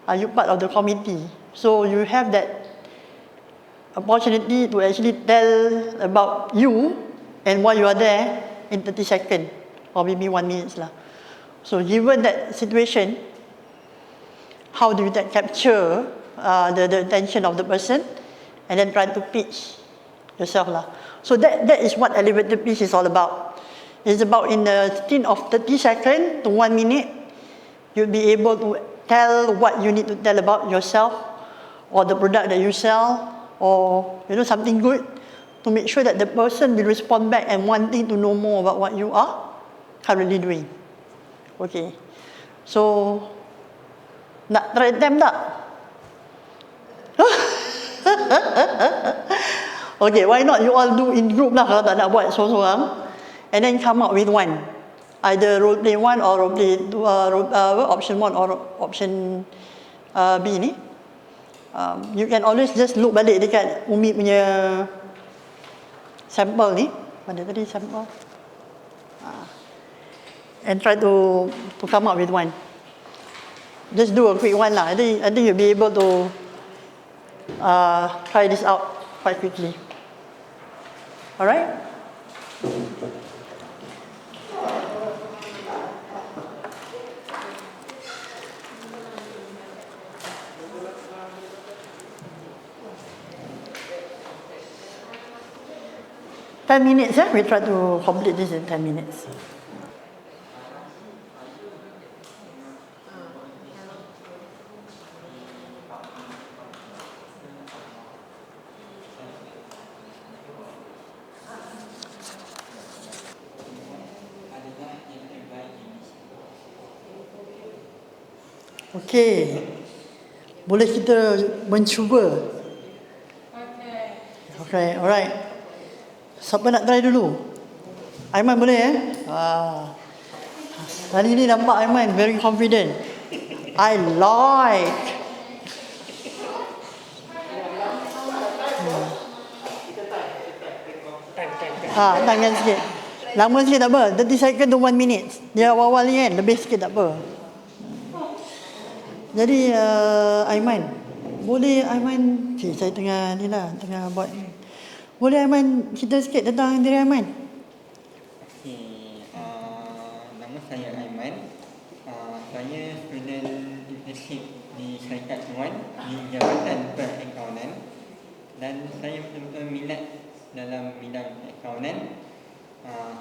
B: Are you part of the committee? So you have that opportunity to actually tell about you and why you are there in 30 seconds or maybe 1 minute lah. So given that situation, how do you capture the attention of the person and then try to pitch yourself lah. So that is what elevator pitch is all about. It's about in the stint of 30 seconds to 1 minute, you'll be able to tell what you need to tell about yourself or the product that you sell, or something good, to make sure that the person will respond back and wanting to know more about what you are currently doing. Okay, so nak try attempt tak? Okay, why not you all do in group lah kalau tak nak buat seorang-seorang, and then come up with one, either role play 1 or role play 2, option 1 or option B ni. You can always just look balik dekat Umi punya sampel ni. Mana tadi sampel? And try to come up with one. Just do a quick one lah. I think you'll be able to try this out quite quickly. Alright? Ten minutes, yeah? We try to complete this in 10 minutes. Okay, boleh kita mencuba? Okay, alright. Siapa nak try dulu? Aiman boleh Hari ni nampak Aiman very confident. I like. Tangan sikit. Lama sikit tak apa. 30 second to 1 minute. Dia awal-awal ni kan, lebih sikit tak apa. Jadi Aiman, boleh Aiman, saya tengah buat ni. Boleh Aiman cerita sikit tentang diri Aiman?
G: Nama saya Aiman. Saya student internship di Syarikat Tuan di Jabatan Perakaunan, dan saya betul-betul minat dalam bidang accountant.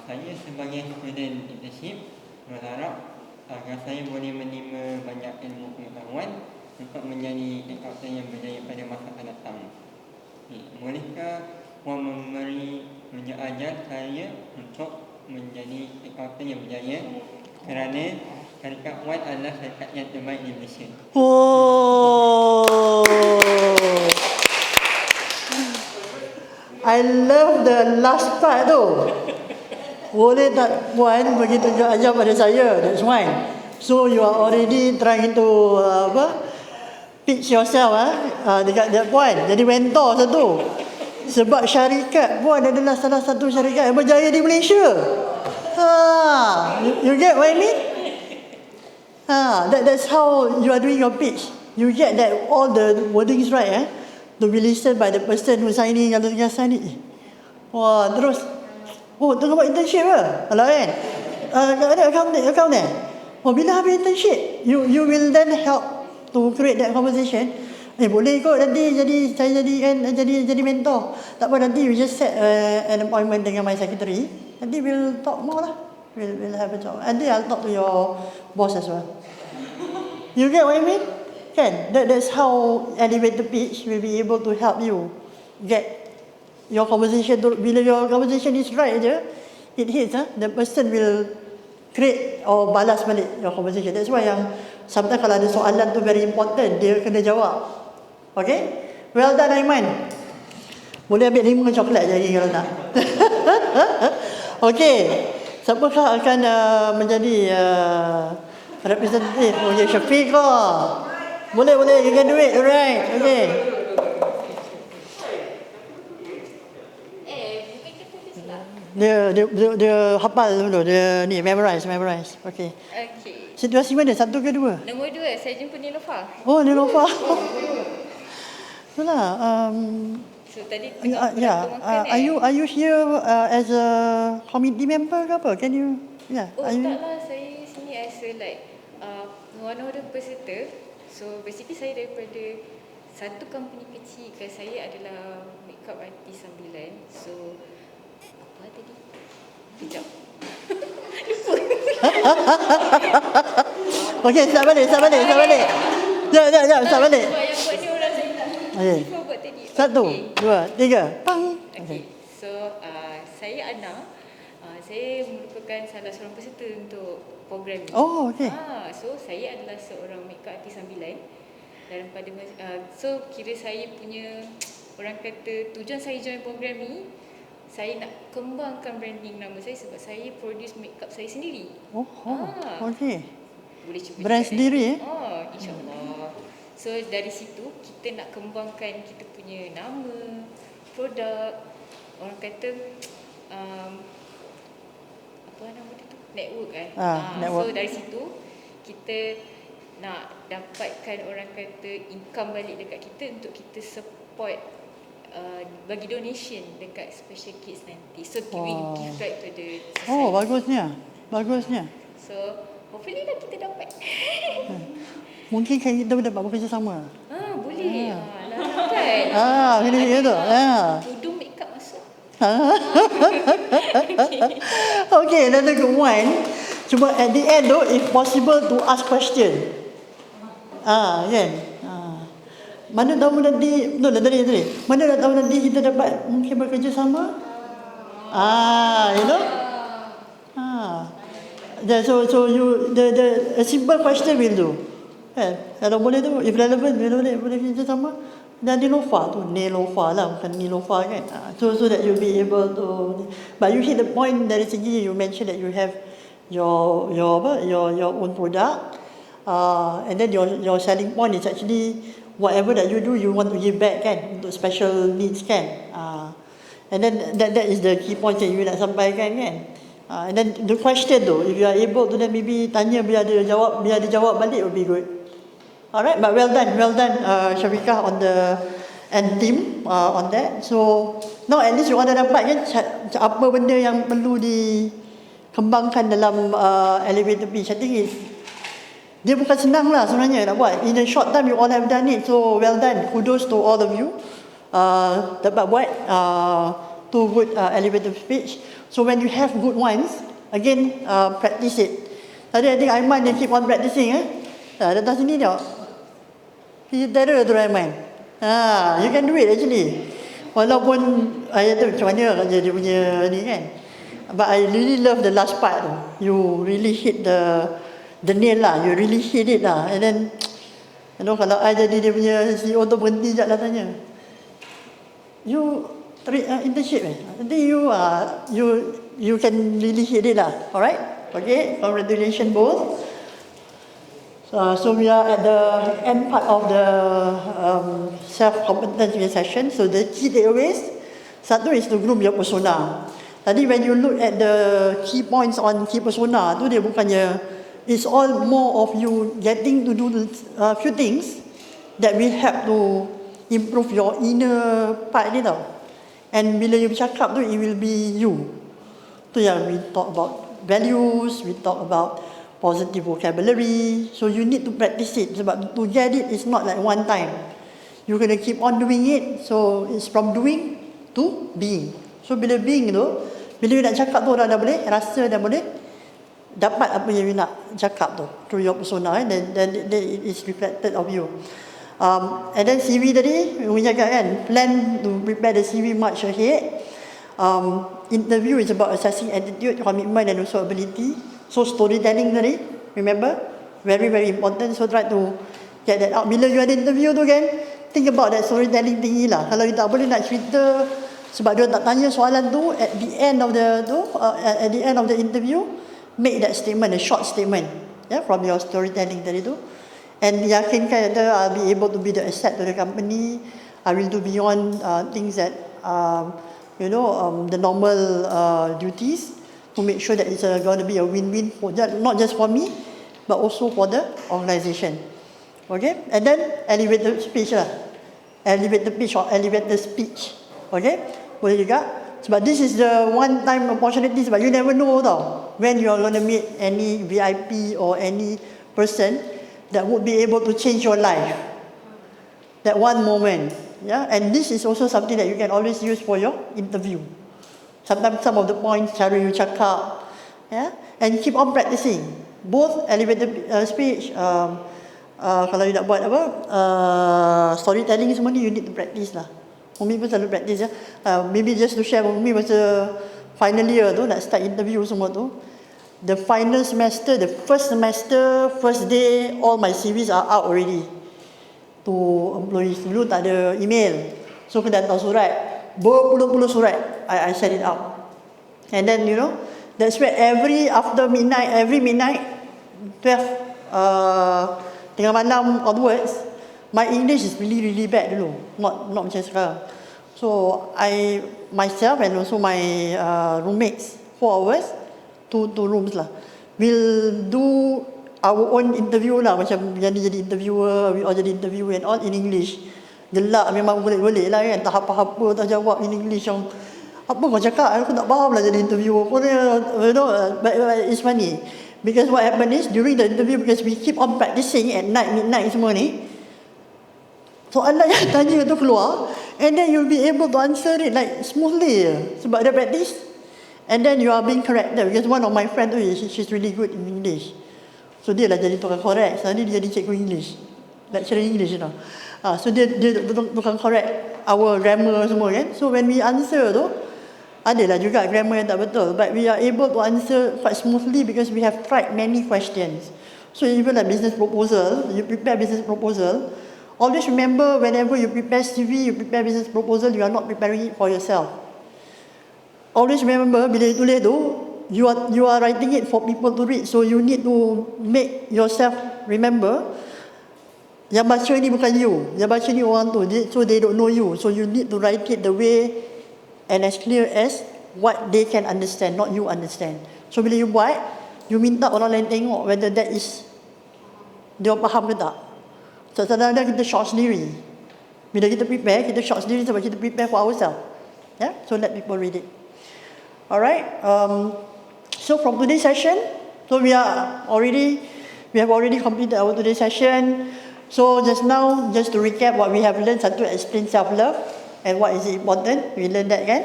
G: Saya sebagai student internship berharap agar saya boleh menerima banyak ilmu pengetahuan untuk menjadi accountant yang berjaya pada masa akan datang. Bolehkah Puan mengajar saya untuk menjadi accountant yang berjaya, kerana syarikat Puan adalah syarikat yang terbaik di Malaysia.
B: Oh, I love the last part tu. Boleh tak Puan bagi tunjuk ajar pada saya? That's why. So you are already trying to pitch yourself dekat Puan. Jadi mentor satu. Sebab syarikat Puan adalah salah satu syarikat yang berjaya di Malaysia. You get what I mean? That's how you are doing your pitch. You get that all the wordings right, to be listened by the person who signing atau tengah sign ni. Wah, terus tengah buat internship ke? Alah kan? Ada account ni. Bila habis internship, you will then help to create that conversation. Boleh kot nanti saya jadi mentor. Tak apa, nanti we just set an appointment dengan my secretary. Nanti we'll talk more lah. We'll have a talk. Nanti I'll talk to your boss as well. You get what I mean? Kan? That's how elevator pitch will be able to help you get your conversation. Bila your conversation is right je, it hits, the person will create or balas balik your conversation. That's why yang sometimes kalau ada soalan tu very important, dia kena jawab. Okay? Well done, Aiman. Boleh ambil 5 coklat je lagi kalau nak. Okay. Siapakah akan menjadi representative? Oh, ya, Syafiqah. Boleh, you can do it. Alright. Okay.
F: Bukan kita tulis lah.
B: Dia hafal dulu. Dia ni memorize. Okay.
F: Okay.
B: Situasi mana? 1 ke 2?
F: Nombor 2, saya jumpa Nilofa.
B: Oh, Nilofa. Itulah.
F: So tadi
B: Are you here as a committee member ke apa? Can you? Yeah.
F: Oh, taklah, saya sini as a one of the peserta. So basically saya daripada satu company kecil, saya adalah makeup artist sambilan. So apa tadi? Kejap.
B: Okay, start balik. Jap, start balik.
F: Sebab yang buat ni orang lain lah.
B: Okay.
F: Siapa buat tadi?
B: 1, 2, 3. Pang.
F: Okay. So saya Ana. Saya merupakan salah seorang peserta untuk program ni.
B: Oh, okay.
F: So saya adalah seorang makeup artist sambilan. Dan pada so kira saya punya, orang kata tujuan saya join program ni, saya nak kembangkan branding nama saya sebab saya produce makeup saya sendiri.
B: Okay.
F: Boleh cuba
B: Brand
F: juga,
B: sendiri
F: InsyaAllah. So dari situ kita nak kembangkan kita punya nama, produk, orang kata apa nama dia tu? Network
B: network.
F: So dari situ kita nak dapatkan orang kata income balik dekat kita untuk kita support bagi donation dekat special kids nanti. So we give back to the society.
B: Oh, bagusnya.
F: So hopefully lah kita dapat.
B: Mungkin kan kita dapat bekerjasama.
F: Boleh. Kan.
B: Ini tu.
F: Tudung makeup masuk.
B: Okay, another good one. Cuma at the end though, if possible to ask question. Kan? Mana tahu nanti, tadi. Mana tahu nanti kita dapat mungkin bekerjasama? You know? So you a simple question will do. Kalau boleh tu, if relevant, boleh kerjasama. Dan Nilofa tu, Nilofa lah, bukan Nilofa kan. So that you'll be able to. But you hit the point dari segi you mentioned that you have your own product, and then your selling point is actually whatever that you do, you want to give back kan, untuk special needs kan. And then that is the key point yang you nak sampaikan kan. And then the question tu, if you are able to then maybe tanya biar dia jawab balik would be good. Alright, but well done, Syafiqah on the and team on that. So now at least you ada dapat kan apa benda yang perlu dikembangkan dalam elevator pitch. I think dia bukan senang lah sebenarnya nak buat. In a short time you all have done it. So well done. Kudos to all of you. Dapat buat two good elevator pitch. So when you have good ones, again practice it. Tadi I think Aiman dia keep on practicing datang sini tengok. Terror tu Aiman. You can do it actually. Walaupun ayat tu macam mana dia punya ni kan. But I really love the last part tu. You really hit the nail lah. You really hit it lah. And then kalau I jadi dia punya CEO tu berhenti sekejap lah tanya. You internship I think you can really hit it lah. Alright? Okay, congratulations both. So we are at the end part of the self-competence session. So the key takeaways, satu is to groom your persona. Tadi when you look at the key points on key persona tu, dia bukannya, it's all more of you getting to do a few things that will help to improve your inner part ni tau. And bila you bercakap tu, it will be you. Tu yang we talk about values, we talk about positive vocabulary. So you need to practice it. Sebab to get it is not like one time. You're going to keep on doing it. So it's from doing to being. So bila being tu, bila you nak cakap tu orang dah boleh, rasa dah boleh, dapat apa yang you nak cakap tu through your persona, then it is reflected of you. And then CV tadi, we cakap kan, plan to prepare the CV much ahead. Interview is about assessing attitude, commitment and also ability. So storytelling tadi, remember, very very important. So try to get that out. Bila you ada interview tu kan, think about that storytelling tinggi lah. Kalau you tak boleh nak cerita sebab dia tak tanya soalan tu, at the end of the interview, make that statement, a short statement, from your storytelling tadi tu, and yakinkan that I'll be able to be the asset to the company. I will do beyond things that the normal duties to make sure that it's going to be a win-win for not just for me, but also for the organisation. Okay, and then elevate the speech lah. Elevate the pitch or elevate the speech. Okay, boleh juga. Sebab this is the one time opportunity, sebab you never know tau when you are going to meet any VIP or any person that would be able to change your life. That one moment. Yeah, and this is also something that you can always use for your interview. Sometimes some of the points, cara you cakap, and keep on practicing. Both elevated speech, kalau you nak buat storytelling semua ni, you need to practice lah. Umi pun selalu practice ya. Maybe just to share, Umi masa final year tu, nak start interview semua tu, the final semester, the first semester, first day, all my CVs are out already to employees. Dulu tak ada email, so kena hantar surat, berpuluh-puluh surat, I send it out. And then that's where every midnight 12 tengah malam onwards, my English is really really bad dulu, not macam sekarang. So I myself and also my roommates, 4 of us, two rooms lah, will do our own interview lah, macam jadi interviewer, we all jadi interviewer and all in English. Gelak memang boleh lah kan, tak apa-apa tak jawab in English yang apa kau cakap, aku tak faham lah jadi interviewer pun, but it's funny because what happened is during the interview, because we keep on practicing at night, midnight semua ni, soalan yang tanya tu keluar, and then you'll be able to answer it like smoothly sebab dia practice, and then you are being corrected because one of my friend tu, she's really good in English, so dia lah jadi tukang correct. Tadi dia jadi cikgu English, lecturer English so dia tukang correct our grammar semua kan. So when we answer tu, adalah juga grammar yang tak betul, but we are able to answer quite smoothly because we have tried many questions. So even like business proposal, you prepare business proposal, always remember whenever you prepare CV, you prepare business proposal, you are not preparing it for yourself. Always remember bila tulis tu, you are writing it for people to read, so you need to make yourself remember yang baca ni bukan you, yang baca ni orang tu, so they don't know you, so you need to write it the way and as clear as what they can understand, not you understand. So bila you buat, you minta orang lain tengok whether that is dia faham ke tak. So kadang-kadang kita short sendiri. Bila kita prepare, kita short sendiri sebab kita prepare for ourselves. So let people read it. Alright. So from today's session, so we have already completed our today's session. So just now, just to recap what we have learned, satu, explain self-love and what is important. We learned that kan.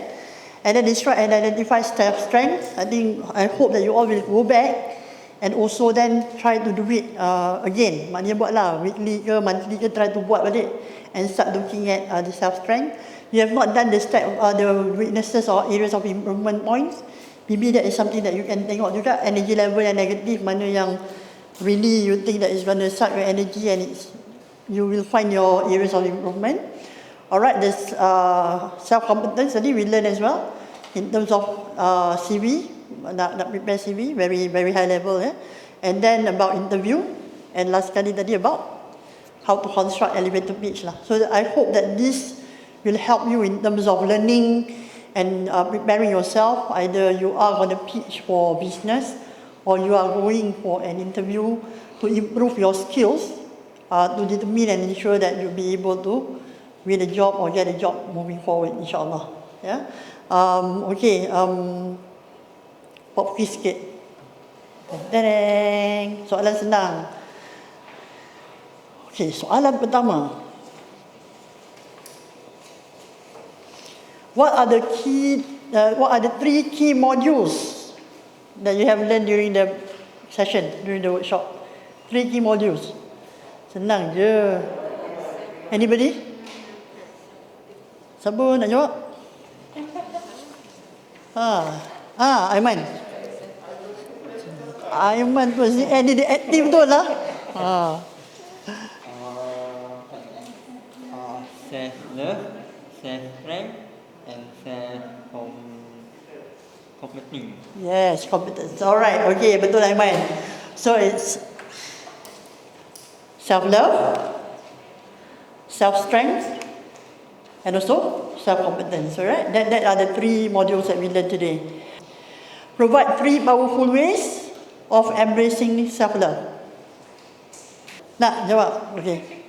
B: And then describe and identify self-strength. I hope that you all will go back and also then try to do it again. Maknanya buatlah weekly ke monthly ke, try to buat balik and start looking at the self-strength. You have not done the weaknesses or areas of improvement points. Maybe that is something that you can tengok juga. Energy level yang negatif, mana yang really you think that is going to suck your energy, and you will find your areas of improvement. Alright, this self-competence tadi we learn as well in terms of CV, nak prepare CV, very very high level and then about interview, and last kali tadi about how to construct elevator pitch lah. So I hope that this will help you in terms of learning and preparing yourself. Either you are going to pitch for business or you are going for an interview to improve your skills, to determine and ensure that you'll be able to win a job or get a job moving forward, insyaAllah. Okay, pop quiz sikit. Soalan senang. Okay, soalan pertama. What are the 3 key modules that you have learned during the session during the workshop. 3 key modules. Senang je. Anybody? Siapa nak jawab? Aiman. Aiman tu dia aktif betul lah.
G: Self-love, self-strength, and self-competing.
B: Yes, competence. Alright, okay, betul Aiman. So it's self-love, self-strength, and also self-competence. Alright, that are the 3 modules that we learned today. Provide 3 powerful ways of embracing self-love. Nak jawab? Okay.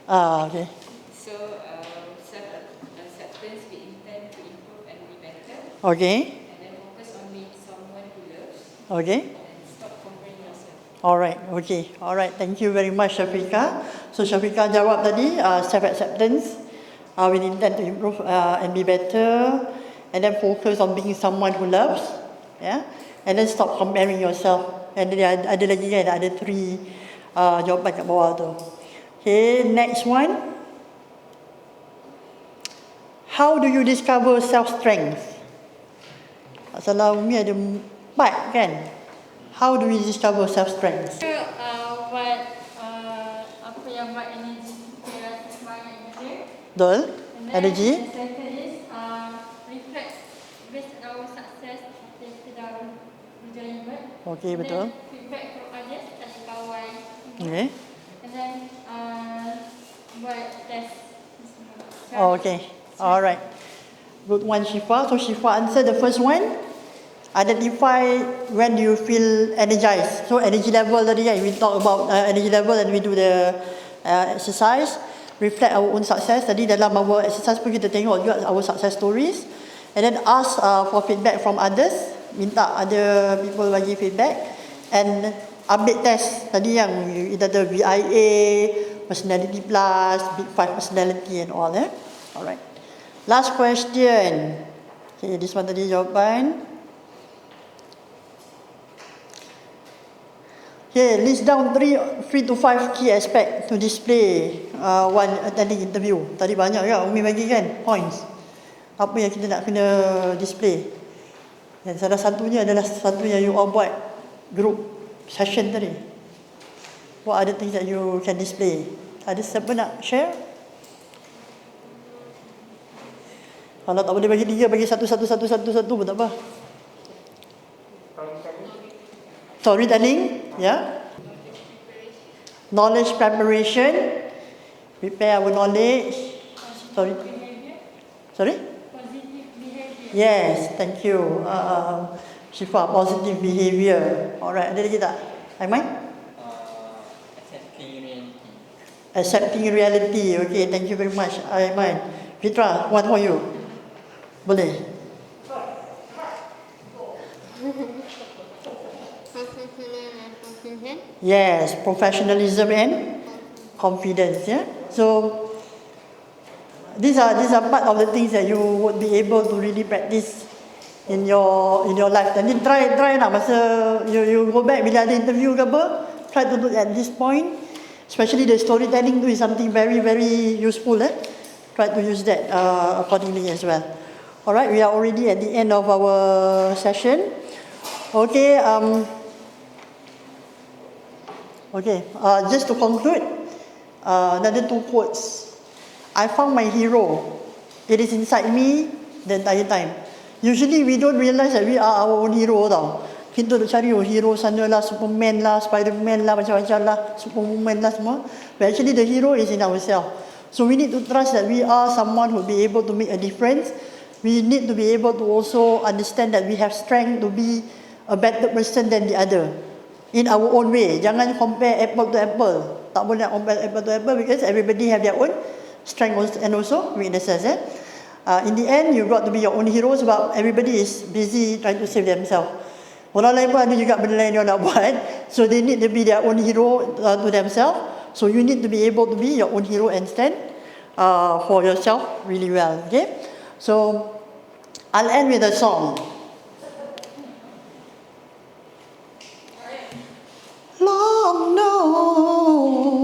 B: Okay.
F: So, self-acceptance, we intend to improve and be better.
B: Okay.
F: And then focus on being someone who loves.
B: Okay.
F: And stop comparing yourself.
B: Alright, okay. Alright, thank you very much Syafiqah. So Syafiqah jawab tadi, self-acceptance, we intend to improve and be better, and then focus on being someone who loves, yeah, and then stop comparing yourself. And then ada lagi kan, ada 3 jawapan kat bawah tu. Okay, next one. How do you discover self-strength? Salah Umi ada 4 kan? How do we discover self-strength?
E: Apa yang buat energi kita rasa semangat kita.
B: Betul? Energy.
E: The second is reflect based on our success apa yang kita dah berjaya buat.
B: Okay, betul.
E: And then feedback from others dari kawan.
B: Okay.
E: And then buat test.
B: Oh, okay. Alright. Good one, Shifa. So Shifa answer the first one. Identify when you feel energized. So energy level tadi kan, we talk about energy level and we do the exercise. Reflect our own success. Tadi dalam our exercise pun kita tengok juga our success stories. And then ask for feedback from others. Minta other people bagi feedback. And update test. Tadi yang kita ada VIA, Personality Plus, Big 5 Personality and all. Alright. Last question. Okay, this one tadi jawapan. Okay, list down 3 to 5 key aspect to display one attending interview. Tadi banyak kan Umi bagi kan points. Apa yang kita nak kena display. Dan salah satunya adalah satu yang you all buat group session tadi. What are the things that you can display? Ada siapa nak share? Kalau tak boleh bagi 3, bagi satu pun tak apa. Storytelling, yeah. Knowledge preparation, prepare our knowledge. Sorry.
E: Positive behavior.
B: Yes, thank you. Shifa, positive behavior. Alright, ada lagi tak? Aiman?
G: Accepting reality.
B: Accepting reality. Okay, thank you very much, Aiman. Fitra, one for you. Boleh? Yes, professionalism and confidence. Yeah. So these are part of the things that you would be able to really practice in your life. And then try lah masa you go back bila ada interview ke apa, try to look at this point. Especially the storytelling tu is something very very useful. Try to use that accordingly as well. Alright, we are already at the end of our session. Okay. Just to conclude, another 2 quotes. I found my hero. It is inside me the entire time. Usually we don't realize that we are our own hero tau. Kita duk cari hero sana lah, Superman lah, Spiderman lah, macam-macam lah, Superwoman lah semua. But actually the hero is in ourselves. So we need to trust that we are someone who will be able to make a difference. We need to be able to also understand that we have strength to be a better person than the other. In our own way. Jangan compare apple to apple. Tak boleh nak compare apple to apple because everybody have their own strengths and also weaknesses. In the end, you got to be your own hero sebab everybody is busy trying to save themselves. Orang lain pun ada juga benda lain yang nak buat. So they need to be their own hero to themselves. So you need to be able to be your own hero and stand for yourself really well. Okay? So I'll end with a song. God knows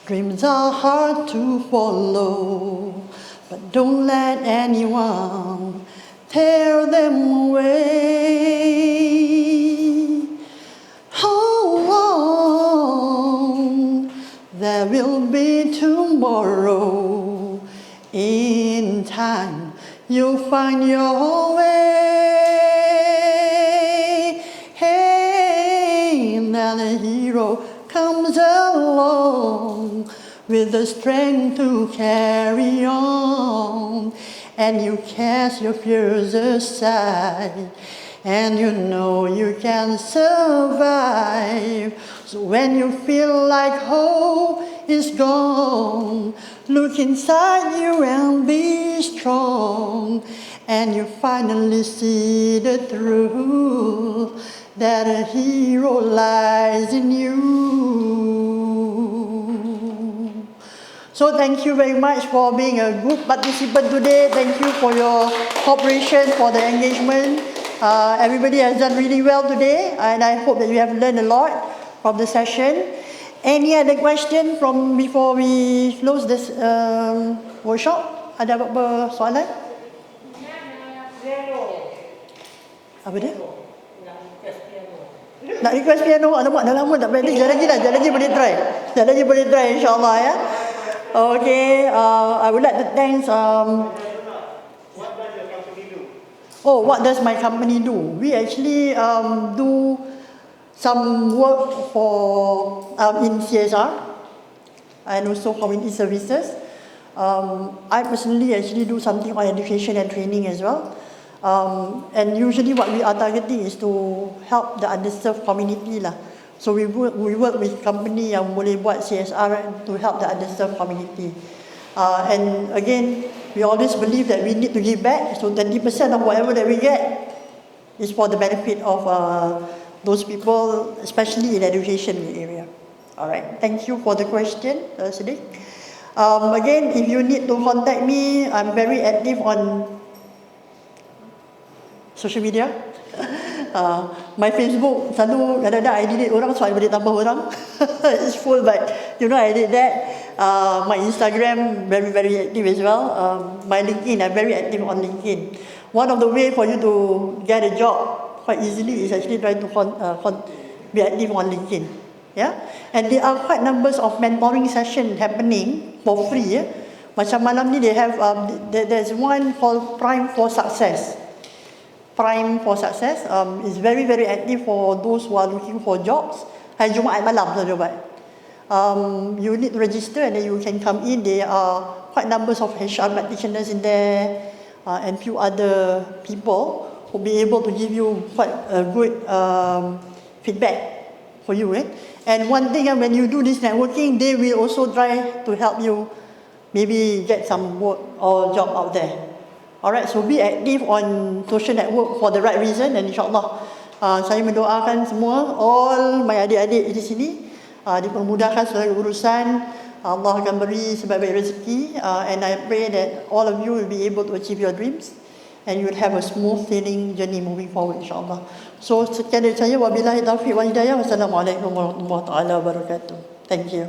B: dreams are hard to follow, but don't let anyone tear them away. Hold on, there will be tomorrow. In time, you'll find your way. Hey, now the hero comes along with the strength to carry on, and you cast your fears aside, and you know you can survive. So when you feel like hope is gone, look inside you and be strong, and you finally see the truth that a hero lies in you. So thank you very much for being a good participant today. Thank you for your cooperation, for the engagement. Everybody has done really well today, and I hope that you have learned a lot from the session. Any other question from before we close this workshop? Ada apa soalan? Apa dia? Nak request piano. Alamak, dah lama tak practice. Sekejap lagi boleh try. InsyaAllah ya. Okay, I would like to thank what does my company do? We actually do some work for in CSR and also community services. I personally actually do something on education and training as well. And usually what we are targeting is to help the underserved community lah. So we work with company yang boleh buat CSR to help the underserved community. And again, we always believe that we need to give back. So 20% of whatever that we get is for the benefit of those people, especially in education area. All right. Thank you for the question, Siddiq. Again, if you need to contact me, I'm very active on social media. My Facebook selalu kadang-kadang I delete orang so I boleh tambah orang. It's full, but I did that. My Instagram very active as well. My LinkedIn, I'm very active on LinkedIn. One of the way for you to get a job quite easily is actually try to be active on LinkedIn. Yeah, and there are quite numbers of mentoring session happening for free. Macam malam ni they have there's one called Prime for Success. Prime for Success is very active for those who are looking for jobs. Hari Jumaat malam saja buat. You need to register and then you can come in. There are quite numbers of HR practitioners in there and few other people who will be able to give you quite a good feedback for you. And one thing, when you do this networking, they will also try to help you maybe get some work or job out there. Alright, so be active on social network for the right reason, and insyaAllah saya mendoakan semua, all my adik-adik di sini dipermudahkan segala urusan. Allah akan beri sebaik-baik rezeki, and I pray that all of you will be able to achieve your dreams and you will have a smooth sailing journey moving forward, insyaAllah. So sekian dari saya, wabillahi taufiq wal hidayah. Wassalamualaikum warahmatullahi wabarakatuh. Thank you.